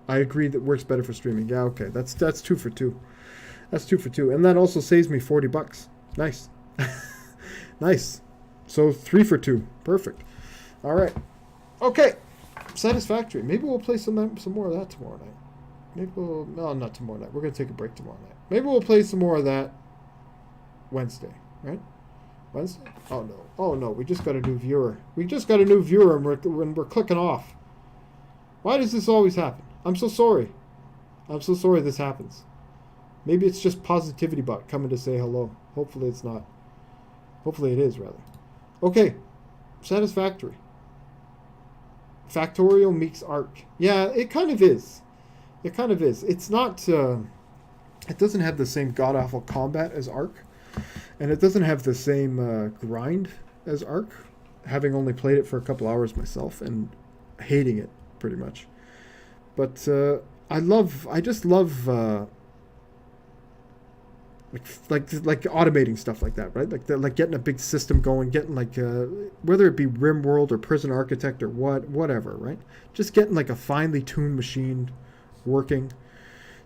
I agree that works better for streaming. Yeah, okay. That's 2 for 2. That's 2 for 2, and that also saves me $40. Nice, nice. So 3 for 2. Perfect. All right. Okay. Satisfactory. Maybe we'll play some more of that tomorrow night. No, not tomorrow night. We're gonna take a break tomorrow night. Maybe we'll play some more of that Wednesday, right? Wednesday? Oh no. We just got a new viewer. And we're clicking off. Why does this always happen? I'm so sorry. This happens. Maybe it's just Positivity Bot coming to say hello. Hopefully it's not. Hopefully it is, rather. Okay. Satisfactory. Factorio meets Ark. Yeah, it kind of is. It's not... it doesn't have the same god-awful combat as Ark. And it doesn't have the same grind as Ark. Having only played it for a couple hours myself and hating it, pretty much. But I just love... like automating stuff like that, right? Like getting a big system going, getting like whether it be RimWorld or Prison Architect or whatever, right? Just getting like a finely tuned machine working,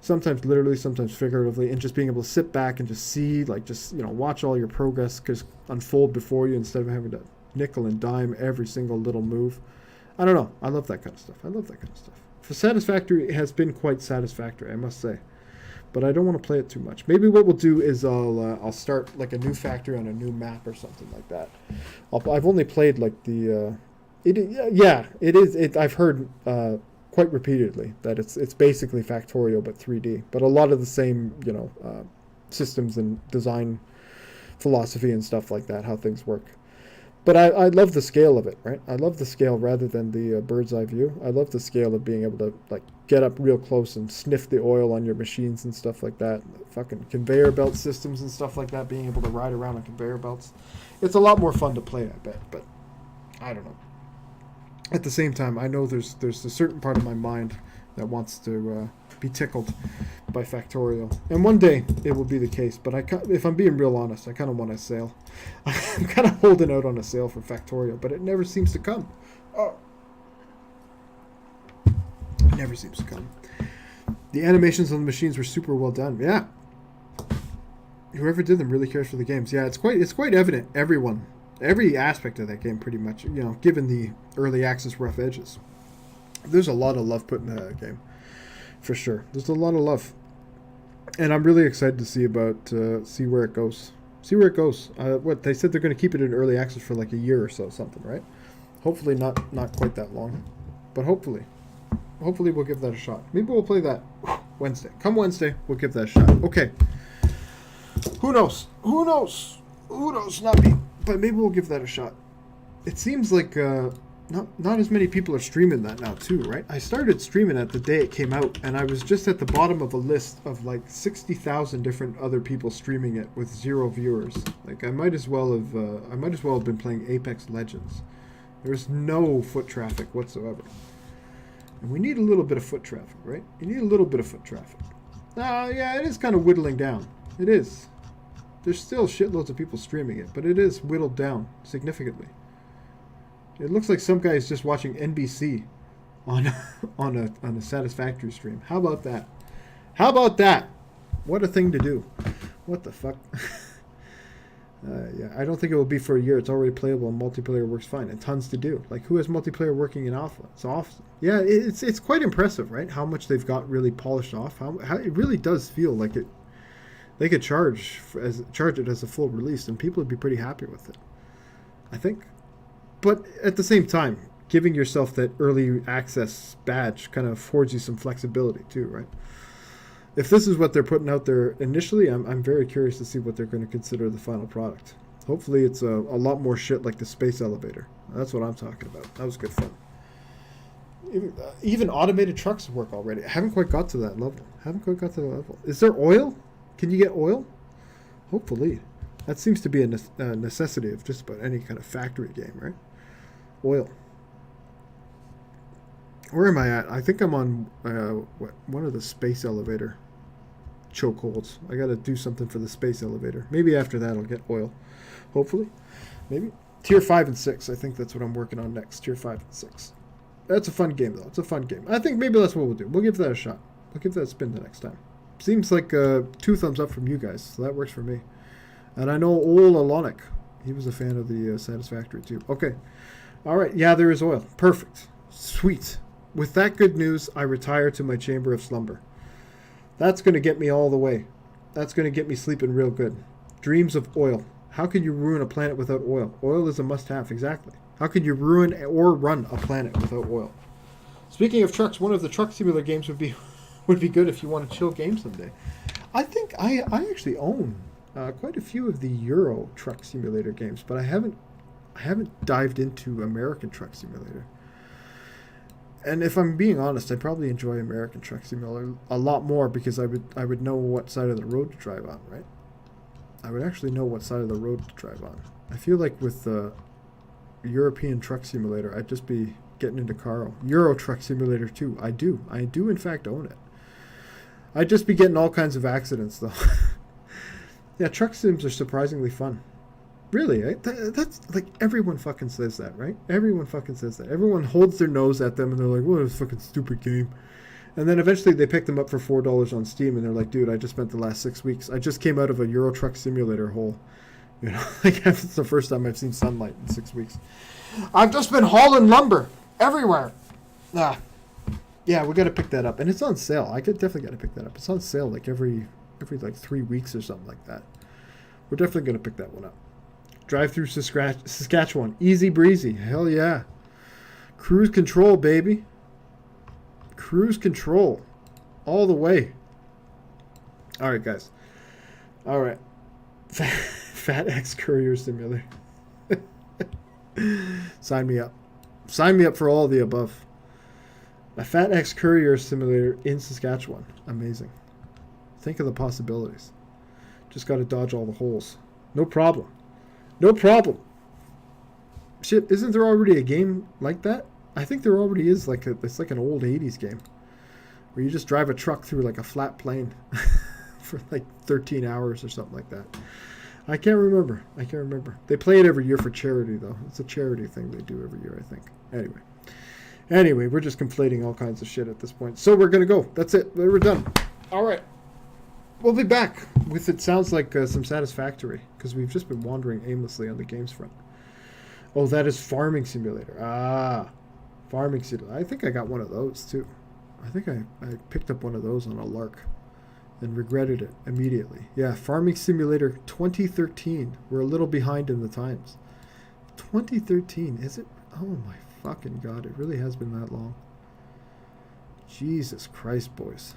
sometimes literally, sometimes figuratively, and just being able to sit back and just see, like, just, you know, watch all your progress just unfold before you instead of having to nickel and dime every single little move. I don't know. I love that kind of stuff. For Satisfactory, it has been quite satisfactory, I must say. But I don't want to play it too much. Maybe what we'll do is I'll start like a new factory on a new map or something like that. I've only played like the it is. I've heard quite repeatedly that it's basically Factorio but 3D. But a lot of the same, you know, systems and design philosophy and stuff like that, how things work. But I love the scale of it, right? I love the scale rather than the bird's eye view. I love the scale of being able to like get up real close and sniff the oil on your machines and stuff like that. Fucking conveyor belt systems and stuff like that, being able to ride around on conveyor belts. It's a lot more fun to play, I bet, but I don't know. At the same time, I know there's a certain part of my mind that wants to be tickled by Factorio. And one day it will be the case, but if I'm being real honest, I kind of want a sale. I'm kind of holding out on a sale for Factorio, but it never seems to come. Oh. It never seems to come. The animations on the machines were super well done. Yeah. Whoever did them really cares for the games. Yeah, it's quite evident. Every aspect of that game pretty much, you know, given the early access rough edges. There's a lot of love put into that game. For sure. There's a lot of love. And I'm really excited to see where it goes. What they said, they're going to keep it in early access for like a year or so, something, right? Hopefully not quite that long. But hopefully we'll give that a shot. Maybe we'll play that Wednesday. Come Wednesday, we'll give that a shot. Okay. Who knows? Not me. But maybe we'll give that a shot. It seems like not as many people are streaming that now too, right? I started streaming it the day it came out, and I was just at the bottom of a list of like 60,000 different other people streaming it with 0 viewers. Like I might as well have been playing Apex Legends. There's no foot traffic whatsoever, and we need a little bit of foot traffic, right? You need a little bit of foot traffic. Yeah, it is kind of whittling down. It is. There's still shitloads of people streaming it, but it is whittled down significantly. It looks like some guy is just watching NBC on a Satisfactory stream. How about that? What a thing to do. What the fuck? Yeah, I don't think it will be for a year. It's already playable and multiplayer works fine, and tons to do. Like, who has multiplayer working in alpha? It's awesome. Yeah, it's quite impressive, right? How much they've got really polished off. How it really does feel like it. They could charge it as a full release, and people would be pretty happy with it, I think. But at the same time, giving yourself that early access badge kind of affords you some flexibility too, right? If this is what they're putting out there initially, I'm very curious to see what they're going to consider the final product. Hopefully it's a lot more shit like the space elevator. That's what I'm talking about. That was good fun. Even automated trucks work already. I haven't quite got to that level. Is there oil? Can you get oil? Hopefully. That seems to be a necessity of just about any kind of factory game, right? Oil. Where am I at? I think I'm on one of the space elevator chokeholds. I got to do something for the space elevator. Maybe after that I'll get oil. Hopefully. Maybe. Tier 5 and 6. I think that's what I'm working on next. Tier 5 and 6. That's a fun game, though. It's a fun game. I think maybe that's what we'll do. We'll give that a shot. We'll give that a spin the next time. Seems like 2 thumbs up from you guys, so that works for me. And I know old Alonic. He was a fan of the Satisfactory, too. Okay. All right. Yeah, there is oil. Perfect. Sweet. With that good news, I retire to my chamber of slumber. That's going to get me all the way. That's going to get me sleeping real good. Dreams of oil. How can you ruin a planet without oil? Oil is a must-have, exactly. How can you ruin or run a planet without oil? Speaking of trucks, one of the truck simulator games would be good if you want to chill game someday. I think I actually own quite a few of the Euro Truck Simulator games, but I haven't dived into American Truck Simulator. And if I'm being honest, I probably enjoy American Truck Simulator a lot more because I would know what side of the road to drive on, right? I would actually know what side of the road to drive on. I feel like with the European Truck Simulator, I'd just be getting into car. Euro Truck Simulator 2, I do in fact own it. I'd just be getting all kinds of accidents though. Yeah, truck sims are surprisingly fun. Really, eh? That's like everyone fucking says that, right? Everyone fucking says that. Everyone holds their nose at them and they're like, what a fucking stupid game. And then eventually they pick them up for $4 on Steam and they're like, dude, I just spent the last 6 weeks. I just came out of a Euro Truck Simulator hole. You know, like it's the first time I've seen sunlight in 6 weeks. I've just been hauling lumber everywhere. Yeah, we got to pick that up. And it's on sale. I definitely got to pick that up. It's on sale like every like 3 weeks or something like that. We're definitely going to pick that one up. Drive through Saskatchewan. Easy breezy. Hell yeah. Cruise control, baby. Cruise control. All the way. All right, guys. All right. Fat X Courier Simulator. Sign me up. Sign me up for all of the above. A Fat X Courier Simulator in Saskatchewan. Amazing. Think of the possibilities. Just got to dodge all the holes. No problem. No problem. Shit, isn't there already a game like that? I think there already is. It's like an old 80s game where you just drive a truck through like a flat plane for like 13 hours or something like that. I can't remember. They play it every year for charity, though. It's a charity thing they do every year, I think. Anyway, we're just conflating all kinds of shit at this point. So we're going to go. That's it. We're done. All right. We'll be back with, it sounds like, some Satisfactory, because we've just been wandering aimlessly on the games front. Oh, that is Farming Simulator. Farming Simulator. I think I got one of those, too. I think I picked up one of those on a lark and regretted it immediately. Yeah, Farming Simulator 2013. We're a little behind in the times. 2013, is it? Oh, my fucking God. It really has been that long. Jesus Christ, boys.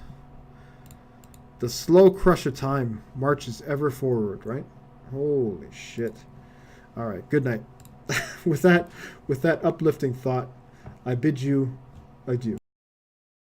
The slow crush of time marches ever forward, right? Holy shit. All right, good night. With that uplifting thought, I bid you adieu.